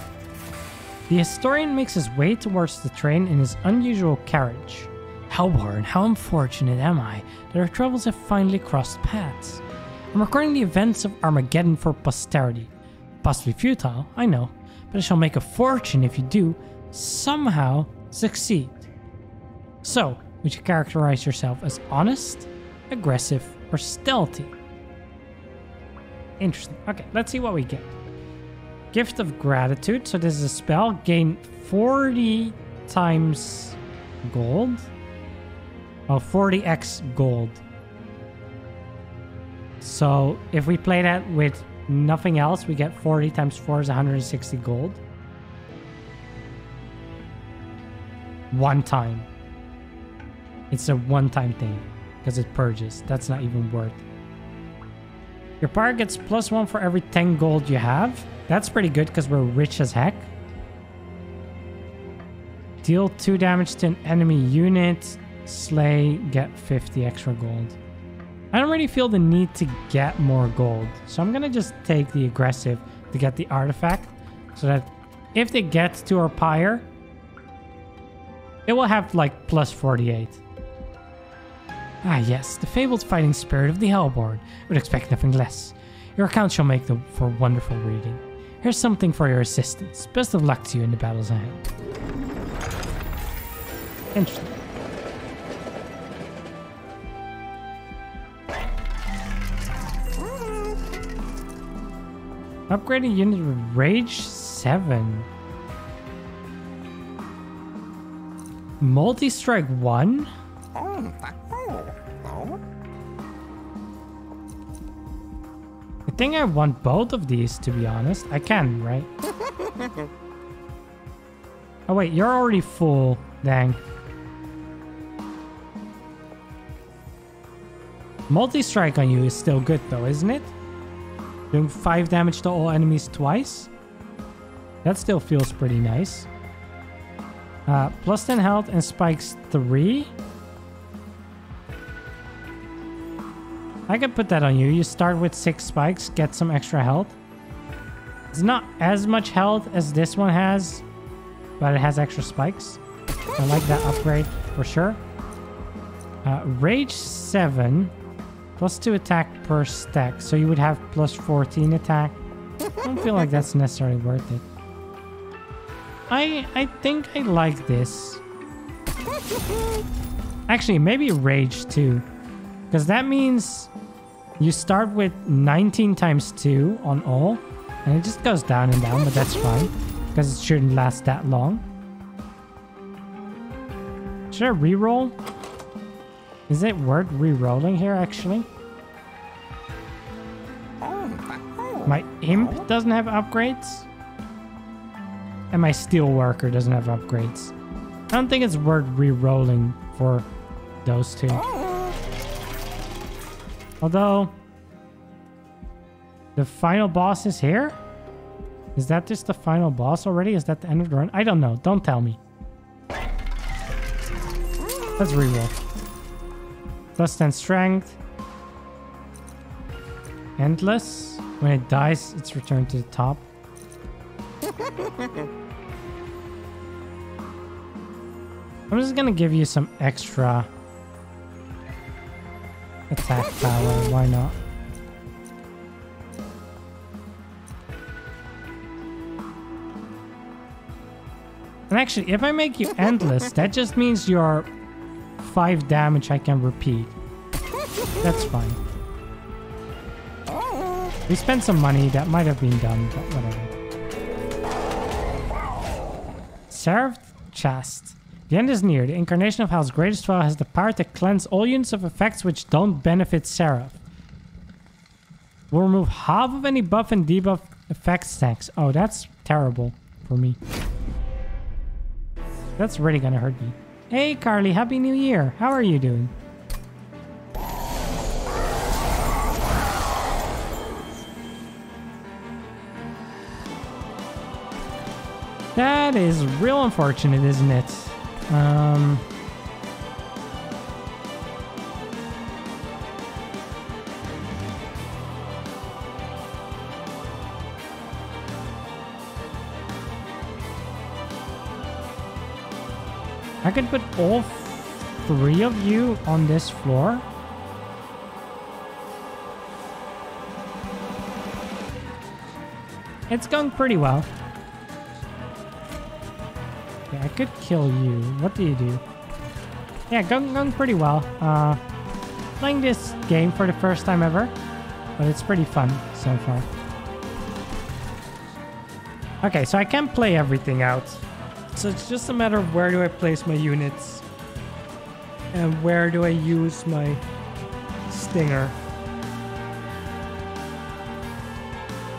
The historian makes his way towards the train in his unusual carriage. Hellborn, how unfortunate am I that our travels have finally crossed paths. I'm recording the events of Armageddon for posterity. Possibly futile, I know, but I shall make a fortune if you do somehow succeed. So, would you characterize yourself as honest, aggressive, or stealthy? Interesting. Okay, let's see what we get. Gift of Gratitude. So this is a spell. Gain 40 times gold. Oh, 40x gold. So if we play that with nothing else, we get 40 times 4 is 160 gold. One time. It's a one-time thing because it purges. That's not even worth. Your power gets +1 for every 10 gold you have. That's pretty good because we're rich as heck. Deal 2 damage to an enemy unit. Slay, get 50 extra gold. I don't really feel the need to get more gold. So I'm going to just take the aggressive to get the artifact. So that if they get to our pyre, it will have like +48. Ah yes, the fabled fighting spirit of the Hellborn. Would expect nothing less. Your account shall make for wonderful reading. Here's something for your assistance. Best of luck to you in the battles ahead. Interesting. Upgrading unit with Rage 7. Multi-strike 1? I think I want both of these, to be honest. I can, right? Oh wait, you're already full. Dang. Multi-strike on you is still good though, isn't it? Doing 5 damage to all enemies twice. That still feels pretty nice. +10 health and spikes 3. I can put that on you. You start with 6 spikes, get some extra health. It's not as much health as this one has, but it has extra spikes. I like that upgrade for sure. Rage 7, plus 2 attack per stack. So you would have plus 14 attack. I don't feel like that's necessarily worth it. I think I like this. Actually, maybe Rage 2. Because that means you start with 19 times 2 on all. And it just goes down and down, but that's fine. Because it shouldn't last that long. Should I reroll? Is it worth re-rolling here, actually? My Imp doesn't have upgrades. And my Steelworker doesn't have upgrades. I don't think it's worth re-rolling for those two. Although, the final boss is here? Is that just the final boss already? Is that the end of the run? I don't know. Don't tell me. Let's reroll. Plus 10 strength. Endless. When it dies, it's returned to the top. I'm just gonna give you some extra attack power. Why not? And actually, if I make you endless, that just means you're 5 damage I can repeat. That's fine. We spent some money that might have been done, but whatever. Seraph Chest. The end is near. The incarnation of Hell's greatest foe has the power to cleanse all units of effects which don't benefit Seraph. Will remove half of any buff and debuff effect stacks. Oh, that's terrible for me. That's really gonna hurt me. Hey Carly, Happy New Year. How are you doing? That is real unfortunate, isn't it? I could put all 3 of you on this floor. It's going pretty well. Yeah, I could kill you. What do you do? Yeah, going pretty well. Playing this game for the first time ever, but it's pretty fun so far. Okay, so I can't play everything out. So it's just a matter of where do I place my units and where do I use my stinger.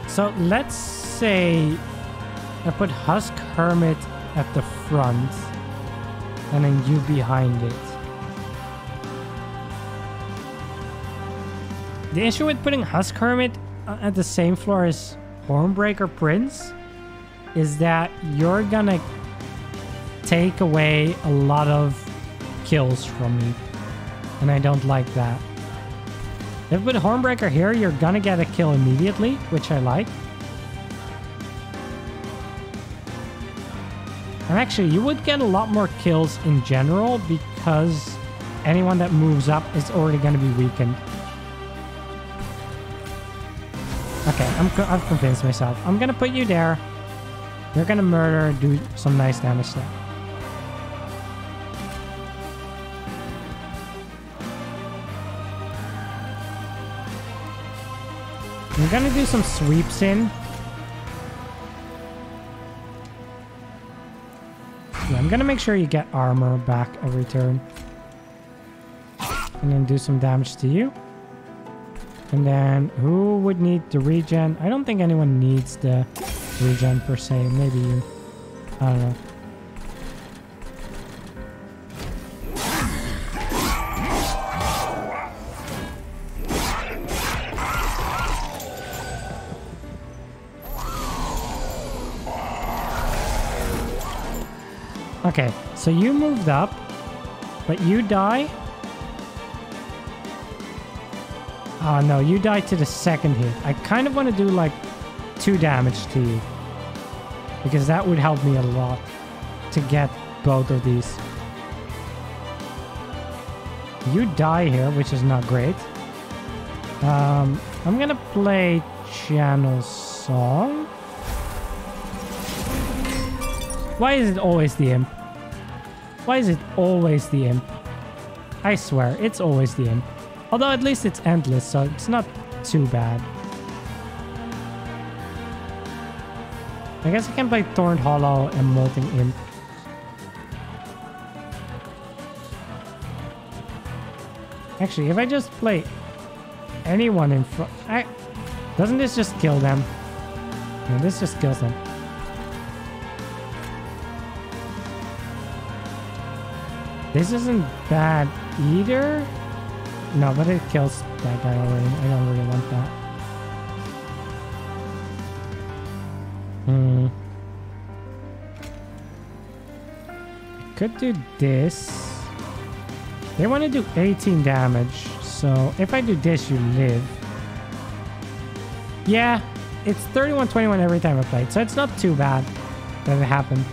So let's say I put Husk Hermit at the front and then you behind it. The issue with putting Husk Hermit at the same floor as Hornbreaker Prince is that you're gonna take away a lot of kills from me, and I don't like that. If with Hornbreaker here, you're gonna get a kill immediately, which I like. And actually, you would get a lot more kills in general because anyone that moves up is already going to be weakened. Okay, I've convinced myself. I'm going to put you there. You're going to murder, do some nice damage there. I'm going to do some sweeps in. Yeah, I'm gonna make sure you get armor back every turn. And then do some damage to you. And then who would need the regen? I don't think anyone needs the regen per se. Maybe you. I don't know. Okay, so you moved up, but you die. Oh no, you die to the second hit. I kind of want to do like 2 damage to you, because that would help me a lot. to get both of these. You die here, which is not great. I'm gonna play channel song. Why is it always the imp? Why is it always the imp? I swear, it's always the imp. Although at least it's endless, so it's not too bad. I guess I can play Thorned Hollow and Molting Imp. Actually, if I just play anyone in front... Doesn't this just kill them? No, this just kills them. This isn't bad either. No, but it kills that guy already. I don't really want that. Could do this. They want to do 18 damage. So if I do this, you live. Yeah, it's 31-21 every time I play it. So it's not too bad that it happened.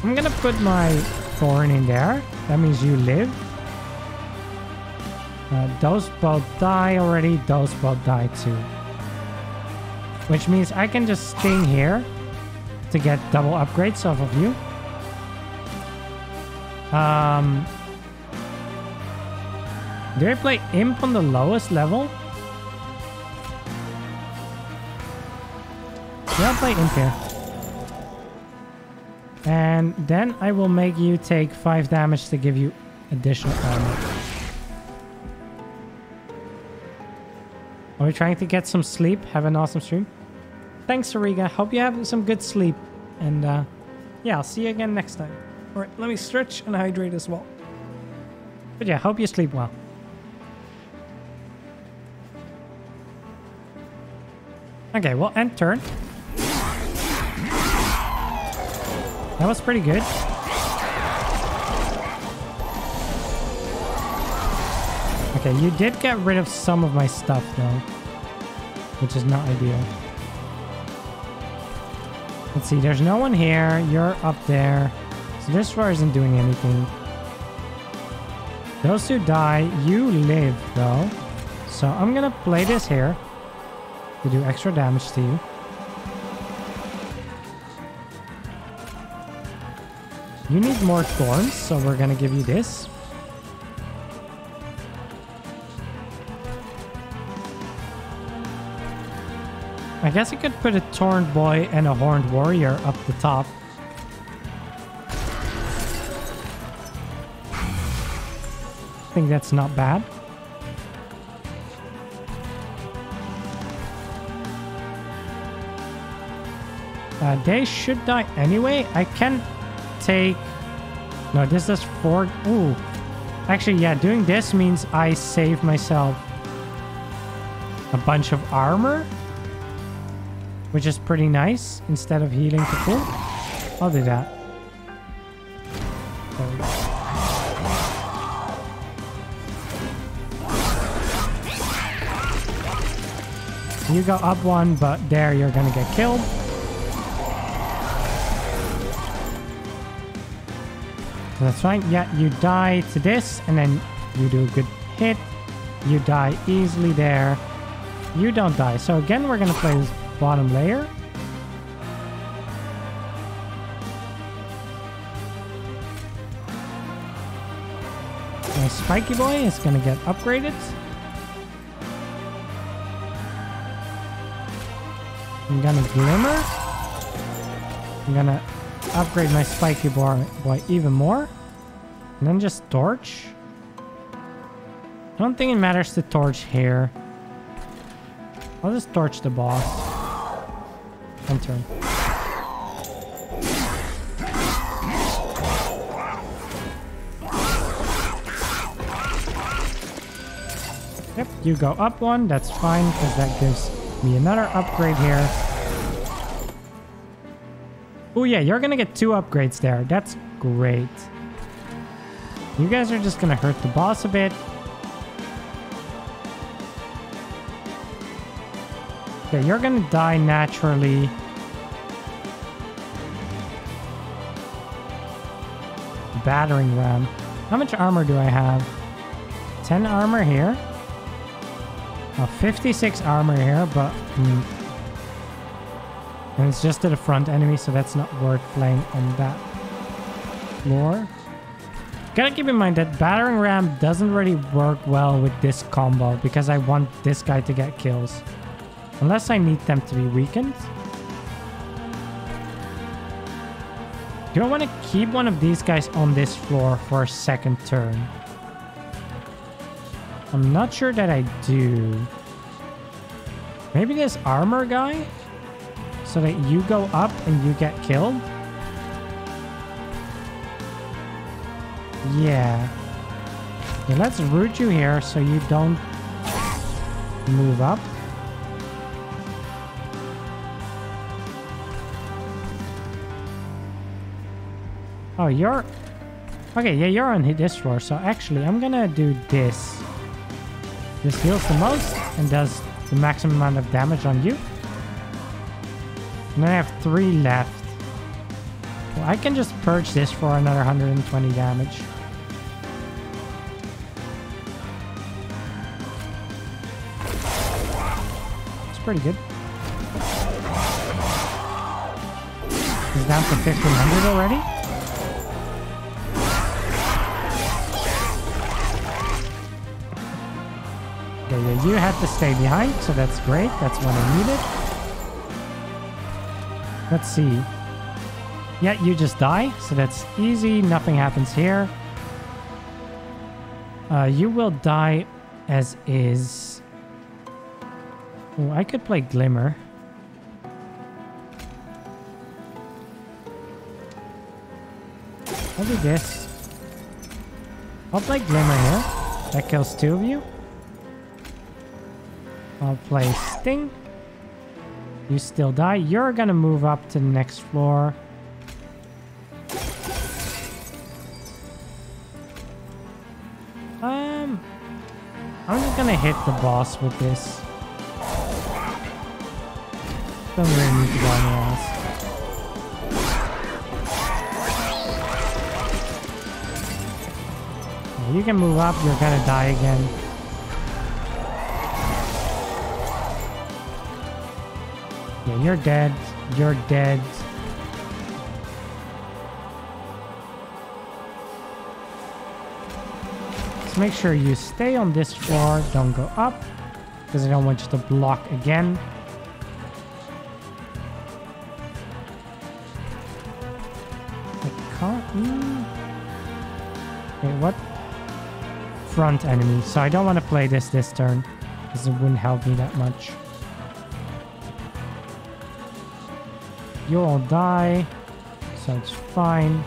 I'm gonna put my thorn in there. That means you live. Those both die already. Those both die too. Which means I can just sting here to get double upgrades off of you. Do I play Imp on the lowest level? Yeah, I'll play Imp here. And then I will make you take 5 damage to give you additional armor. Are we trying to get some sleep? Have an awesome stream. Thanks, Sariga. Hope you have some good sleep. And yeah, I'll see you again next time. Alright, let me stretch and hydrate as well. But yeah, hope you sleep well. Okay, we'll end turn. That was pretty good. Okay, you did get rid of some of my stuff though, which is not ideal. Let's see, there's no one here. You're up there. So this far isn't doing anything. Those two die. You live though. So I'm gonna play this here to do extra damage to you. You need more thorns, so we're gonna give you this. I guess I could put a Torn Boy and a Horned Warrior up the top. I think that's not bad. They should die anyway. I can take... No, this does 4... Ooh. Actually, yeah, doing this means I save myself a bunch of armor, which is pretty nice, instead of healing to full. I'll do that. There we go. You go up one, but there you're gonna get killed. So that's fine. Yeah, you die to this, and then you do a good hit. You die easily there. You don't die. So again, we're gonna play this bottom layer. My Spiky Boy is gonna get upgraded. I'm gonna Glimmer. I'm gonna upgrade my Spiky Boy even more. And then just Torch. I don't think it matters to Torch here. I'll just Torch the boss. End turn. Yep, you go up one. That's fine, because that gives me another upgrade here. Oh yeah, you're gonna get 2 upgrades there. That's great. You guys are just gonna hurt the boss a bit. Okay, you're gonna die naturally. Battering ram. How much armor do I have? 10 armor here. Oh, 56 armor here, but... and it's just to the front enemy, so that's not worth playing on that floor. Gotta keep in mind that battering ram doesn't really work well with this combo because I want this guy to get kills. Unless I need them to be weakened. Do I want to keep one of these guys on this floor for a second turn? I'm not sure that I do. Maybe this armor guy? So that you go up and you get killed? Yeah. Okay, let's root you here so you don't move up. Oh, you're... okay, yeah, you're on this floor. So actually, I'm gonna do this. This heals the most and does the maximum amount of damage on you. And then I have 3 left. Well, I can just purge this for another 120 damage. It's pretty good. He's down to 1500 already. Okay, yeah, you had to stay behind, so that's great. That's what I needed. Let's see. Yeah, you just die, so that's easy. Nothing happens here. You will die as is. Oh, I could play Glimmer. I'll do this. I'll play Glimmer here. That kills 2 of you. I'll play Sting. You still die. You're gonna move up to the next floor. I'm just gonna hit the boss with this. Don't really need to go anywhere else. You can move up, you're gonna die again. Yeah, you're dead. You're dead. Just make sure you stay on this floor. Don't go up. Because I don't want you to block again. I can't... Wait, what? Front enemy. So I don't want to play this turn. Because it wouldn't help me that much. You all die, so it's fine.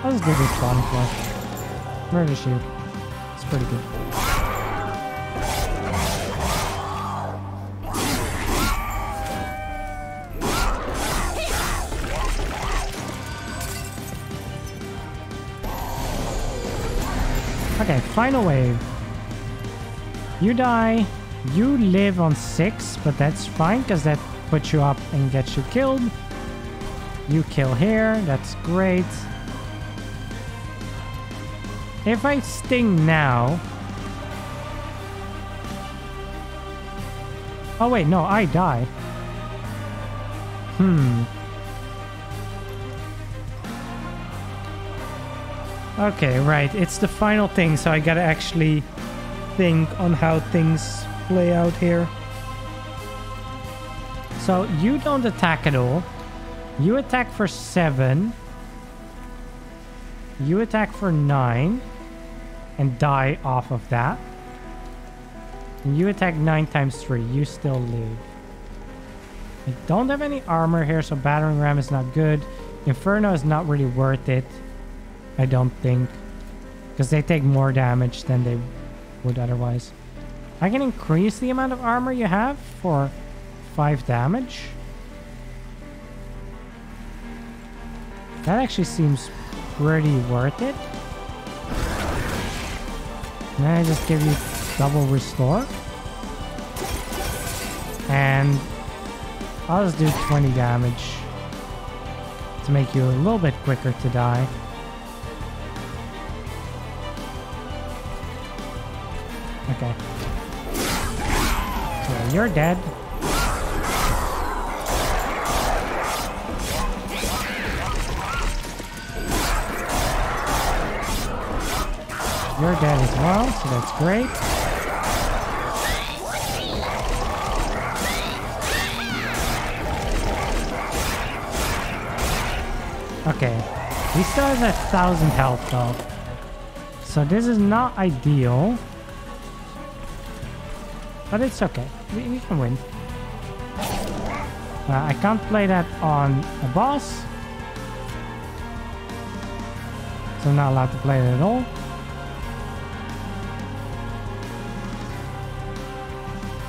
I'll just do this bottom flush. Murder Shield. It's pretty good. Okay, final wave. You die. You live on 6, but that's fine because that puts you up and gets you killed. You kill here. That's great. If I sting now... Oh wait, no, I die. Okay, right. It's the final thing, so I gotta actually think on how things play out here. So you don't attack at all. You attack for 7. You attack for 9 and die off of that. And you attack 9 times 3. You still live. I don't have any armor here, so battering ram is not good. Inferno is not really worth it. I don't think. Because they take more damage than they would otherwise. I can increase the amount of armor you have for 5 damage. That actually seems pretty worth it. And then I just give you double restore. And I'll just do 20 damage to make you a little bit quicker to die. Okay. So you're dead. You're dead as well, so that's great. Okay, he still has 1,000 health though. So this is not ideal. But it's okay. We can win. I can't play that on a boss. So I'm not allowed to play it at all.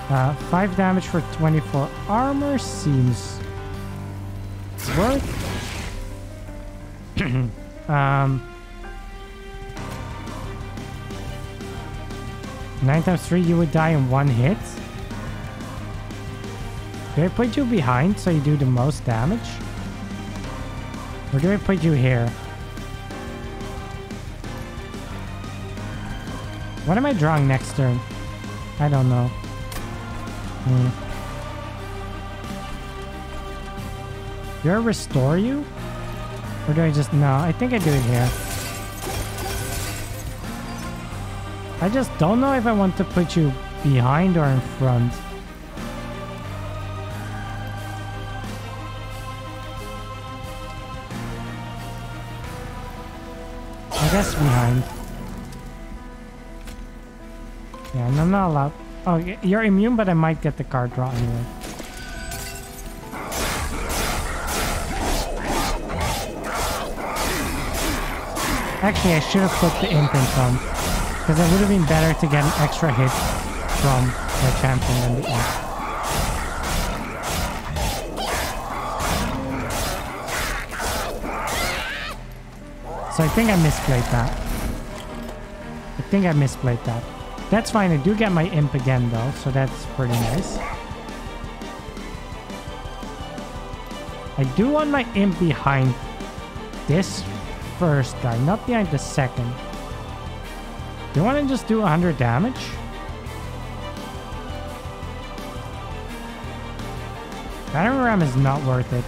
Uh, 5 damage for 24 armor seems worth. 9 times 3, you would die in 1 hit. Do I put you behind so you do the most damage? Or do I put you here? What am I drawing next turn? I don't know. Do I restore you? Or do I just... No, I think I do it here. I just don't know if I want to put you behind or in front. I guess behind. Yeah, and I'm not allowed... Oh, you're immune, but I might get the card draw anyway. Actually, I should have put the imp in front. Because it would have been better to get an extra hit from the champion than the imp. So I think I misplayed that. That's fine. I do get my imp again though, so that's pretty nice. I do want my imp behind this first guy, not behind the second. Do you want to just do 100 damage? Battering ram is not worth it.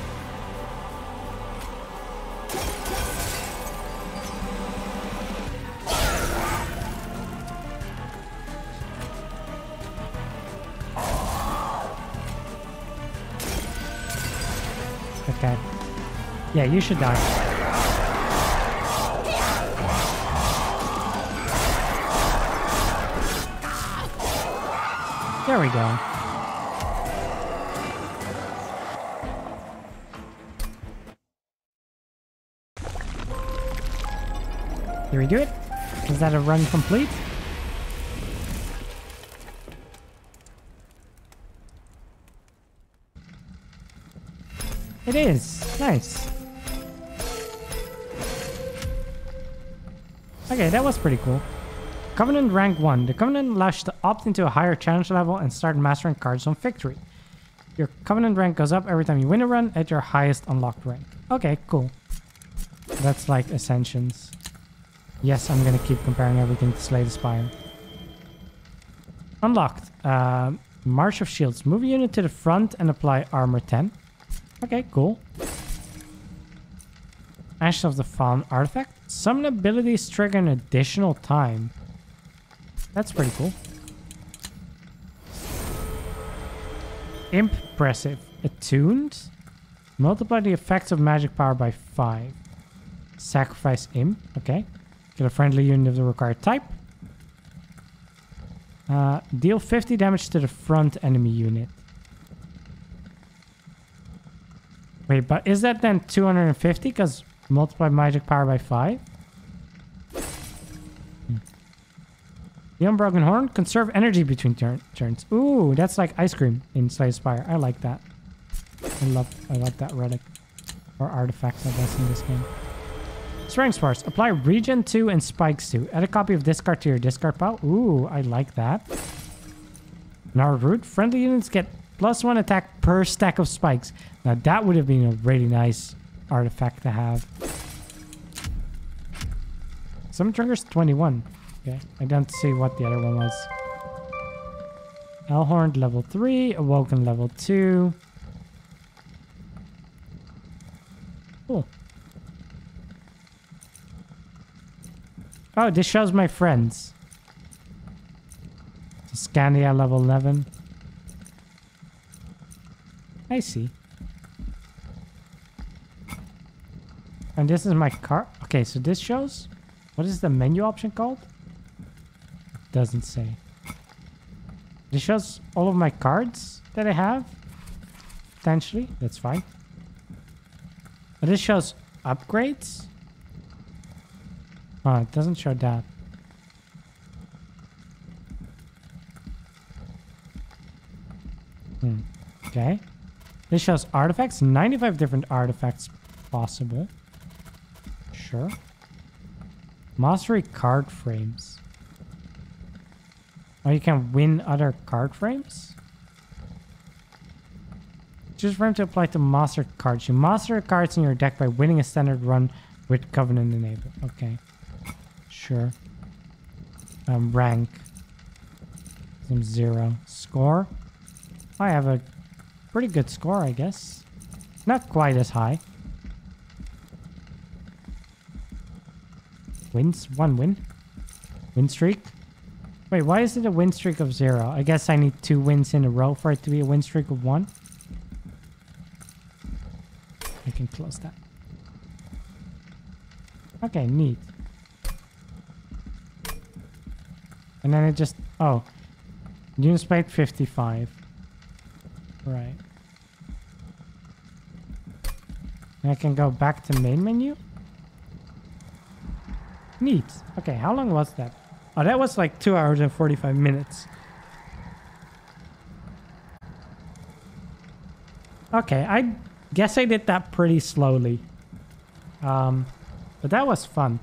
Okay. Yeah, you should die. There we go. Did we do it? Is that a run complete? It is. Nice. Okay, that was pretty cool. Covenant rank 1. The Covenant allows you to opt into a higher challenge level and start mastering cards on victory. Your Covenant rank goes up every time you win a run at your highest unlocked rank. Okay, cool. That's like Ascensions. Yes, I'm gonna keep comparing everything to Slay the Spire. Unlocked. March of Shields. Move a unit to the front and apply armor 10. Okay, cool. Ashes of the Fallen artifact. Summon abilities trigger an additional time. That's pretty cool. Impressive. Attuned. Multiply the effects of magic power by 5. Sacrifice Imp. Okay. Kill a friendly unit of the required type. Deal 50 damage to the front enemy unit. Wait, but is that then 250? Because multiply magic power by 5? The Unbroken Horn. Conserve energy between turns. Ooh, that's like ice cream in Slay the Spire. I like that. I like that relic. Or artifact, I guess, in this game. Spraying Spores. Apply Regen 2 and Spikes 2. Add a copy of this card to your discard pile. Ooh, I like that. Gnarled Root. Friendly units get +1 attack per stack of spikes. Now that would have been a really nice artifact to have. Some triggers 21. Okay, I don't see what the other one was. Elhorn level 3, Awoken level 2. Cool. Oh, this shows my friends. So Scandia level 11. I see. And this is my card. Okay, so this shows... What is the menu option called? It doesn't say. This shows all of my cards that I have. Potentially. That's fine. But this shows upgrades. Oh, it doesn't show that. Okay. This shows artifacts. 95 different artifacts possible. Sure. Mastery card frames. Oh, you can win other card frames? Choose frame to apply to master cards. You master cards in your deck by winning a standard run with Covenant enabled. Okay. Sure. Rank. Some 0. Score. I have a pretty good score, I guess. Not quite as high. Wins? 1 win? Win streak? Wait, why is it a win streak of 0? I guess I need 2 wins in a row for it to be a win streak of 1. I can close that. Okay, neat. And then it just... Oh. Units played 55. Right. And I can go back to main menu? Neat. Okay, how long was that? Oh, that was like 2 hours and 45 minutes. Okay, I guess I did that pretty slowly. But that was fun.